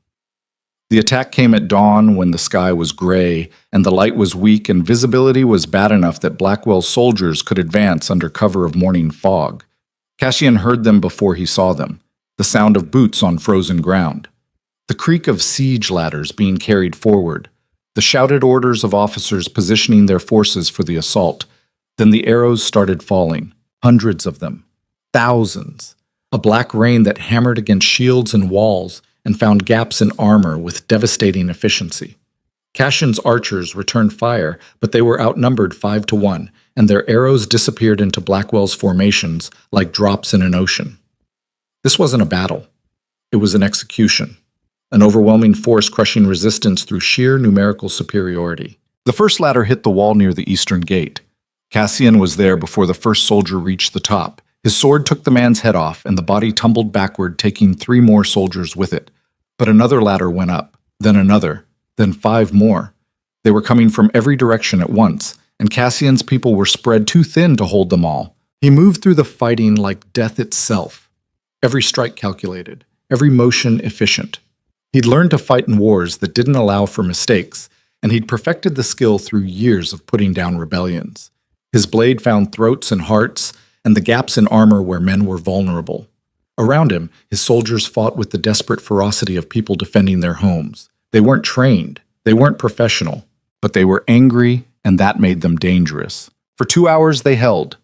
The attack came at dawn when the sky was gray and the light was weak and visibility was bad enough that Blackwell's soldiers could advance under cover of morning fog. Cassian heard them before he saw them, the sound of boots on frozen ground, the creak of siege ladders being carried forward, the shouted orders of officers positioning their forces for the assault. Then the arrows started falling, hundreds of them, thousands, a black rain that hammered against shields and walls and found gaps in armor with devastating efficiency. Cassian's archers returned fire, but they were outnumbered 5-1, and their arrows disappeared into Blackwell's formations like drops in an ocean. This wasn't a battle. It was an execution. An overwhelming force crushing resistance through sheer numerical superiority. The first ladder hit the wall near the eastern gate. Cassian was there before the first soldier reached the top. His sword took the man's head off, and the body tumbled backward, taking 3 more soldiers with it. But another ladder went up, then another, then 5 more. They were coming from every direction at once, and Cassian's people were spread too thin to hold them all. He moved through the fighting like death itself. Every strike calculated, every motion efficient. He'd learned to fight in wars that didn't allow for mistakes, and he'd perfected the skill through years of putting down rebellions. His blade found throats and hearts, and the gaps in armor where men were vulnerable. Around him, his soldiers fought with the desperate ferocity of people defending their homes. They weren't trained, they weren't professional, but they were angry, and that made them dangerous. For 2 hours they held.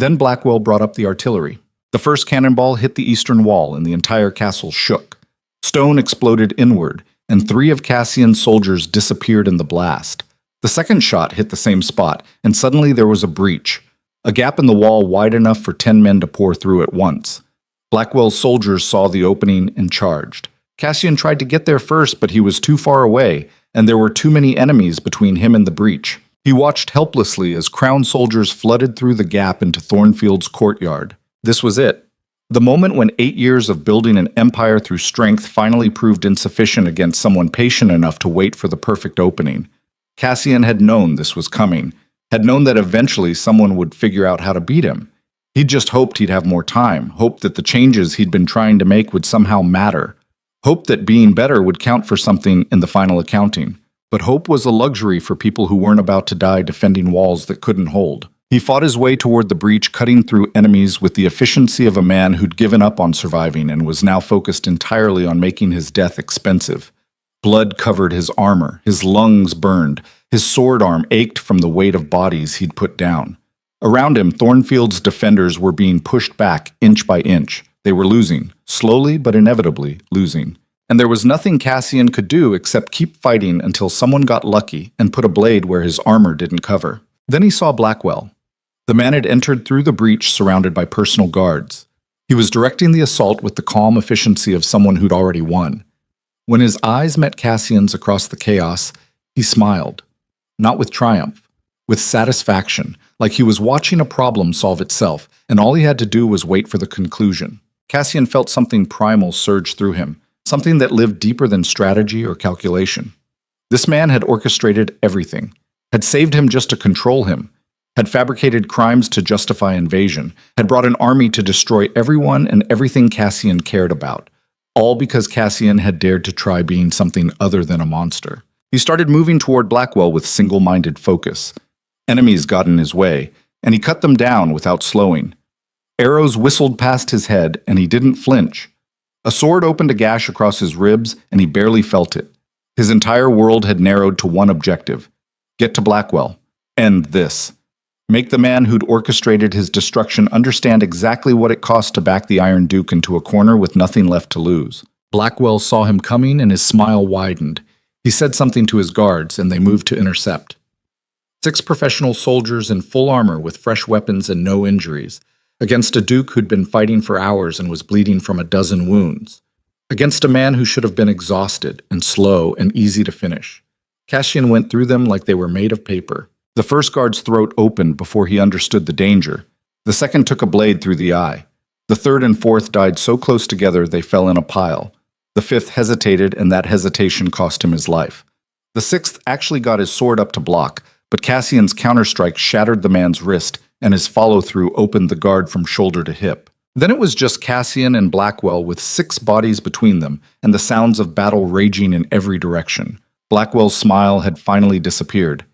Then Blackwell brought up the artillery. The first cannonball hit the eastern wall, and the entire castle shook. Stone exploded inward, and 3 of Cassian's soldiers disappeared in the blast. The second shot hit the same spot, and suddenly there was a breach, a gap in the wall wide enough for 10 men to pour through at once. Blackwell's soldiers saw the opening and charged. Cassian tried to get there first, but he was too far away, and there were too many enemies between him and the breach. He watched helplessly as crown soldiers flooded through the gap into Thornfield's courtyard. This was it. The moment when 8 years of building an empire through strength finally proved insufficient against someone patient enough to wait for the perfect opening. Cassian had known this was coming, had known that eventually someone would figure out how to beat him. He'd just hoped he'd have more time, hoped that the changes he'd been trying to make would somehow matter, hoped that being better would count for something in the final accounting. But hope was a luxury for people who weren't about to die defending walls that couldn't hold. He fought his way toward the breach, cutting through enemies with the efficiency of a man who'd given up on surviving and was now focused entirely on making his death expensive. Blood covered his armor, his lungs burned, his sword arm ached from the weight of bodies he'd put down. Around him, Thornfield's defenders were being pushed back inch by inch. They were losing, slowly but inevitably losing. And there was nothing Cassian could do except keep fighting until someone got lucky and put a blade where his armor didn't cover. Then he saw Blackwell. The man had entered through the breach surrounded by personal guards. He was directing the assault with the calm efficiency of someone who'd already won. When his eyes met Cassian's across the chaos, he smiled. Not with triumph, with satisfaction, like he was watching a problem solve itself, and all he had to do was wait for the conclusion. Cassian felt something primal surge through him, something that lived deeper than strategy or calculation. This man had orchestrated everything, had saved him just to control him, had fabricated crimes to justify invasion, had brought an army to destroy everyone and everything Cassian cared about, all because Cassian had dared to try being something other than a monster. He started moving toward Blackwell with single-minded focus. Enemies got in his way, and he cut them down without slowing. Arrows whistled past his head, and he didn't flinch. A sword opened a gash across his ribs, and he barely felt it. His entire world had narrowed to one objective: get to Blackwell. End this. Make the man who'd orchestrated his destruction understand exactly what it cost to back the Iron Duke into a corner with nothing left to lose. Blackwell saw him coming, and his smile widened. He said something to his guards, and they moved to intercept. 6 professional soldiers in full armor with fresh weapons and no injuries, against a duke who'd been fighting for hours and was bleeding from a dozen wounds, against a man who should have been exhausted and slow and easy to finish. Cassian went through them like they were made of paper. The first guard's throat opened before he understood the danger. The second took a blade through the eye. The third and fourth died so close together they fell in a pile. The fifth hesitated, and that hesitation cost him his life. The sixth actually got his sword up to block, but Cassian's counterstrike shattered the man's wrist, and his follow-through opened the guard from shoulder to hip. Then it was just Cassian and Blackwell with 6 bodies between them, and the sounds of battle raging in every direction. Blackwell's smile had finally disappeared.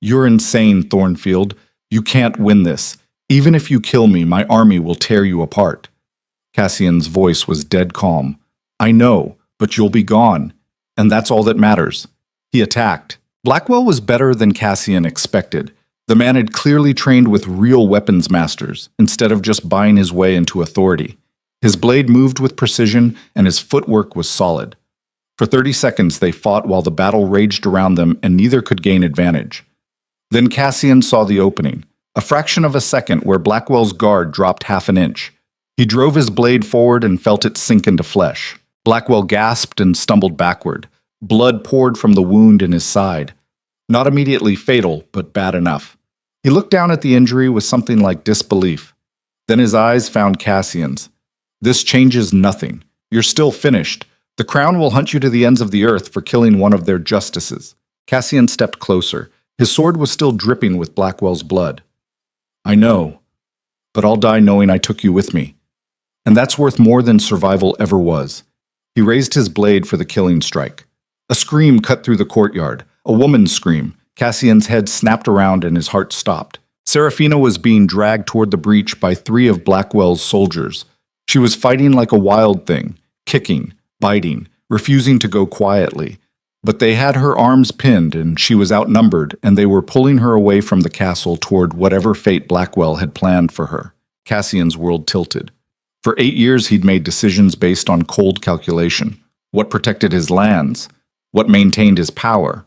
"You're insane, Thornfield. You can't win this. Even if you kill me, my army will tear you apart." Cassian's voice was dead calm. "I know, but you'll be gone, and that's all that matters." He attacked. Blackwell was better than Cassian expected. The man had clearly trained with real weapons masters, instead of just buying his way into authority. His blade moved with precision, and his footwork was solid. For 30 seconds they fought while the battle raged around them, and neither could gain advantage. Then Cassian saw the opening, a fraction of a second where Blackwell's guard dropped half an inch. He drove his blade forward and felt it sink into flesh. Blackwell gasped and stumbled backward. Blood poured from the wound in his side. Not immediately fatal, but bad enough. He looked down at the injury with something like disbelief. Then his eyes found Cassian's. "This changes nothing. You're still finished. The crown will hunt you to the ends of the earth for killing one of their justices." Cassian stepped closer. His sword was still dripping with Blackwell's blood. "I know, but I'll die knowing I took you with me. And that's worth more than survival ever was." He raised his blade for the killing strike. A scream cut through the courtyard. A woman's scream. Cassian's head snapped around and his heart stopped. Serafina was being dragged toward the breach by 3 of Blackwell's soldiers. She was fighting like a wild thing, kicking, biting, refusing to go quietly. But they had her arms pinned, and she was outnumbered, and they were pulling her away from the castle toward whatever fate Blackwell had planned for her. Cassian's world tilted. For 8 years he'd made decisions based on cold calculation. What protected his lands? What maintained his power?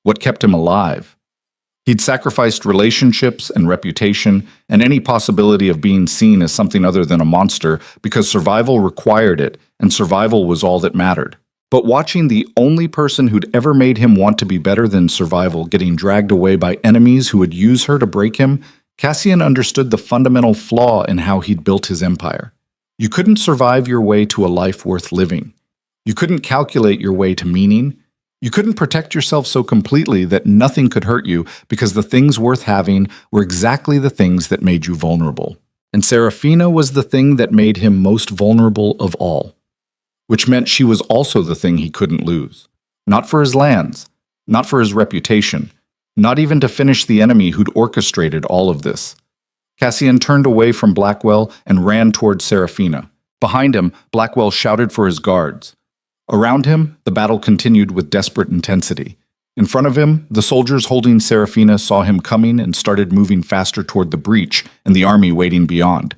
What kept him alive? He'd sacrificed relationships and reputation and any possibility of being seen as something other than a monster because survival required it, and survival was all that mattered. But watching the only person who'd ever made him want to be better than survival getting dragged away by enemies who would use her to break him, Cassian understood the fundamental flaw in how he'd built his empire. You couldn't survive your way to a life worth living. You couldn't calculate your way to meaning. You couldn't protect yourself so completely that nothing could hurt you because the things worth having were exactly the things that made you vulnerable. And Serafina was the thing that made him most vulnerable of all, which meant she was also the thing he couldn't lose. Not for his lands, not for his reputation, Not even to finish the enemy who'd orchestrated all of this. Cassian turned away from Blackwell and ran toward Seraphina. Behind him, Blackwell shouted for his guards. Around him, the battle continued with desperate intensity. In front of him, the soldiers holding Seraphina saw him coming and started moving faster toward the breach and the army waiting beyond.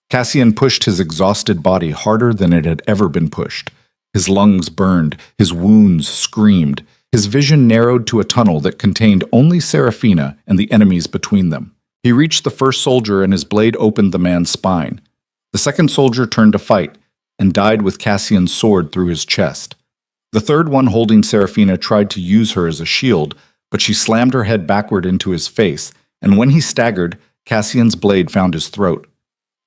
Cassian pushed his exhausted body harder than it had ever been pushed. His lungs burned, his wounds screamed. His vision narrowed to a tunnel that contained only Seraphina and the enemies between them. He reached the first soldier and his blade opened the man's spine. The second soldier turned to fight and died with Cassian's sword through his chest. The third one holding Seraphina tried to use her as a shield, but she slammed her head backward into his face, and when he staggered, Cassian's blade found his throat.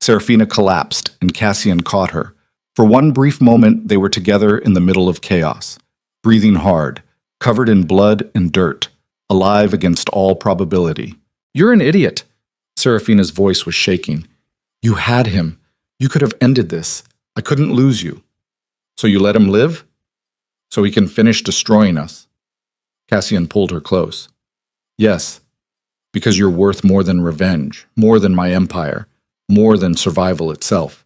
Seraphina collapsed, and Cassian caught her. For one brief moment, they were together in the middle of chaos, breathing hard, covered in blood and dirt, alive against all probability. "You're an idiot." Seraphina's voice was shaking. "You had him. You could have ended this. I couldn't lose you. So you let him live? So he can finish destroying us." Cassian pulled her close. "Yes, because you're worth more than revenge, more than my empire, more than survival itself.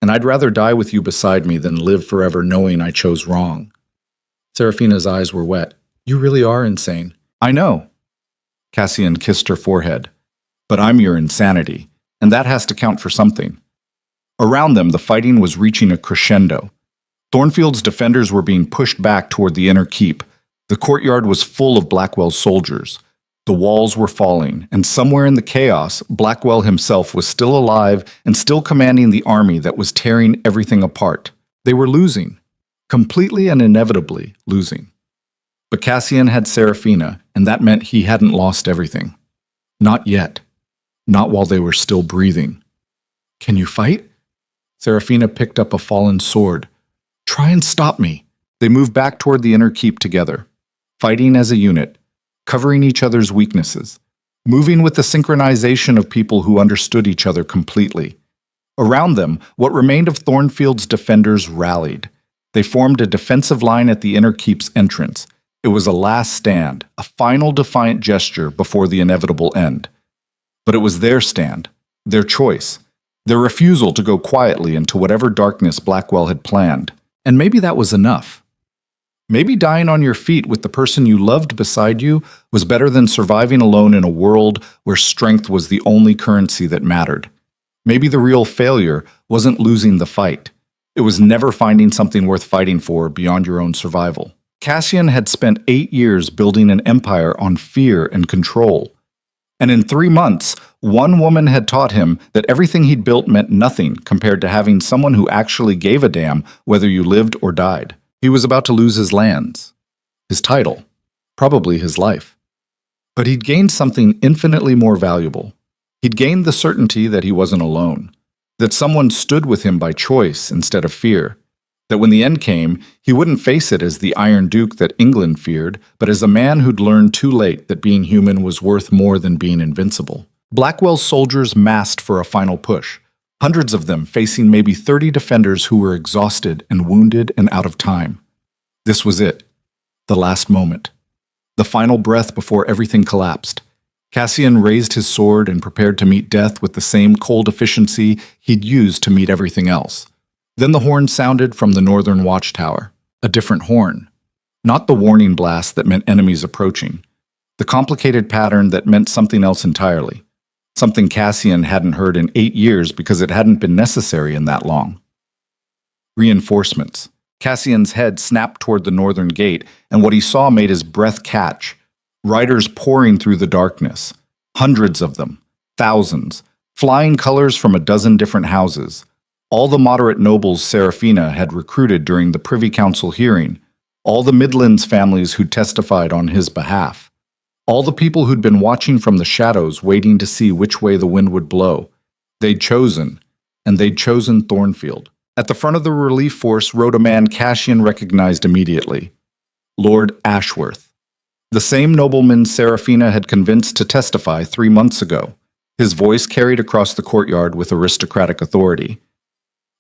And I'd rather die with you beside me than live forever knowing I chose wrong." Seraphina's eyes were wet. "You really are insane." "I know." Cassian kissed her forehead. "But I'm your insanity, and that has to count for something." Around them, the fighting was reaching a crescendo. Thornfield's defenders were being pushed back toward the inner keep. The courtyard was full of Blackwell's soldiers. The walls were falling, and somewhere in the chaos, Blackwell himself was still alive and still commanding the army that was tearing everything apart. They were losing. Completely and inevitably losing. But Cassian had Seraphina, and that meant he hadn't lost everything. Not yet. Not while they were still breathing. "Can you fight?" Seraphina picked up a fallen sword. "Try and stop me." They moved back toward the inner keep together, fighting as a unit, covering each other's weaknesses, moving with the synchronization of people who understood each other completely. Around them, what remained of Thornfield's defenders rallied. They formed a defensive line at the inner keep's entrance. It was a last stand, a final defiant gesture before the inevitable end. But it was their stand, their choice, their refusal to go quietly into whatever darkness Blackwell had planned. And maybe that was enough. Maybe dying on your feet with the person you loved beside you was better than surviving alone in a world where strength was the only currency that mattered. Maybe the real failure wasn't losing the fight. It was never finding something worth fighting for beyond your own survival. Cassian had spent 8 years building an empire on fear and control. And in 3 months, one woman had taught him that everything he'd built meant nothing compared to having someone who actually gave a damn whether you lived or died. He was about to lose his lands, his title, probably his life. But he'd gained something infinitely more valuable. He'd gained the certainty that he wasn't alone, that someone stood with him by choice instead of fear, that when the end came, he wouldn't face it as the Iron Duke that England feared, but as a man who'd learned too late that being human was worth more than being invincible. Blackwell's soldiers massed for a final push, hundreds of them facing maybe 30 defenders who were exhausted and wounded and out of time. This was it, the last moment, the final breath before everything collapsed. Cassian raised his sword and prepared to meet death with the same cold efficiency he'd used to meet everything else. Then the horn sounded from the northern watchtower, a different horn. Not the warning blast that meant enemies approaching, the complicated pattern that meant something else entirely, something Cassian hadn't heard in 8 years because it hadn't been necessary in that long. Reinforcements. Cassian's head snapped toward the northern gate, and what he saw made his breath catch. Riders pouring through the darkness, hundreds of them, thousands, flying colors from a dozen different houses. All the moderate nobles Seraphina had recruited during the Privy Council hearing, all the Midlands families who testified on his behalf, all the people who'd been watching from the shadows waiting to see which way the wind would blow. They'd chosen, and they'd chosen Thornfield. At the front of the relief force rode a man Cassian recognized immediately, Lord Ashworth, the same nobleman Seraphina had convinced to testify 3 months ago. His voice carried across the courtyard with aristocratic authority.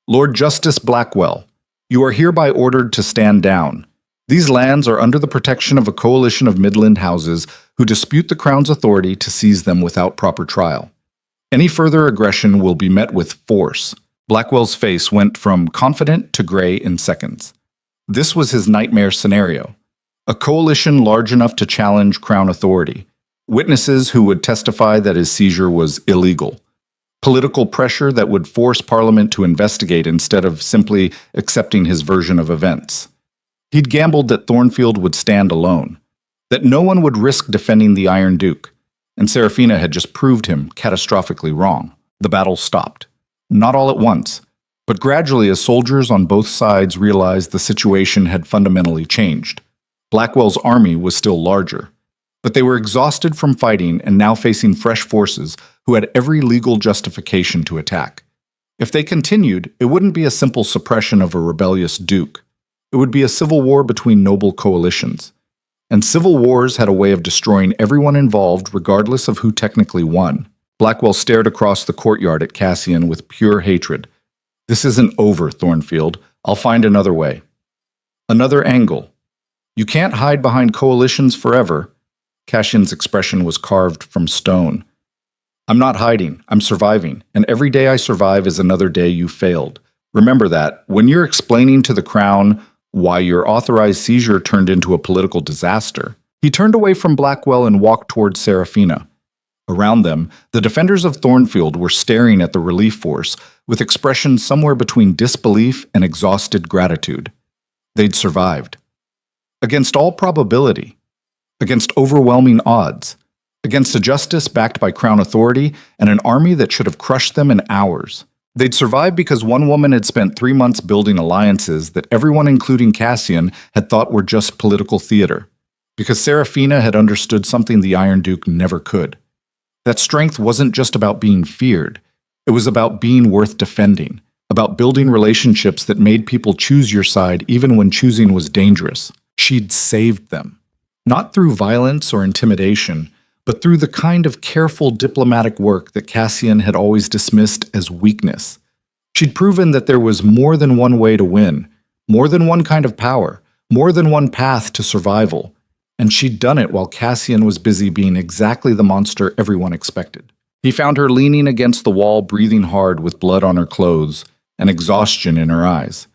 "Lord Justice Blackwell, you are hereby ordered to stand down. These lands are under the protection of a coalition of Midland houses who dispute the crown's authority to seize them without proper trial. Any further aggression will be met with force. Blackwell's face went from confident to gray in seconds. This was his nightmare scenario. A coalition large enough to challenge crown authority. Witnesses who would testify that his seizure was illegal. Political pressure that would force Parliament to investigate instead of simply accepting his version of events. He'd gambled that Thornfield would stand alone, that no one would risk defending the Iron Duke, and Serafina had just proved him catastrophically wrong. The battle stopped. Not all at once, but gradually as soldiers on both sides realized the situation had fundamentally changed. Blackwell's army was still larger, but they were exhausted from fighting and now facing fresh forces who had every legal justification to attack. If they continued, it wouldn't be a simple suppression of a rebellious duke. It would be a civil war between noble coalitions. And civil wars had a way of destroying everyone involved regardless of who technically won. Blackwell stared across the courtyard at Cassian with pure hatred. This isn't over, Thornfield. I'll find another way. Another angle. You can't hide behind coalitions forever. Cassian's expression was carved from stone. I'm not hiding, I'm surviving, and every day I survive is another day you failed. Remember that, when you're explaining to the Crown why your authorized seizure turned into a political disaster. He turned away from Blackwell and walked toward Serafina. Around them, the defenders of Thornfield were staring at the relief force with expressions somewhere between disbelief and exhausted gratitude. They'd survived. Against all probability. Against overwhelming odds. Against a justice backed by Crown authority and an army that should have crushed them in hours. They'd survived because one woman had spent 3 months building alliances that everyone, including Cassian, had thought were just political theater. Because Serafina had understood something the Iron Duke never could. That strength wasn't just about being feared. It was about being worth defending. About building relationships that made people choose your side even when choosing was dangerous. She'd saved them. Not through violence or intimidation, but through the kind of careful diplomatic work that Cassian had always dismissed as weakness. She'd proven that there was more than one way to win, more than one kind of power, more than one path to survival, and she'd done it while Cassian was busy being exactly the monster everyone expected. He found her leaning against the wall, breathing hard with blood on her clothes and exhaustion in her eyes.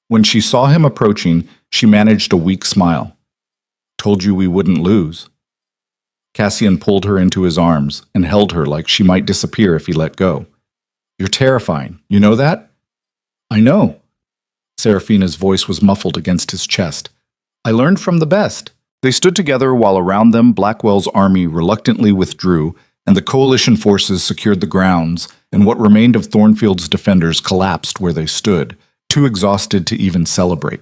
When she saw him approaching, she managed a weak smile. Told you we wouldn't lose. Cassian pulled her into his arms and held her like she might disappear if he let go. You're terrifying. You know that? I know. Serafina's voice was muffled against his chest. I learned from the best. They stood together while around them Blackwell's army reluctantly withdrew and the coalition forces secured the grounds, and what remained of Thornfield's defenders collapsed where they stood, too exhausted to even celebrate.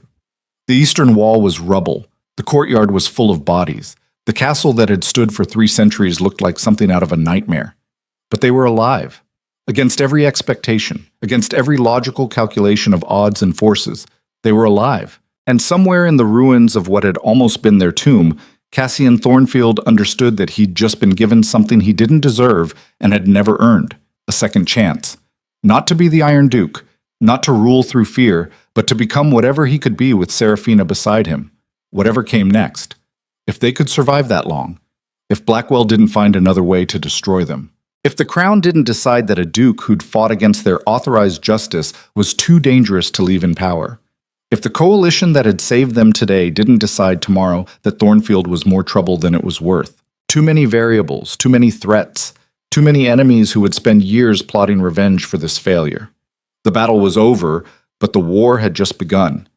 The eastern wall was rubble. The courtyard was full of bodies. The castle that had stood for 3 centuries looked like something out of a nightmare. But they were alive. Against every expectation, against every logical calculation of odds and forces, they were alive. And somewhere in the ruins of what had almost been their tomb, Cassian Thornfield understood that he'd just been given something he didn't deserve and had never earned, a second chance. Not to be the Iron Duke, not to rule through fear, but to become whatever he could be with Serafina beside him, whatever came next. If they could survive that long, if Blackwell didn't find another way to destroy them, if the Crown didn't decide that a duke who'd fought against their authorized justice was too dangerous to leave in power, if the coalition that had saved them today didn't decide tomorrow that Thornfield was more trouble than it was worth, too many variables, too many threats, too many enemies who would spend years plotting revenge for this failure. The battle was over, but the war had just begun.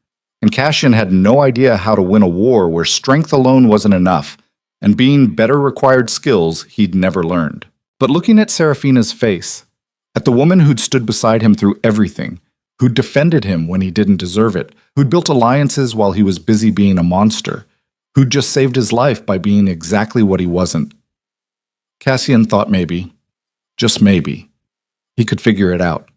And Cassian had no idea how to win a war where strength alone wasn't enough, and being better required skills he'd never learned. But looking at Serafina's face, at the woman who'd stood beside him through everything, who'd defended him when he didn't deserve it, who'd built alliances while he was busy being a monster, who'd just saved his life by being exactly what he wasn't. Cassian thought maybe, just maybe, he could figure it out.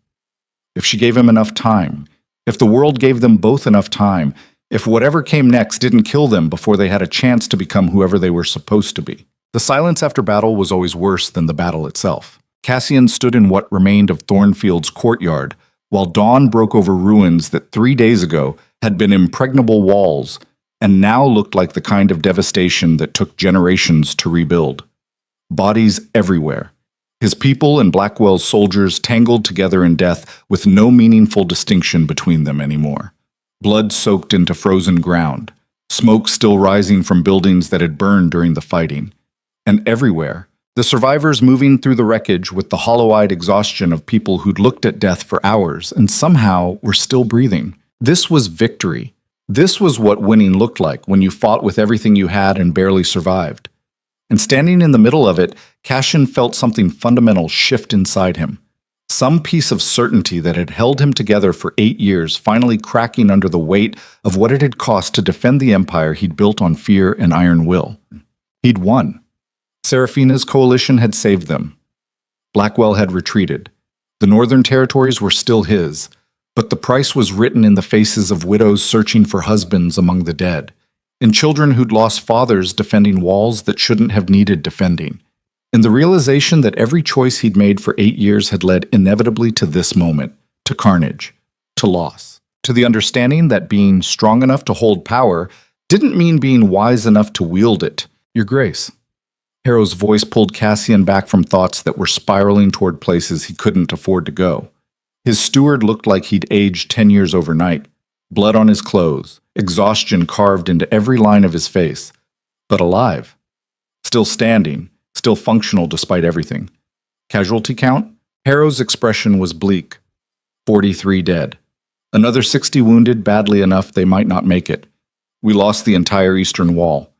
If she gave him enough time, if the world gave them both enough time, if whatever came next didn't kill them before they had a chance to become whoever they were supposed to be. The silence after battle was always worse than the battle itself. Cassian stood in what remained of Thornfield's courtyard, while dawn broke over ruins that 3 days ago had been impregnable walls and now looked like the kind of devastation that took generations to rebuild. Bodies everywhere. His people and Blackwell's soldiers tangled together in death with no meaningful distinction between them anymore. Blood soaked into frozen ground, smoke still rising from buildings that had burned during the fighting. And everywhere, the survivors moving through the wreckage with the hollow-eyed exhaustion of people who'd looked at death for hours and somehow were still breathing. This was victory. This was what winning looked like when you fought with everything you had and barely survived. And standing in the middle of it, Cassian felt something fundamental shift inside him. Some piece of certainty that had held him together for 8 years finally cracking under the weight of what it had cost to defend the empire he'd built on fear and iron will. He'd won. Serafina's coalition had saved them. Blackwell had retreated. The northern territories were still his, but the price was written in the faces of widows searching for husbands among the dead, in children who'd lost fathers defending walls that shouldn't have needed defending, in the realization that every choice he'd made for 8 years had led inevitably to this moment, to carnage, to loss, to the understanding that being strong enough to hold power didn't mean being wise enough to wield it. Your Grace. Harrow's voice pulled Cassian back from thoughts that were spiraling toward places he couldn't afford to go. His steward looked like he'd aged 10 years overnight, blood on his clothes, exhaustion carved into every line of his face, but alive, still standing, still functional despite everything. Casualty count? Harrow's expression was bleak. 43 dead. Another 60 wounded badly enough they might not make it. We lost the entire eastern wall.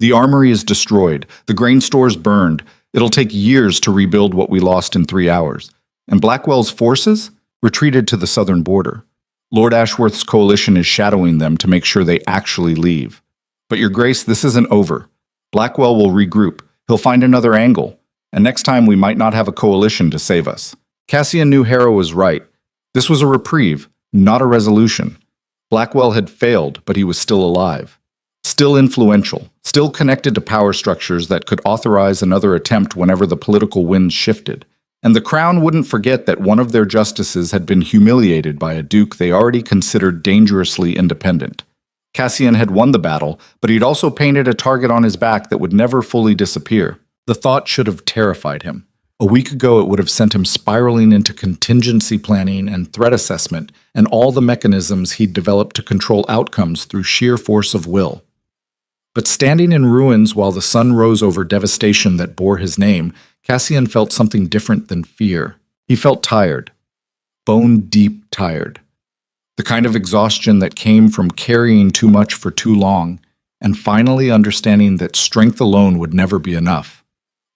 The armory is destroyed. The grain stores burned. It'll take years to rebuild what we lost in 3 hours. And Blackwell's forces retreated to the southern border. Lord Ashworth's coalition is shadowing them to make sure they actually leave. But Your Grace, this isn't over. Blackwell will regroup. He'll find another angle. And next time we might not have a coalition to save us. Cassian knew Harrow was right. This was a reprieve, not a resolution. Blackwell had failed, but he was still alive. Still influential, still connected to power structures that could authorize another attempt whenever the political winds shifted. And the crown wouldn't forget that one of their justices had been humiliated by a duke they already considered dangerously independent. Cassian had won the battle, but he'd also painted a target on his back that would never fully disappear. The thought should have terrified him. A week ago it would have sent him spiraling into contingency planning and threat assessment and all the mechanisms he'd developed to control outcomes through sheer force of will. But standing in ruins while the sun rose over devastation that bore his name, Cassian felt something different than fear. He felt tired. Bone-deep tired. The kind of exhaustion that came from carrying too much for too long, and finally understanding that strength alone would never be enough.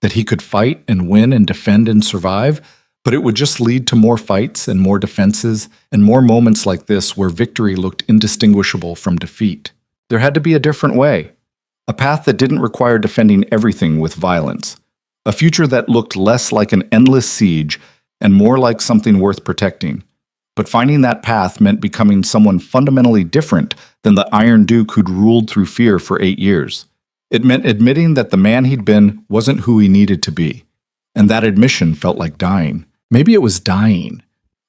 That he could fight and win and defend and survive, but it would just lead to more fights and more defenses and more moments like this where victory looked indistinguishable from defeat. There had to be a different way. A path that didn't require defending everything with violence. A future that looked less like an endless siege and more like something worth protecting. But finding that path meant becoming someone fundamentally different than the Iron Duke who'd ruled through fear for 8 years. It meant admitting that the man he'd been wasn't who he needed to be. And that admission felt like dying. Maybe it was dying.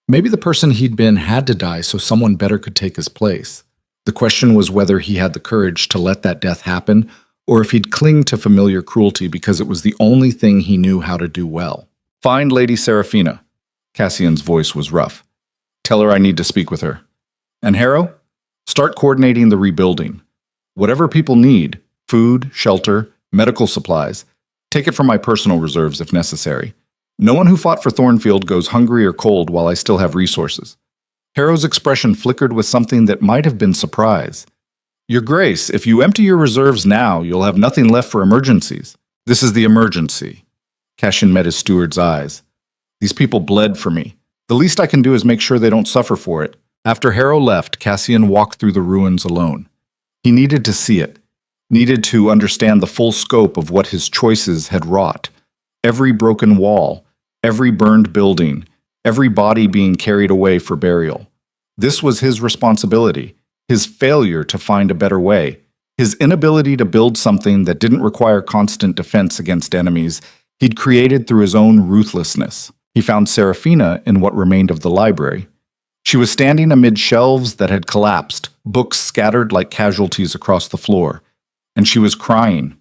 Maybe the person he'd been had to die so someone better could take his place. The question was whether he had the courage to let that death happen, or if he'd cling to familiar cruelty because it was the only thing he knew how to do well. "Find Lady Serafina." Cassian's voice was rough. "Tell her I need to speak with her. And Harrow, start coordinating the rebuilding. Whatever people need, food, shelter, medical supplies, take it from my personal reserves if necessary. No one who fought for Thornfield goes hungry or cold while I still have resources." Harrow's expression flickered with something that might have been surprise. "Your Grace, if you empty your reserves now, you'll have nothing left for emergencies." "This is the emergency." Cassian met his steward's eyes. "These people bled for me. The least I can do is make sure they don't suffer for it." After Harrow left, Cassian walked through the ruins alone. He needed to see it. Needed to understand the full scope of what his choices had wrought. Every broken wall, every burned building, every body being carried away for burial. This was his responsibility, his failure to find a better way, his inability to build something that didn't require constant defense against enemies he'd created through his own ruthlessness. He found Serafina in what remained of the library. She was standing amid shelves that had collapsed, books scattered like casualties across the floor, and she was crying.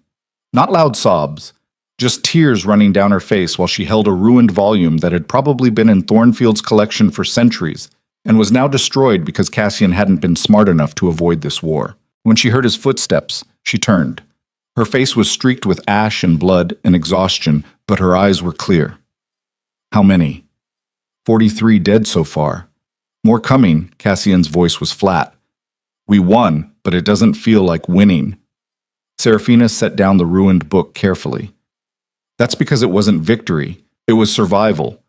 Not loud sobs, just tears running down her face while she held a ruined volume that had probably been in Thornfield's collection for centuries and was now destroyed because Cassian hadn't been smart enough to avoid this war. When she heard his footsteps, she turned. Her face was streaked with ash and blood and exhaustion, but her eyes were clear. How many? 43 dead so far. More coming, Cassian's voice was flat. We won, but it doesn't feel like winning. Serafina set down the ruined book carefully. That's because it wasn't victory, it was survival.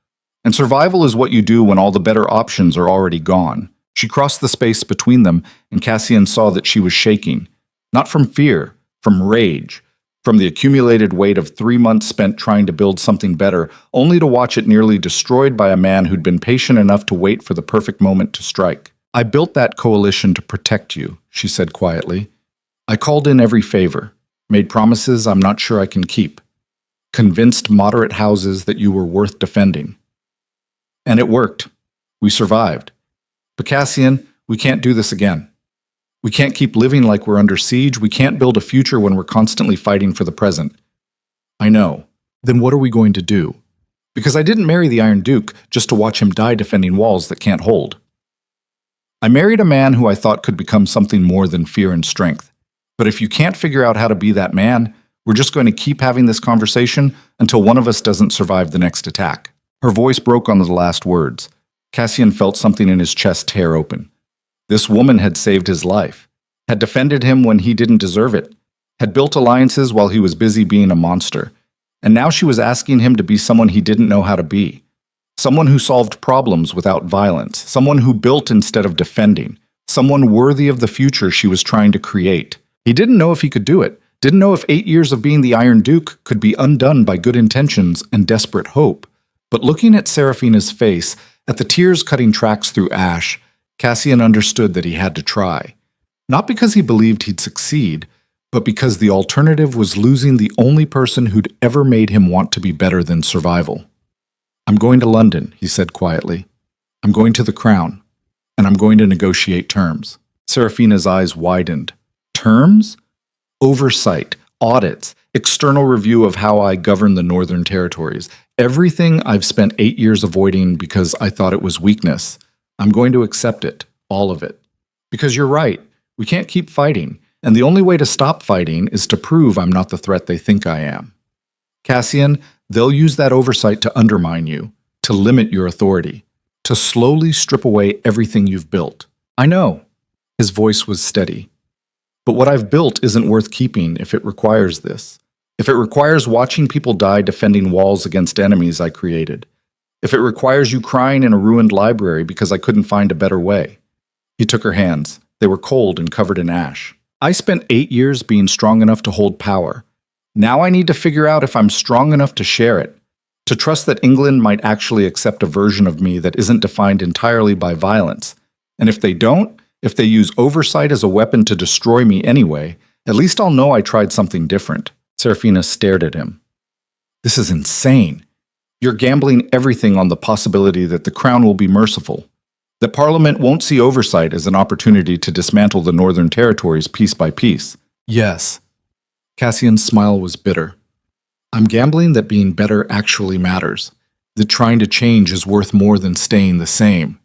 And survival is what you do when all the better options are already gone. She crossed the space between them, and Cassian saw that she was shaking. Not from fear, from rage, from the accumulated weight of 3 months spent trying to build something better, only to watch it nearly destroyed by a man who'd been patient enough to wait for the perfect moment to strike. I built that coalition to protect you, she said quietly. I called in every favor, made promises I'm not sure I can keep, convinced moderate houses that you were worth defending. And it worked. We survived. But Cassian, we can't do this again. We can't keep living like we're under siege. We can't build a future when we're constantly fighting for the present. I know. Then what are we going to do? Because I didn't marry the Iron Duke just to watch him die defending walls that can't hold. I married a man who I thought could become something more than fear and strength. But if you can't figure out how to be that man, we're just going to keep having this conversation until one of us doesn't survive the next attack. Her voice broke on the last words. Cassian felt something in his chest tear open. This woman had saved his life, had defended him when he didn't deserve it, had built alliances while he was busy being a monster, and now she was asking him to be someone he didn't know how to be. Someone who solved problems without violence, someone who built instead of defending, someone worthy of the future she was trying to create. He didn't know if he could do it, didn't know if 8 years of being the Iron Duke could be undone by good intentions and desperate hope. But looking at Serafina's face, at the tears cutting tracks through ash, Cassian understood that he had to try. Not because he believed he'd succeed, but because the alternative was losing the only person who'd ever made him want to be better than survival. I'm going to London, he said quietly. I'm going to the Crown, and I'm going to negotiate terms. Serafina's eyes widened. Terms? Oversight, audits, external review of how I govern the Northern Territories. Everything I've spent 8 years avoiding because I thought it was weakness. I'm going to accept it, all of it. Because you're right, we can't keep fighting, and the only way to stop fighting is to prove I'm not the threat they think I am. Cassian, they'll use that oversight to undermine you, to limit your authority, to slowly strip away everything you've built. I know. His voice was steady. But what I've built isn't worth keeping if it requires this. If it requires watching people die defending walls against enemies I created. If it requires you crying in a ruined library because I couldn't find a better way. He took her hands. They were cold and covered in ash. I spent 8 years being strong enough to hold power. Now I need to figure out if I'm strong enough to share it. To trust that England might actually accept a version of me that isn't defined entirely by violence. And if they don't, if they use oversight as a weapon to destroy me anyway, at least I'll know I tried something different. Serafina stared at him. This is insane. You're gambling everything on the possibility that the Crown will be merciful, that Parliament won't see oversight as an opportunity to dismantle the Northern Territories piece by piece. Yes. Cassian's smile was bitter. I'm gambling that being better actually matters, that trying to change is worth more than staying the same.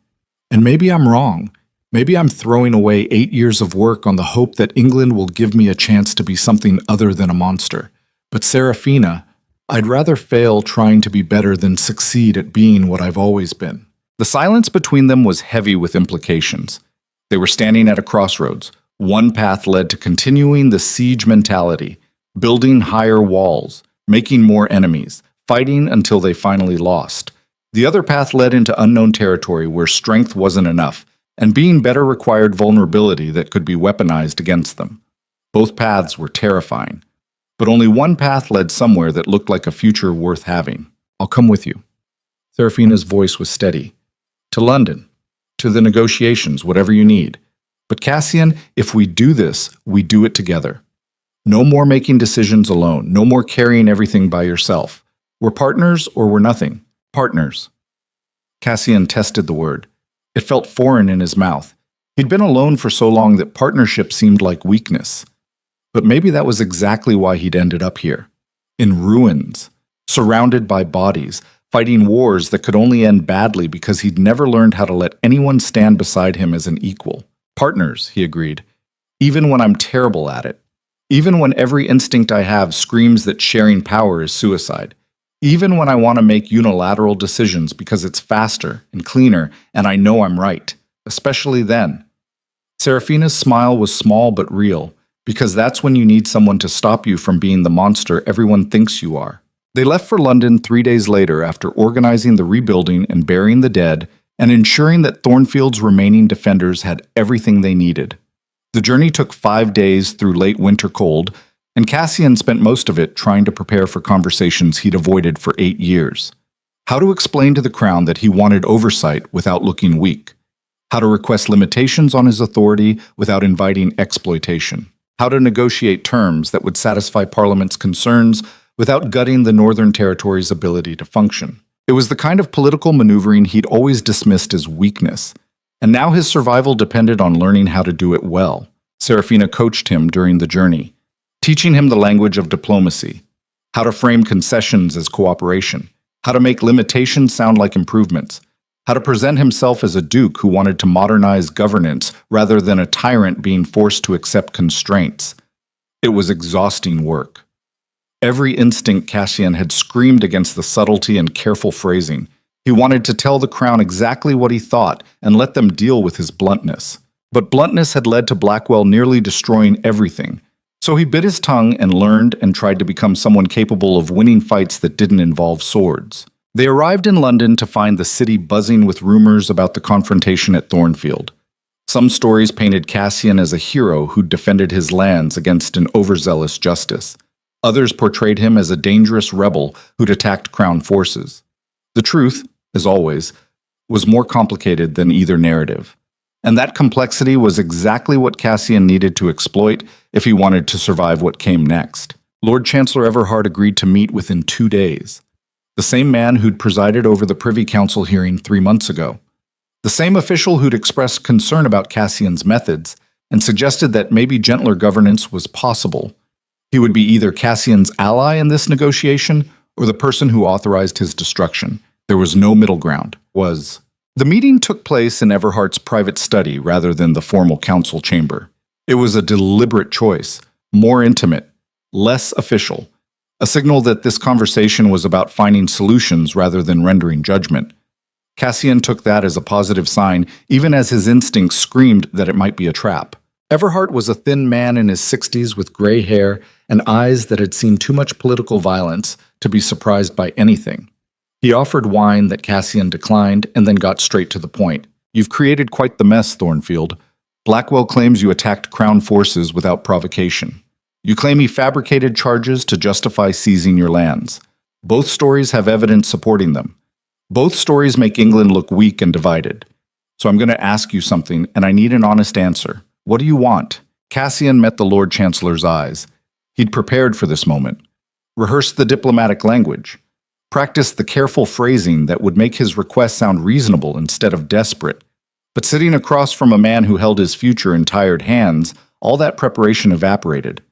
And maybe I'm wrong. Maybe I'm throwing away 8 years of work on the hope that England will give me a chance to be something other than a monster. But Serafina, I'd rather fail trying to be better than succeed at being what I've always been. The silence between them was heavy with implications. They were standing at a crossroads. One path led to continuing the siege mentality, building higher walls, making more enemies, fighting until they finally lost. The other path led into unknown territory where strength wasn't enough, and being better required vulnerability that could be weaponized against them. Both paths were terrifying. But only one path led somewhere that looked like a future worth having. I'll come with you. Serafina's voice was steady. To London. To the negotiations, whatever you need. But Cassian, if we do this, we do it together. No more making decisions alone. No more carrying everything by yourself. We're partners or we're nothing. Partners. Cassian tested the word. It felt foreign in his mouth. He'd been alone for so long that partnership seemed like weakness. But maybe that was exactly why he'd ended up here. In ruins, surrounded by bodies, fighting wars that could only end badly because he'd never learned how to let anyone stand beside him as an equal. Partners, he agreed. Even when I'm terrible at it. Even when every instinct I have screams that sharing power is suicide. Even when I want to make unilateral decisions because it's faster and cleaner and I know I'm right. Especially then. Serafina's smile was small but real, because that's when you need someone to stop you from being the monster everyone thinks you are. They left for London 3 days later after organizing the rebuilding and burying the dead and ensuring that Thornfield's remaining defenders had everything they needed. The journey took 5 days through late winter cold, and Cassian spent most of it trying to prepare for conversations he'd avoided for 8 years. How to explain to the crown that he wanted oversight without looking weak. How to request limitations on his authority without inviting exploitation. How to negotiate terms that would satisfy Parliament's concerns without gutting the Northern Territory's ability to function. It was the kind of political maneuvering he'd always dismissed as weakness, and now his survival depended on learning how to do it well. Serafina coached him during the journey, teaching him the language of diplomacy, how to frame concessions as cooperation, how to make limitations sound like improvements, how to present himself as a duke who wanted to modernize governance rather than a tyrant being forced to accept constraints. It was exhausting work. Every instinct Cassian had screamed against the subtlety and careful phrasing. He wanted to tell the crown exactly what he thought and let them deal with his bluntness. But bluntness had led to Blackwell nearly destroying everything. So he bit his tongue and learned and tried to become someone capable of winning fights that didn't involve swords. They arrived in London to find the city buzzing with rumors about the confrontation at Thornfield. Some stories painted Cassian as a hero who'd defended his lands against an overzealous justice. Others portrayed him as a dangerous rebel who'd attacked crown forces. The truth, as always, was more complicated than either narrative. And that complexity was exactly what Cassian needed to exploit if he wanted to survive what came next. Lord Chancellor Everhard agreed to meet within 2 days. The same man who'd presided over the Privy Council hearing 3 months ago. The same official who'd expressed concern about Cassian's methods and suggested that maybe gentler governance was possible. He would be either Cassian's ally in this negotiation or the person who authorized his destruction. There was no middle ground. The meeting took place in Everhart's private study rather than the formal council chamber. It was a deliberate choice, more intimate, less official. A signal that this conversation was about finding solutions rather than rendering judgment. Cassian took that as a positive sign, even as his instincts screamed that it might be a trap. Everhart was a thin man in his 60s with gray hair and eyes that had seen too much political violence to be surprised by anything. He offered wine that Cassian declined and then got straight to the point. "You've created quite the mess, Thornfield. Blackwell claims you attacked Crown forces without provocation. You claim he fabricated charges to justify seizing your lands. Both stories have evidence supporting them. Both stories make England look weak and divided. So I'm going to ask you something, and I need an honest answer. What do you want?" Cassian met the Lord Chancellor's eyes. He'd prepared for this moment. Rehearsed the diplomatic language. Practiced the careful phrasing that would make his request sound reasonable instead of desperate. But sitting across from a man who held his future in tired hands, all that preparation evaporated.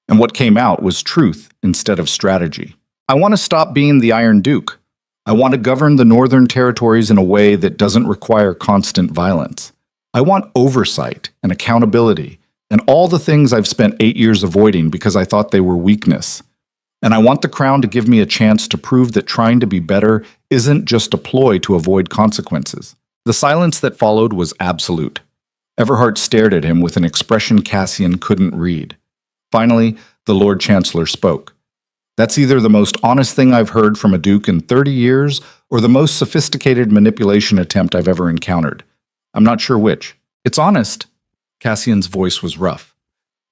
And what came out was truth instead of strategy. "I want to stop being the Iron Duke. I want to govern the Northern Territories in a way that doesn't require constant violence. I want oversight and accountability and all the things I've spent 8 years avoiding because I thought they were weakness. And I want the Crown to give me a chance to prove that trying to be better isn't just a ploy to avoid consequences." The silence that followed was absolute. Everhart stared at him with an expression Cassian couldn't read. Finally, the Lord Chancellor spoke. "That's either the most honest thing I've heard from a duke in 30 years or the most sophisticated manipulation attempt I've ever encountered. I'm not sure which." "It's honest." Cassian's voice was rough.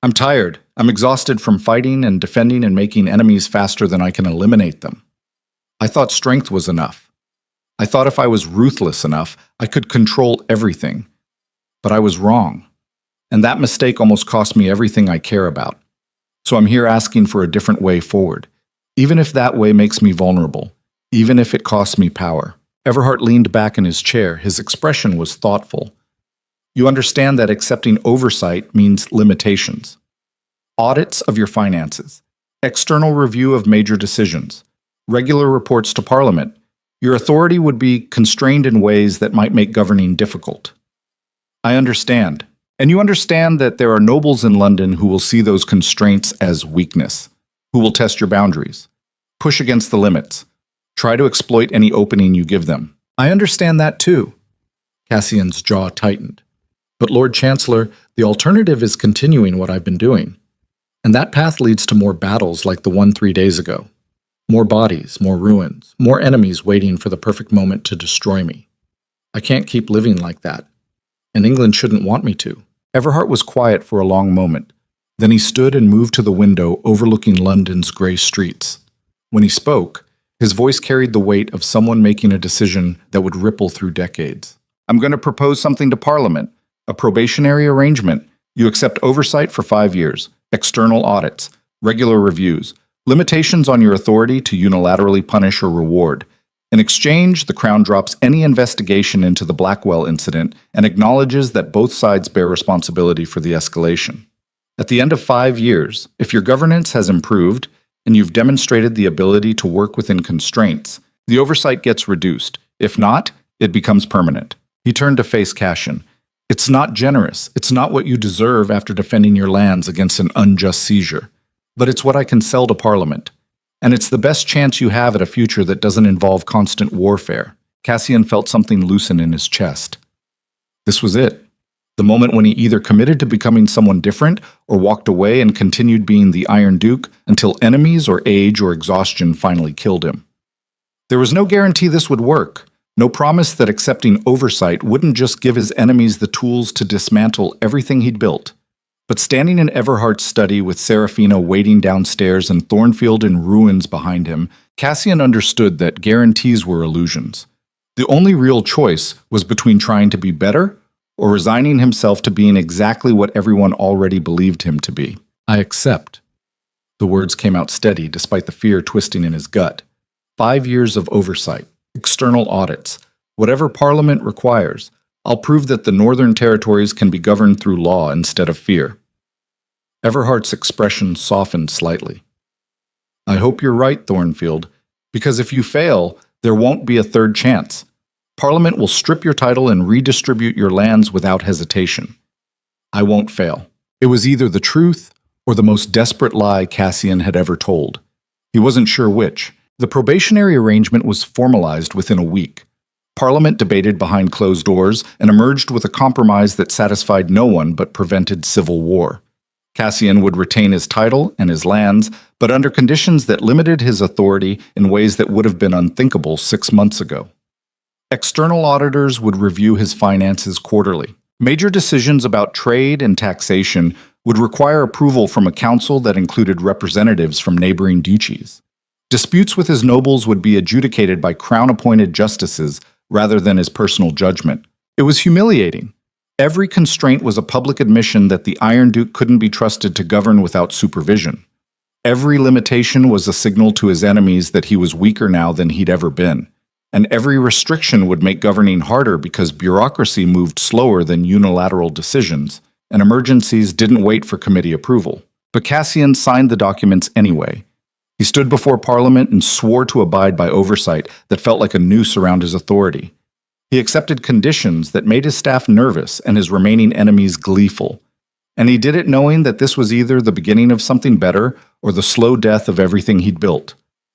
"I'm tired. I'm exhausted from fighting and defending and making enemies faster than I can eliminate them. I thought strength was enough. I thought if I was ruthless enough, I could control everything. But I was wrong. And that mistake almost cost me everything I care about. So I'm here asking for a different way forward, even if that way makes me vulnerable, even if it costs me power." Everhart leaned back in his chair. His expression was thoughtful. You understand that accepting oversight means limitations. Audits of your finances, external review of major decisions, regular reports to Parliament. Your authority would be constrained in ways that might make governing difficult. I understand. And you understand that there are nobles in London who will see those constraints as weakness, who will test your boundaries, push against the limits, try to exploit any opening you give them. I understand that too. Cassian's jaw tightened. But Lord Chancellor, the alternative is continuing what I've been doing. And that path leads to more battles like the one 3 days ago. More bodies, more ruins, more enemies waiting for the perfect moment to destroy me. I can't keep living like that. And England shouldn't want me to. Everhart was quiet for a long moment. Then he stood and moved to the window overlooking London's grey streets. When he spoke, his voice carried the weight of someone making a decision that would ripple through decades. I'm going to propose something to Parliament, a probationary arrangement. You accept oversight for 5 years, external audits, regular reviews, limitations on your authority to unilaterally punish or reward. In exchange, the Crown drops any investigation into the Blackwell incident and acknowledges that both sides bear responsibility for the escalation. At the end of 5 years, if your governance has improved and you've demonstrated the ability to work within constraints, the oversight gets reduced. If not, it becomes permanent. He turned to face Cassian. It's not generous. It's not what you deserve after defending your lands against an unjust seizure. But it's what I can sell to Parliament. And it's the best chance you have at a future that doesn't involve constant warfare. Cassian felt something loosen in his chest. This was it. The moment when he either committed to becoming someone different or walked away and continued being the Iron Duke until enemies or age or exhaustion finally killed him. There was no guarantee this would work. No promise that accepting oversight wouldn't just give his enemies the tools to dismantle everything he'd built. But standing in Everhart's study with Serafina waiting downstairs and Thornfield in ruins behind him, Cassian understood that guarantees were illusions. The only real choice was between trying to be better or resigning himself to being exactly what everyone already believed him to be. I accept. The words came out steady despite the fear twisting in his gut. 5 years of oversight, external audits, whatever Parliament requires. I'll prove that the Northern Territories can be governed through law instead of fear. Everhart's expression softened slightly. I hope you're right, Thornfield, because if you fail, there won't be a third chance. Parliament will strip your title and redistribute your lands without hesitation. I won't fail. It was either the truth or the most desperate lie Cassian had ever told. He wasn't sure which. The probationary arrangement was formalized within a week. Parliament debated behind closed doors and emerged with a compromise that satisfied no one but prevented civil war. Cassian would retain his title and his lands, but under conditions that limited his authority in ways that would have been unthinkable 6 months ago. External auditors would review his finances quarterly. Major decisions about trade and taxation would require approval from a council that included representatives from neighboring duchies. Disputes with his nobles would be adjudicated by crown-appointed justices rather than his personal judgment. It was humiliating. Every constraint was a public admission that the Iron Duke couldn't be trusted to govern without supervision. Every limitation was a signal to his enemies that he was weaker now than he'd ever been. And every restriction would make governing harder because bureaucracy moved slower than unilateral decisions, and emergencies didn't wait for committee approval. But Cassian signed the documents anyway. He stood before Parliament and swore to abide by oversight that felt like a noose around his authority. He accepted conditions that made his staff nervous and his remaining enemies gleeful. And he did it knowing that this was either the beginning of something better or the slow death of everything he'd built.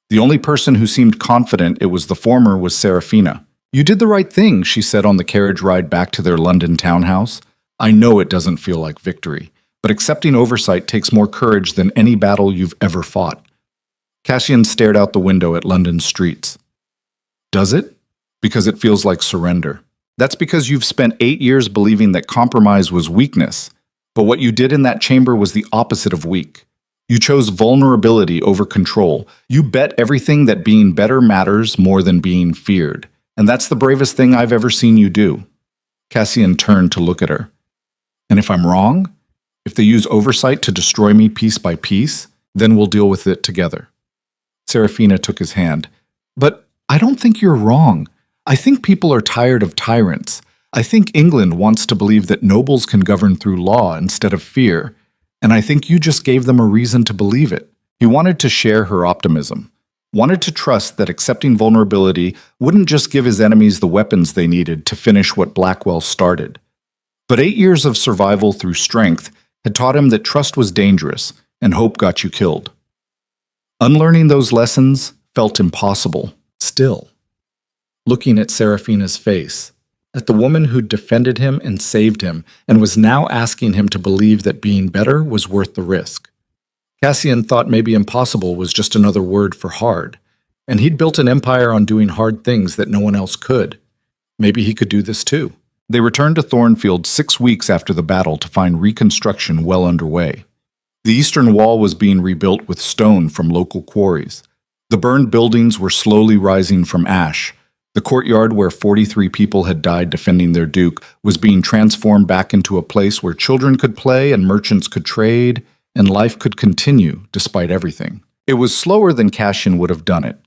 The only person who seemed confident it was the former was Serafina. You did the right thing, she said on the carriage ride back to their London townhouse. I know it doesn't feel like victory, but accepting oversight takes more courage than any battle you've ever fought. Cassian stared out the window at London's streets. Does it? Because it feels like surrender. That's because you've spent 8 years believing that compromise was weakness, but what you did in that chamber was the opposite of weak. You chose vulnerability over control. You bet everything that being better matters more than being feared. And that's the bravest thing I've ever seen you do. Cassian turned to look at her. And if I'm wrong, if they use oversight to destroy me piece by piece, then we'll deal with it together. Serafina took his hand. But I don't think you're wrong. I think people are tired of tyrants. I think England wants to believe that nobles can govern through law instead of fear, and I think you just gave them a reason to believe it." He wanted to share her optimism, wanted to trust that accepting vulnerability wouldn't just give his enemies the weapons they needed to finish what Blackwell started. But 8 years of survival through strength had taught him that trust was dangerous and hope got you killed. Unlearning those lessons felt impossible, still. Looking at Serafina's face, at the woman who'd defended him and saved him, and was now asking him to believe that being better was worth the risk. Cassian thought maybe impossible was just another word for hard, and he'd built an empire on doing hard things that no one else could. Maybe he could do this too. They returned to Thornfield 6 weeks after the battle to find reconstruction well underway. The eastern wall was being rebuilt with stone from local quarries. The burned buildings were slowly rising from ash. The courtyard where 43 people had died defending their duke was being transformed back into a place where children could play and merchants could trade, and life could continue despite everything. It was slower than Cassian would have done it,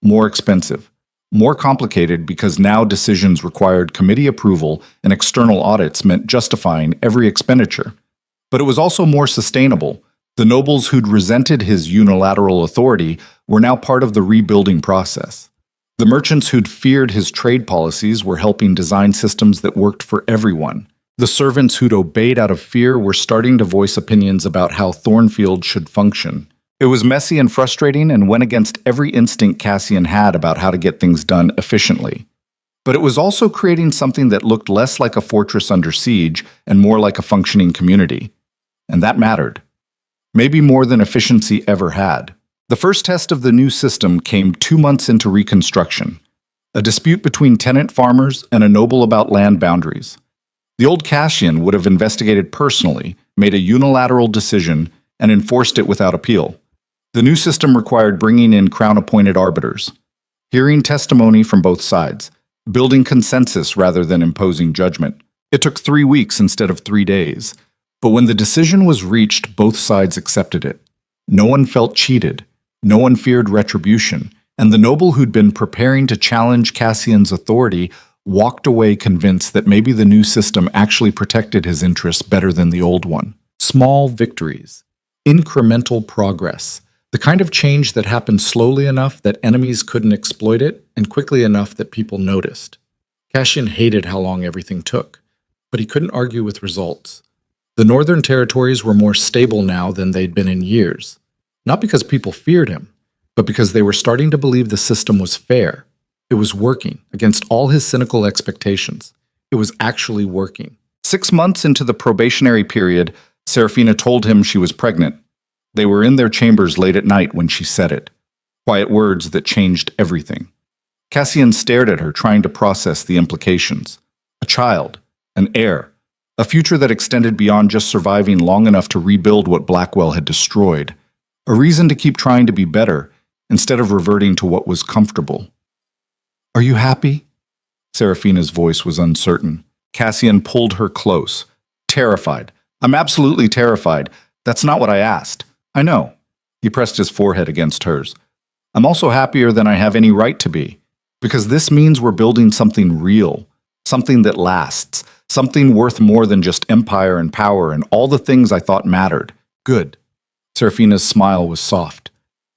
more expensive, more complicated because now decisions required committee approval and external audits meant justifying every expenditure. But it was also more sustainable. The nobles who'd resented his unilateral authority were now part of the rebuilding process. The merchants who'd feared his trade policies were helping design systems that worked for everyone. The servants who'd obeyed out of fear were starting to voice opinions about how Thornfield should function. It was messy and frustrating and went against every instinct Cassian had about how to get things done efficiently. But it was also creating something that looked less like a fortress under siege and more like a functioning community. And that mattered. Maybe more than efficiency ever had. The first test of the new system came 2 months into reconstruction. A dispute between tenant farmers and a noble about land boundaries. The old Cassian would have investigated personally, made a unilateral decision, and enforced it without appeal. The new system required bringing in crown-appointed arbiters, hearing testimony from both sides, building consensus rather than imposing judgment. It took 3 weeks instead of 3 days, but when the decision was reached, both sides accepted it. No one felt cheated, no one feared retribution, and the noble who'd been preparing to challenge Cassian's authority walked away convinced that maybe the new system actually protected his interests better than the old one. Small victories, incremental progress, the kind of change that happened slowly enough that enemies couldn't exploit it and quickly enough that people noticed. Cassian hated how long everything took, but he couldn't argue with results. The northern territories were more stable now than they'd been in years, not because people feared him, but because they were starting to believe the system was fair. It was working against all his cynical expectations. It was actually working. 6 months into the probationary period, Serafina told him she was pregnant. They were in their chambers late at night when she said it. Quiet words that changed everything. Cassian stared at her, trying to process the implications. A child, an heir, a future that extended beyond just surviving long enough to rebuild what Blackwell had destroyed. A reason to keep trying to be better, instead of reverting to what was comfortable. "Are you happy?" Serafina's voice was uncertain. Cassian pulled her close. "Terrified. I'm absolutely terrified. That's not what I asked." "I know." He pressed his forehead against hers. "I'm also happier than I have any right to be, because this means we're building something real, something that lasts, something worth more than just empire and power and all the things I thought mattered." "Good." Serafina's smile was soft.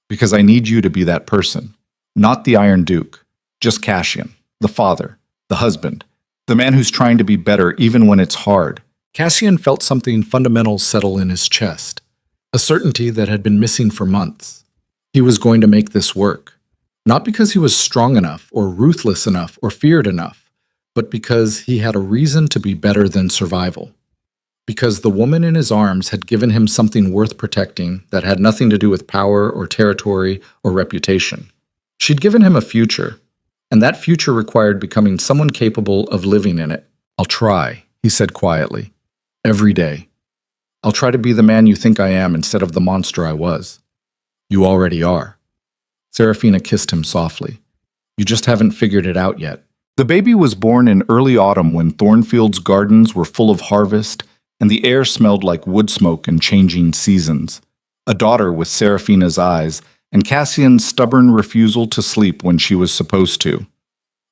"Because I need you to be that person, not the Iron Duke, just Cassian, the father, the husband, the man who's trying to be better even when it's hard." Cassian felt something fundamental settle in his chest. A certainty that had been missing for months. He was going to make this work. Not because he was strong enough, or ruthless enough, or feared enough, but because he had a reason to be better than survival. Because the woman in his arms had given him something worth protecting that had nothing to do with power or territory or reputation. She'd given him a future, and that future required becoming someone capable of living in it. "I'll try," he said quietly. "Every day. I'll try to be the man you think I am instead of the monster I was." "You already are." Serafina kissed him softly. "You just haven't figured it out yet." The baby was born in early autumn when Thornfield's gardens were full of harvest and the air smelled like wood smoke and changing seasons. A daughter with Serafina's eyes and Cassian's stubborn refusal to sleep when she was supposed to.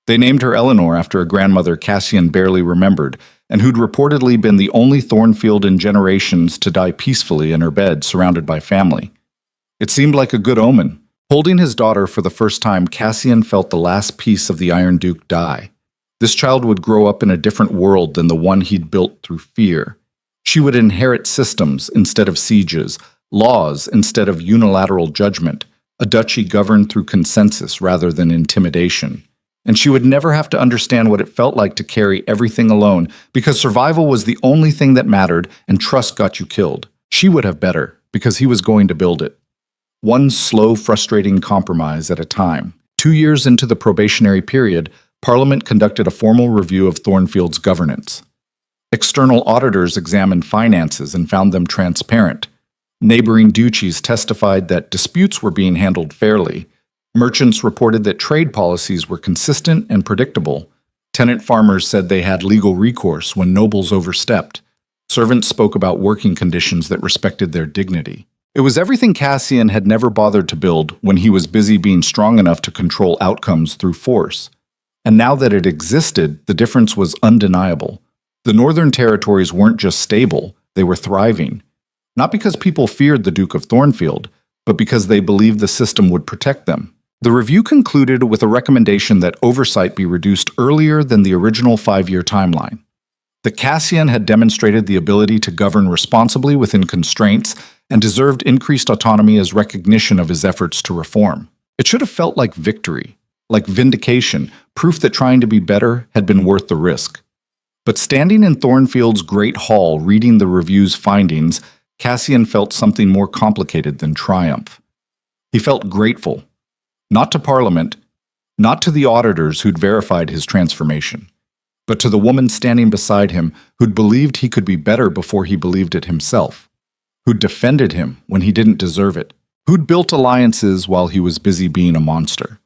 They named her Eleanor after a grandmother Cassian barely remembered, and who'd reportedly been the only Thornfield in generations to die peacefully in her bed surrounded by family. It seemed like a good omen. Holding his daughter for the first time, Cassian felt the last piece of the Iron Duke die. This child would grow up in a different world than the one he'd built through fear. She would inherit systems instead of sieges, laws instead of unilateral judgment, a duchy governed through consensus rather than intimidation. And she would never have to understand what it felt like to carry everything alone, because survival was the only thing that mattered and trust got you killed. She would have better, because he was going to build it. One slow, frustrating compromise at a time. 2 years into the probationary period, Parliament conducted a formal review of Thornfield's governance. External auditors examined finances and found them transparent. Neighboring duchies testified that disputes were being handled fairly. Merchants reported that trade policies were consistent and predictable. Tenant farmers said they had legal recourse when nobles overstepped. Servants spoke about working conditions that respected their dignity. It was everything Cassian had never bothered to build when he was busy being strong enough to control outcomes through force. And now that it existed, the difference was undeniable. The northern territories weren't just stable, they were thriving. Not because people feared the Duke of Thornfield, but because they believed the system would protect them. The review concluded with a recommendation that oversight be reduced earlier than the original 5-year timeline. That Cassian had demonstrated the ability to govern responsibly within constraints and deserved increased autonomy as recognition of his efforts to reform. It should have felt like victory, like vindication, proof that trying to be better had been worth the risk. But standing in Thornfield's great hall reading the review's findings, Cassian felt something more complicated than triumph. He felt grateful, not to Parliament, not to the auditors who'd verified his transformation, but to the woman standing beside him who'd believed he could be better before he believed it himself, who'd defended him when he didn't deserve it, who'd built alliances while he was busy being a monster,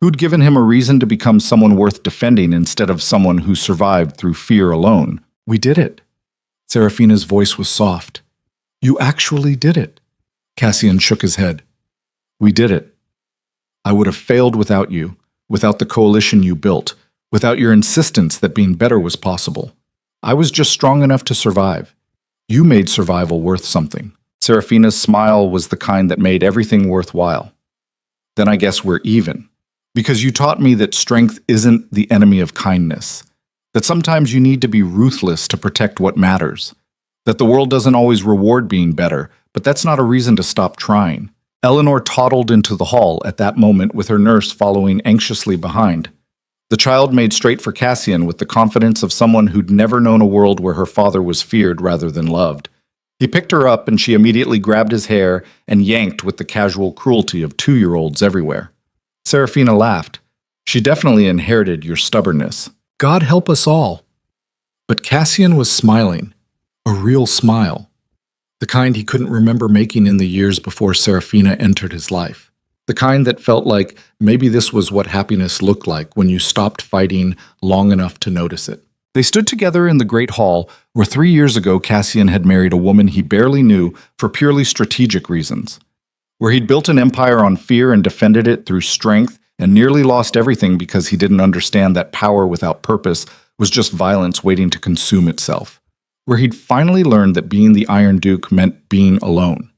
who'd given him a reason to become someone worth defending instead of someone who survived through fear alone. "We did it." Serafina's voice was soft. "You actually did it." Cassian shook his head. "We did it. I would have failed without you, without the coalition you built, without your insistence that being better was possible. I was just strong enough to survive. You made survival worth something." Serafina's smile was the kind that made everything worthwhile. "Then I guess we're even. Because you taught me that strength isn't the enemy of kindness, that sometimes you need to be ruthless to protect what matters, that the world doesn't always reward being better, but that's not a reason to stop trying." Eleanor toddled into the hall at that moment with her nurse following anxiously behind. The child made straight for Cassian with the confidence of someone who'd never known a world where her father was feared rather than loved. He picked her up and she immediately grabbed his hair and yanked with the casual cruelty of 2-year-olds everywhere. Serafina laughed. "She definitely inherited your stubbornness." "God help us all." But Cassian was smiling. A real smile. The kind he couldn't remember making in the years before Serafina entered his life. The kind that felt like maybe this was what happiness looked like when you stopped fighting long enough to notice it. They stood together in the Great Hall, where 3 years ago Cassian had married a woman he barely knew for purely strategic reasons. Where he'd built an empire on fear and defended it through strength and nearly lost everything because he didn't understand that power without purpose was just violence waiting to consume itself. Where he'd finally learned that being the Iron Duke meant being alone.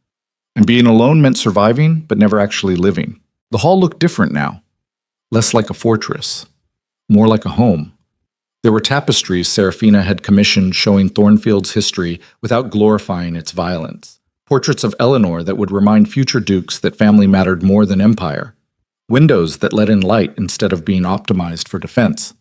And being alone meant surviving, but never actually living. The hall looked different now. Less like a fortress. More like a home. There were tapestries Serafina had commissioned showing Thornfield's history without glorifying its violence. Portraits of Eleanor that would remind future dukes that family mattered more than empire. Windows that let in light instead of being optimized for defense.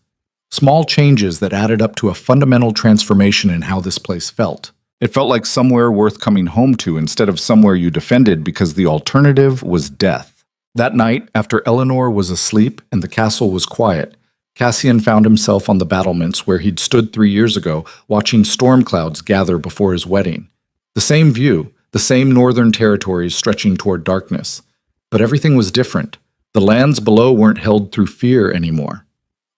Small changes that added up to a fundamental transformation in how this place felt. It felt like somewhere worth coming home to instead of somewhere you defended because the alternative was death. That night, after Eleanor was asleep and the castle was quiet, Cassian found himself on the battlements where he'd stood 3 years ago, watching storm clouds gather before his wedding. The same view, the same northern territories stretching toward darkness. But everything was different. The lands below weren't held through fear anymore.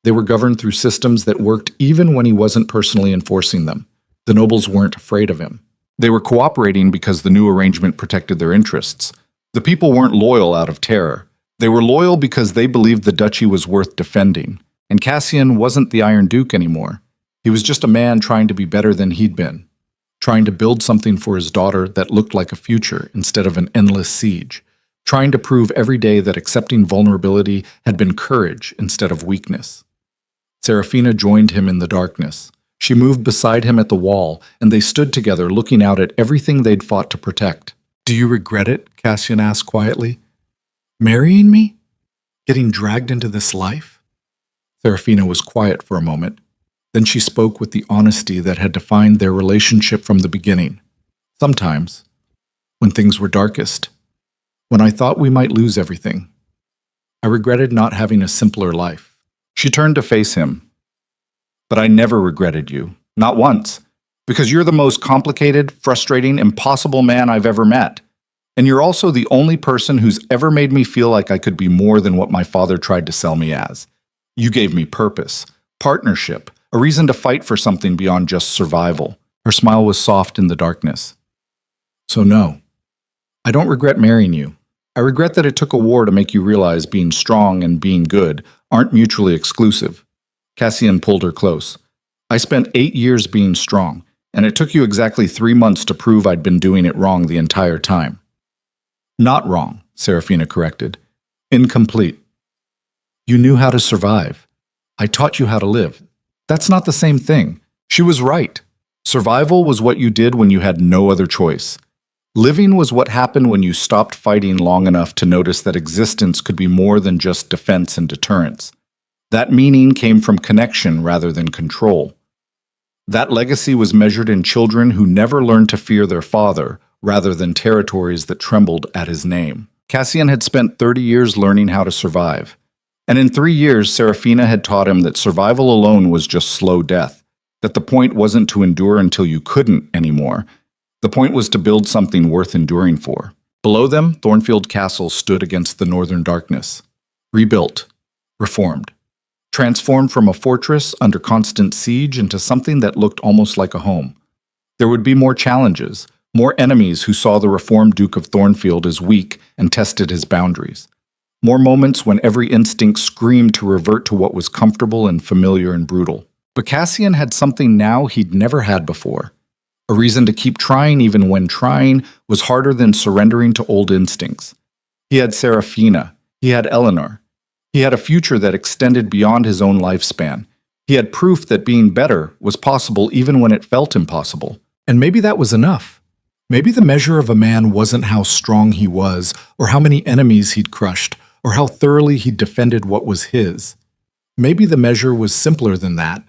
They were governed through systems that worked even when he wasn't personally enforcing them. The nobles weren't afraid of him. They were cooperating because the new arrangement protected their interests. The people weren't loyal out of terror. They were loyal because they believed the duchy was worth defending. And Cassian wasn't the Iron Duke anymore. He was just a man trying to be better than he'd been, trying to build something for his daughter that looked like a future instead of an endless siege, trying to prove every day that accepting vulnerability had been courage instead of weakness. Serafina joined him in the darkness. She moved beside him at the wall, and they stood together looking out at everything they'd fought to protect. "Do you regret it?" Cassian asked quietly. "Marrying me? Getting dragged into this life?" Serafina was quiet for a moment. Then she spoke with the honesty that had defined their relationship from the beginning. "Sometimes, when things were darkest, when I thought we might lose everything, I regretted not having a simpler life." She turned to face him. "But I never regretted you. Not once. Because you're the most complicated, frustrating, impossible man I've ever met. And you're also the only person who's ever made me feel like I could be more than what my father tried to sell me as. You gave me purpose, partnership, a reason to fight for something beyond just survival." Her smile was soft in the darkness. "So no, I don't regret marrying you. I regret that it took a war to make you realize being strong and being good aren't mutually exclusive." Cassian pulled her close. "I spent 8 years being strong, and it took you exactly 3 months to prove I'd been doing it wrong the entire time." "Not wrong," Serafina corrected. "Incomplete. You knew how to survive. I taught you how to live. That's not the same thing." She was right. Survival was what you did when you had no other choice. Living was what happened when you stopped fighting long enough to notice that existence could be more than just defense and deterrence. That meaning came from connection rather than control. That legacy was measured in children who never learned to fear their father, rather than territories that trembled at his name. Cassian had spent 30 years learning how to survive. And in 3 years, Serafina had taught him that survival alone was just slow death, that the point wasn't to endure until you couldn't anymore. The point was to build something worth enduring for. Below them, Thornfield Castle stood against the northern darkness. Rebuilt. Reformed. Transformed from a fortress under constant siege into something that looked almost like a home. There would be more challenges, more enemies who saw the reformed Duke of Thornfield as weak and tested his boundaries. More moments when every instinct screamed to revert to what was comfortable and familiar and brutal. But Cassian had something now he'd never had before. A reason to keep trying even when trying was harder than surrendering to old instincts. He had Serafina. He had Eleanor. He had a future that extended beyond his own lifespan. He had proof that being better was possible even when it felt impossible. And maybe that was enough. Maybe the measure of a man wasn't how strong he was, or how many enemies he'd crushed, or how thoroughly he'd defended what was his. Maybe the measure was simpler than that.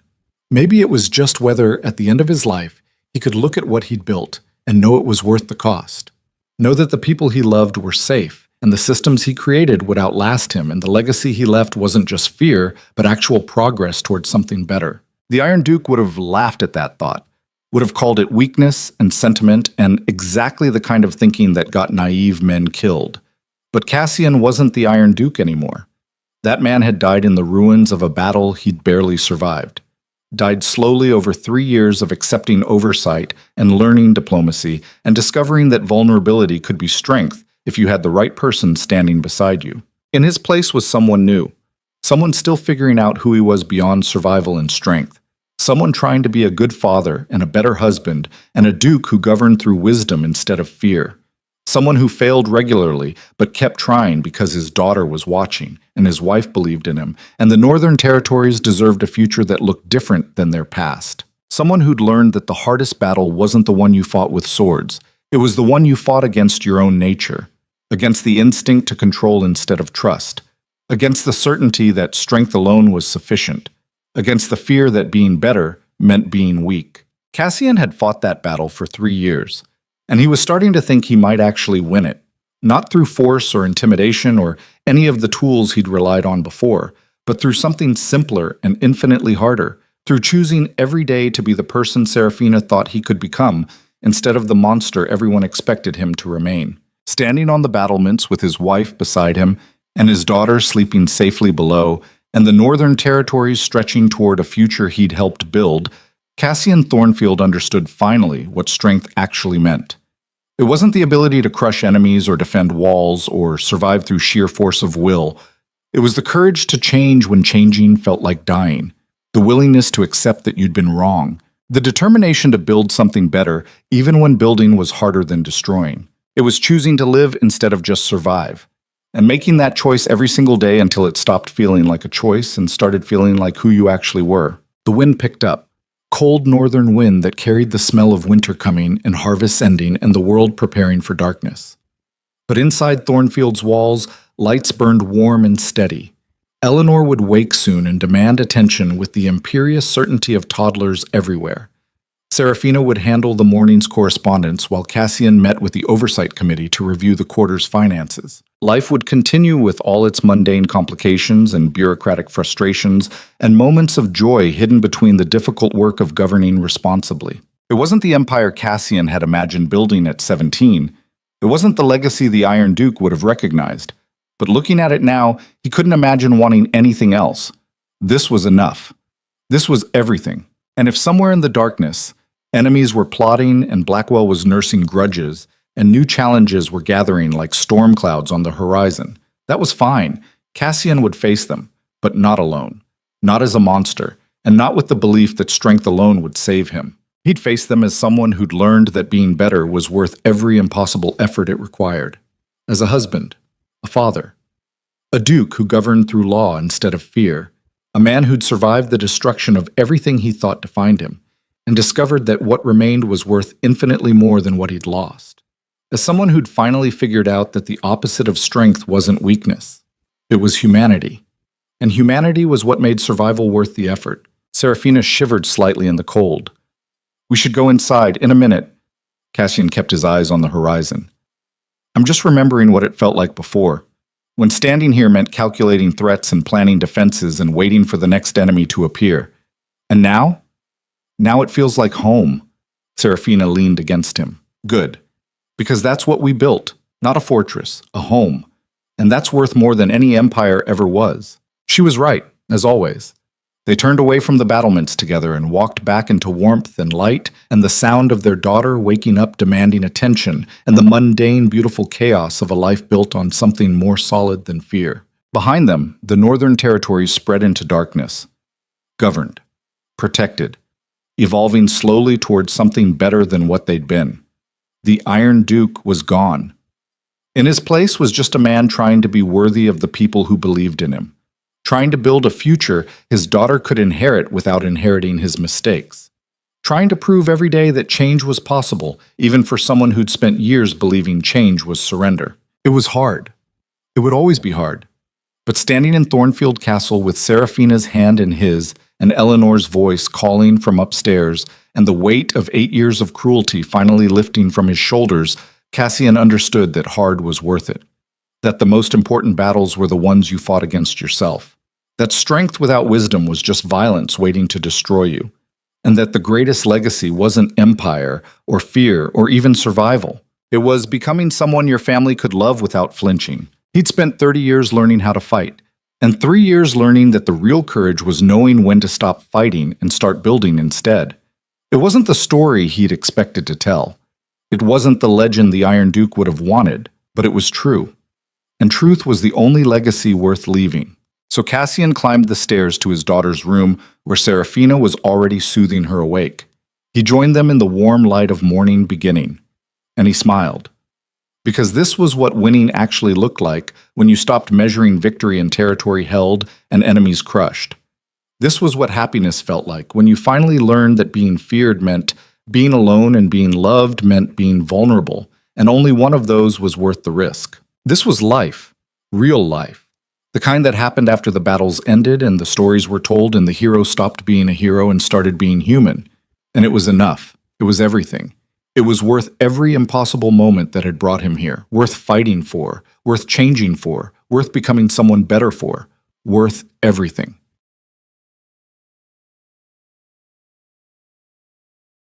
Maybe it was just whether, at the end of his life, he could look at what he'd built and know it was worth the cost. Know that the people he loved were safe, and the systems he created would outlast him, and the legacy he left wasn't just fear, but actual progress towards something better. The Iron Duke would have laughed at that thought, would have called it weakness and sentiment and exactly the kind of thinking that got naive men killed. But Cassian wasn't the Iron Duke anymore. That man had died in the ruins of a battle he'd barely survived. Died slowly over 3 years of accepting oversight and learning diplomacy and discovering that vulnerability could be strength if you had the right person standing beside you. In his place was someone new, someone still figuring out who he was beyond survival and strength, someone trying to be a good father and a better husband and a duke who governed through wisdom instead of fear. Someone who failed regularly but kept trying because his daughter was watching and his wife believed in him, and the Northern Territories deserved a future that looked different than their past. Someone who'd learned that the hardest battle wasn't the one you fought with swords. It was the one you fought against your own nature, against the instinct to control instead of trust, against the certainty that strength alone was sufficient, against the fear that being better meant being weak. Cassian had fought that battle for 3 years. And he was starting to think he might actually win it, not through force or intimidation or any of the tools he'd relied on before, but through something simpler and infinitely harder, through choosing every day to be the person Serafina thought he could become instead of the monster everyone expected him to remain. Standing on the battlements with his wife beside him and his daughter sleeping safely below, and the Northern Territories stretching toward a future he'd helped build, Cassian Thornfield understood finally what strength actually meant. It wasn't the ability to crush enemies or defend walls or survive through sheer force of will. It was the courage to change when changing felt like dying, the willingness to accept that you'd been wrong, the determination to build something better even when building was harder than destroying. It was choosing to live instead of just survive, and making that choice every single day until it stopped feeling like a choice and started feeling like who you actually were. The wind picked up, cold northern wind that carried the smell of winter coming and harvest ending and the world preparing for darkness. But inside Thornfield's walls, lights burned warm and steady. Eleanor would wake soon and demand attention with the imperious certainty of toddlers everywhere. Serafina would handle the morning's correspondence while Cassian met with the oversight committee to review the quarter's finances. Life would continue with all its mundane complications and bureaucratic frustrations and moments of joy hidden between the difficult work of governing responsibly. It wasn't the empire Cassian had imagined building at 17. It wasn't the legacy the Iron Duke would have recognized. But looking at it now, he couldn't imagine wanting anything else. This was enough. This was everything. And if somewhere in the darkness, enemies were plotting and Blackwell was nursing grudges, and new challenges were gathering like storm clouds on the horizon, that was fine. Cassian would face them, but not alone. Not as a monster, and not with the belief that strength alone would save him. He'd face them as someone who'd learned that being better was worth every impossible effort it required. As a husband, a father, a duke who governed through law instead of fear, a man who'd survived the destruction of everything he thought defined him, and discovered that what remained was worth infinitely more than what he'd lost. As someone who'd finally figured out that the opposite of strength wasn't weakness, it was humanity. And humanity was what made survival worth the effort. Serafina shivered slightly in the cold. "We should go inside, in a minute." Cassian kept his eyes on the horizon. "I'm just remembering what it felt like before, when standing here meant calculating threats and planning defenses and waiting for the next enemy to appear. And now? Now it feels like home." Serafina leaned against him. "Good. Because that's what we built. Not a fortress, a home. And that's worth more than any empire ever was." She was right, as always. They turned away from the battlements together and walked back into warmth and light and the sound of their daughter waking up demanding attention and the mundane, beautiful chaos of a life built on something more solid than fear. Behind them, the northern territories spread into darkness. Governed. Protected. Evolving slowly towards something better than what they'd been. The Iron Duke was gone. In his place was just a man trying to be worthy of the people who believed in him. Trying to build a future his daughter could inherit without inheriting his mistakes. Trying to prove every day that change was possible, even for someone who'd spent years believing change was surrender. It was hard. It would always be hard. But standing in Thornfield Castle with Serafina's hand in his and Eleanor's voice calling from upstairs and the weight of 8 years of cruelty finally lifting from his shoulders, Cassian understood that hard was worth it. That the most important battles were the ones you fought against yourself. That strength without wisdom was just violence waiting to destroy you. And that the greatest legacy wasn't empire or fear or even survival. It was becoming someone your family could love without flinching. He'd spent 30 years learning how to fight, and 3 years learning that the real courage was knowing when to stop fighting and start building instead. It wasn't the story he'd expected to tell. It wasn't the legend the Iron Duke would have wanted, but it was true. And truth was the only legacy worth leaving. So Cassian climbed the stairs to his daughter's room, where Serafina was already soothing her awake. He joined them in the warm light of morning beginning, and he smiled. Because this was what winning actually looked like when you stopped measuring victory in territory held and enemies crushed. This was what happiness felt like when you finally learned that being feared meant being alone and being loved meant being vulnerable, and only one of those was worth the risk. This was life, real life. The kind that happened after the battles ended and the stories were told and the hero stopped being a hero and started being human. And it was enough. It was everything. It was worth every impossible moment that had brought him here, worth fighting for, worth changing for, worth becoming someone better for, worth everything.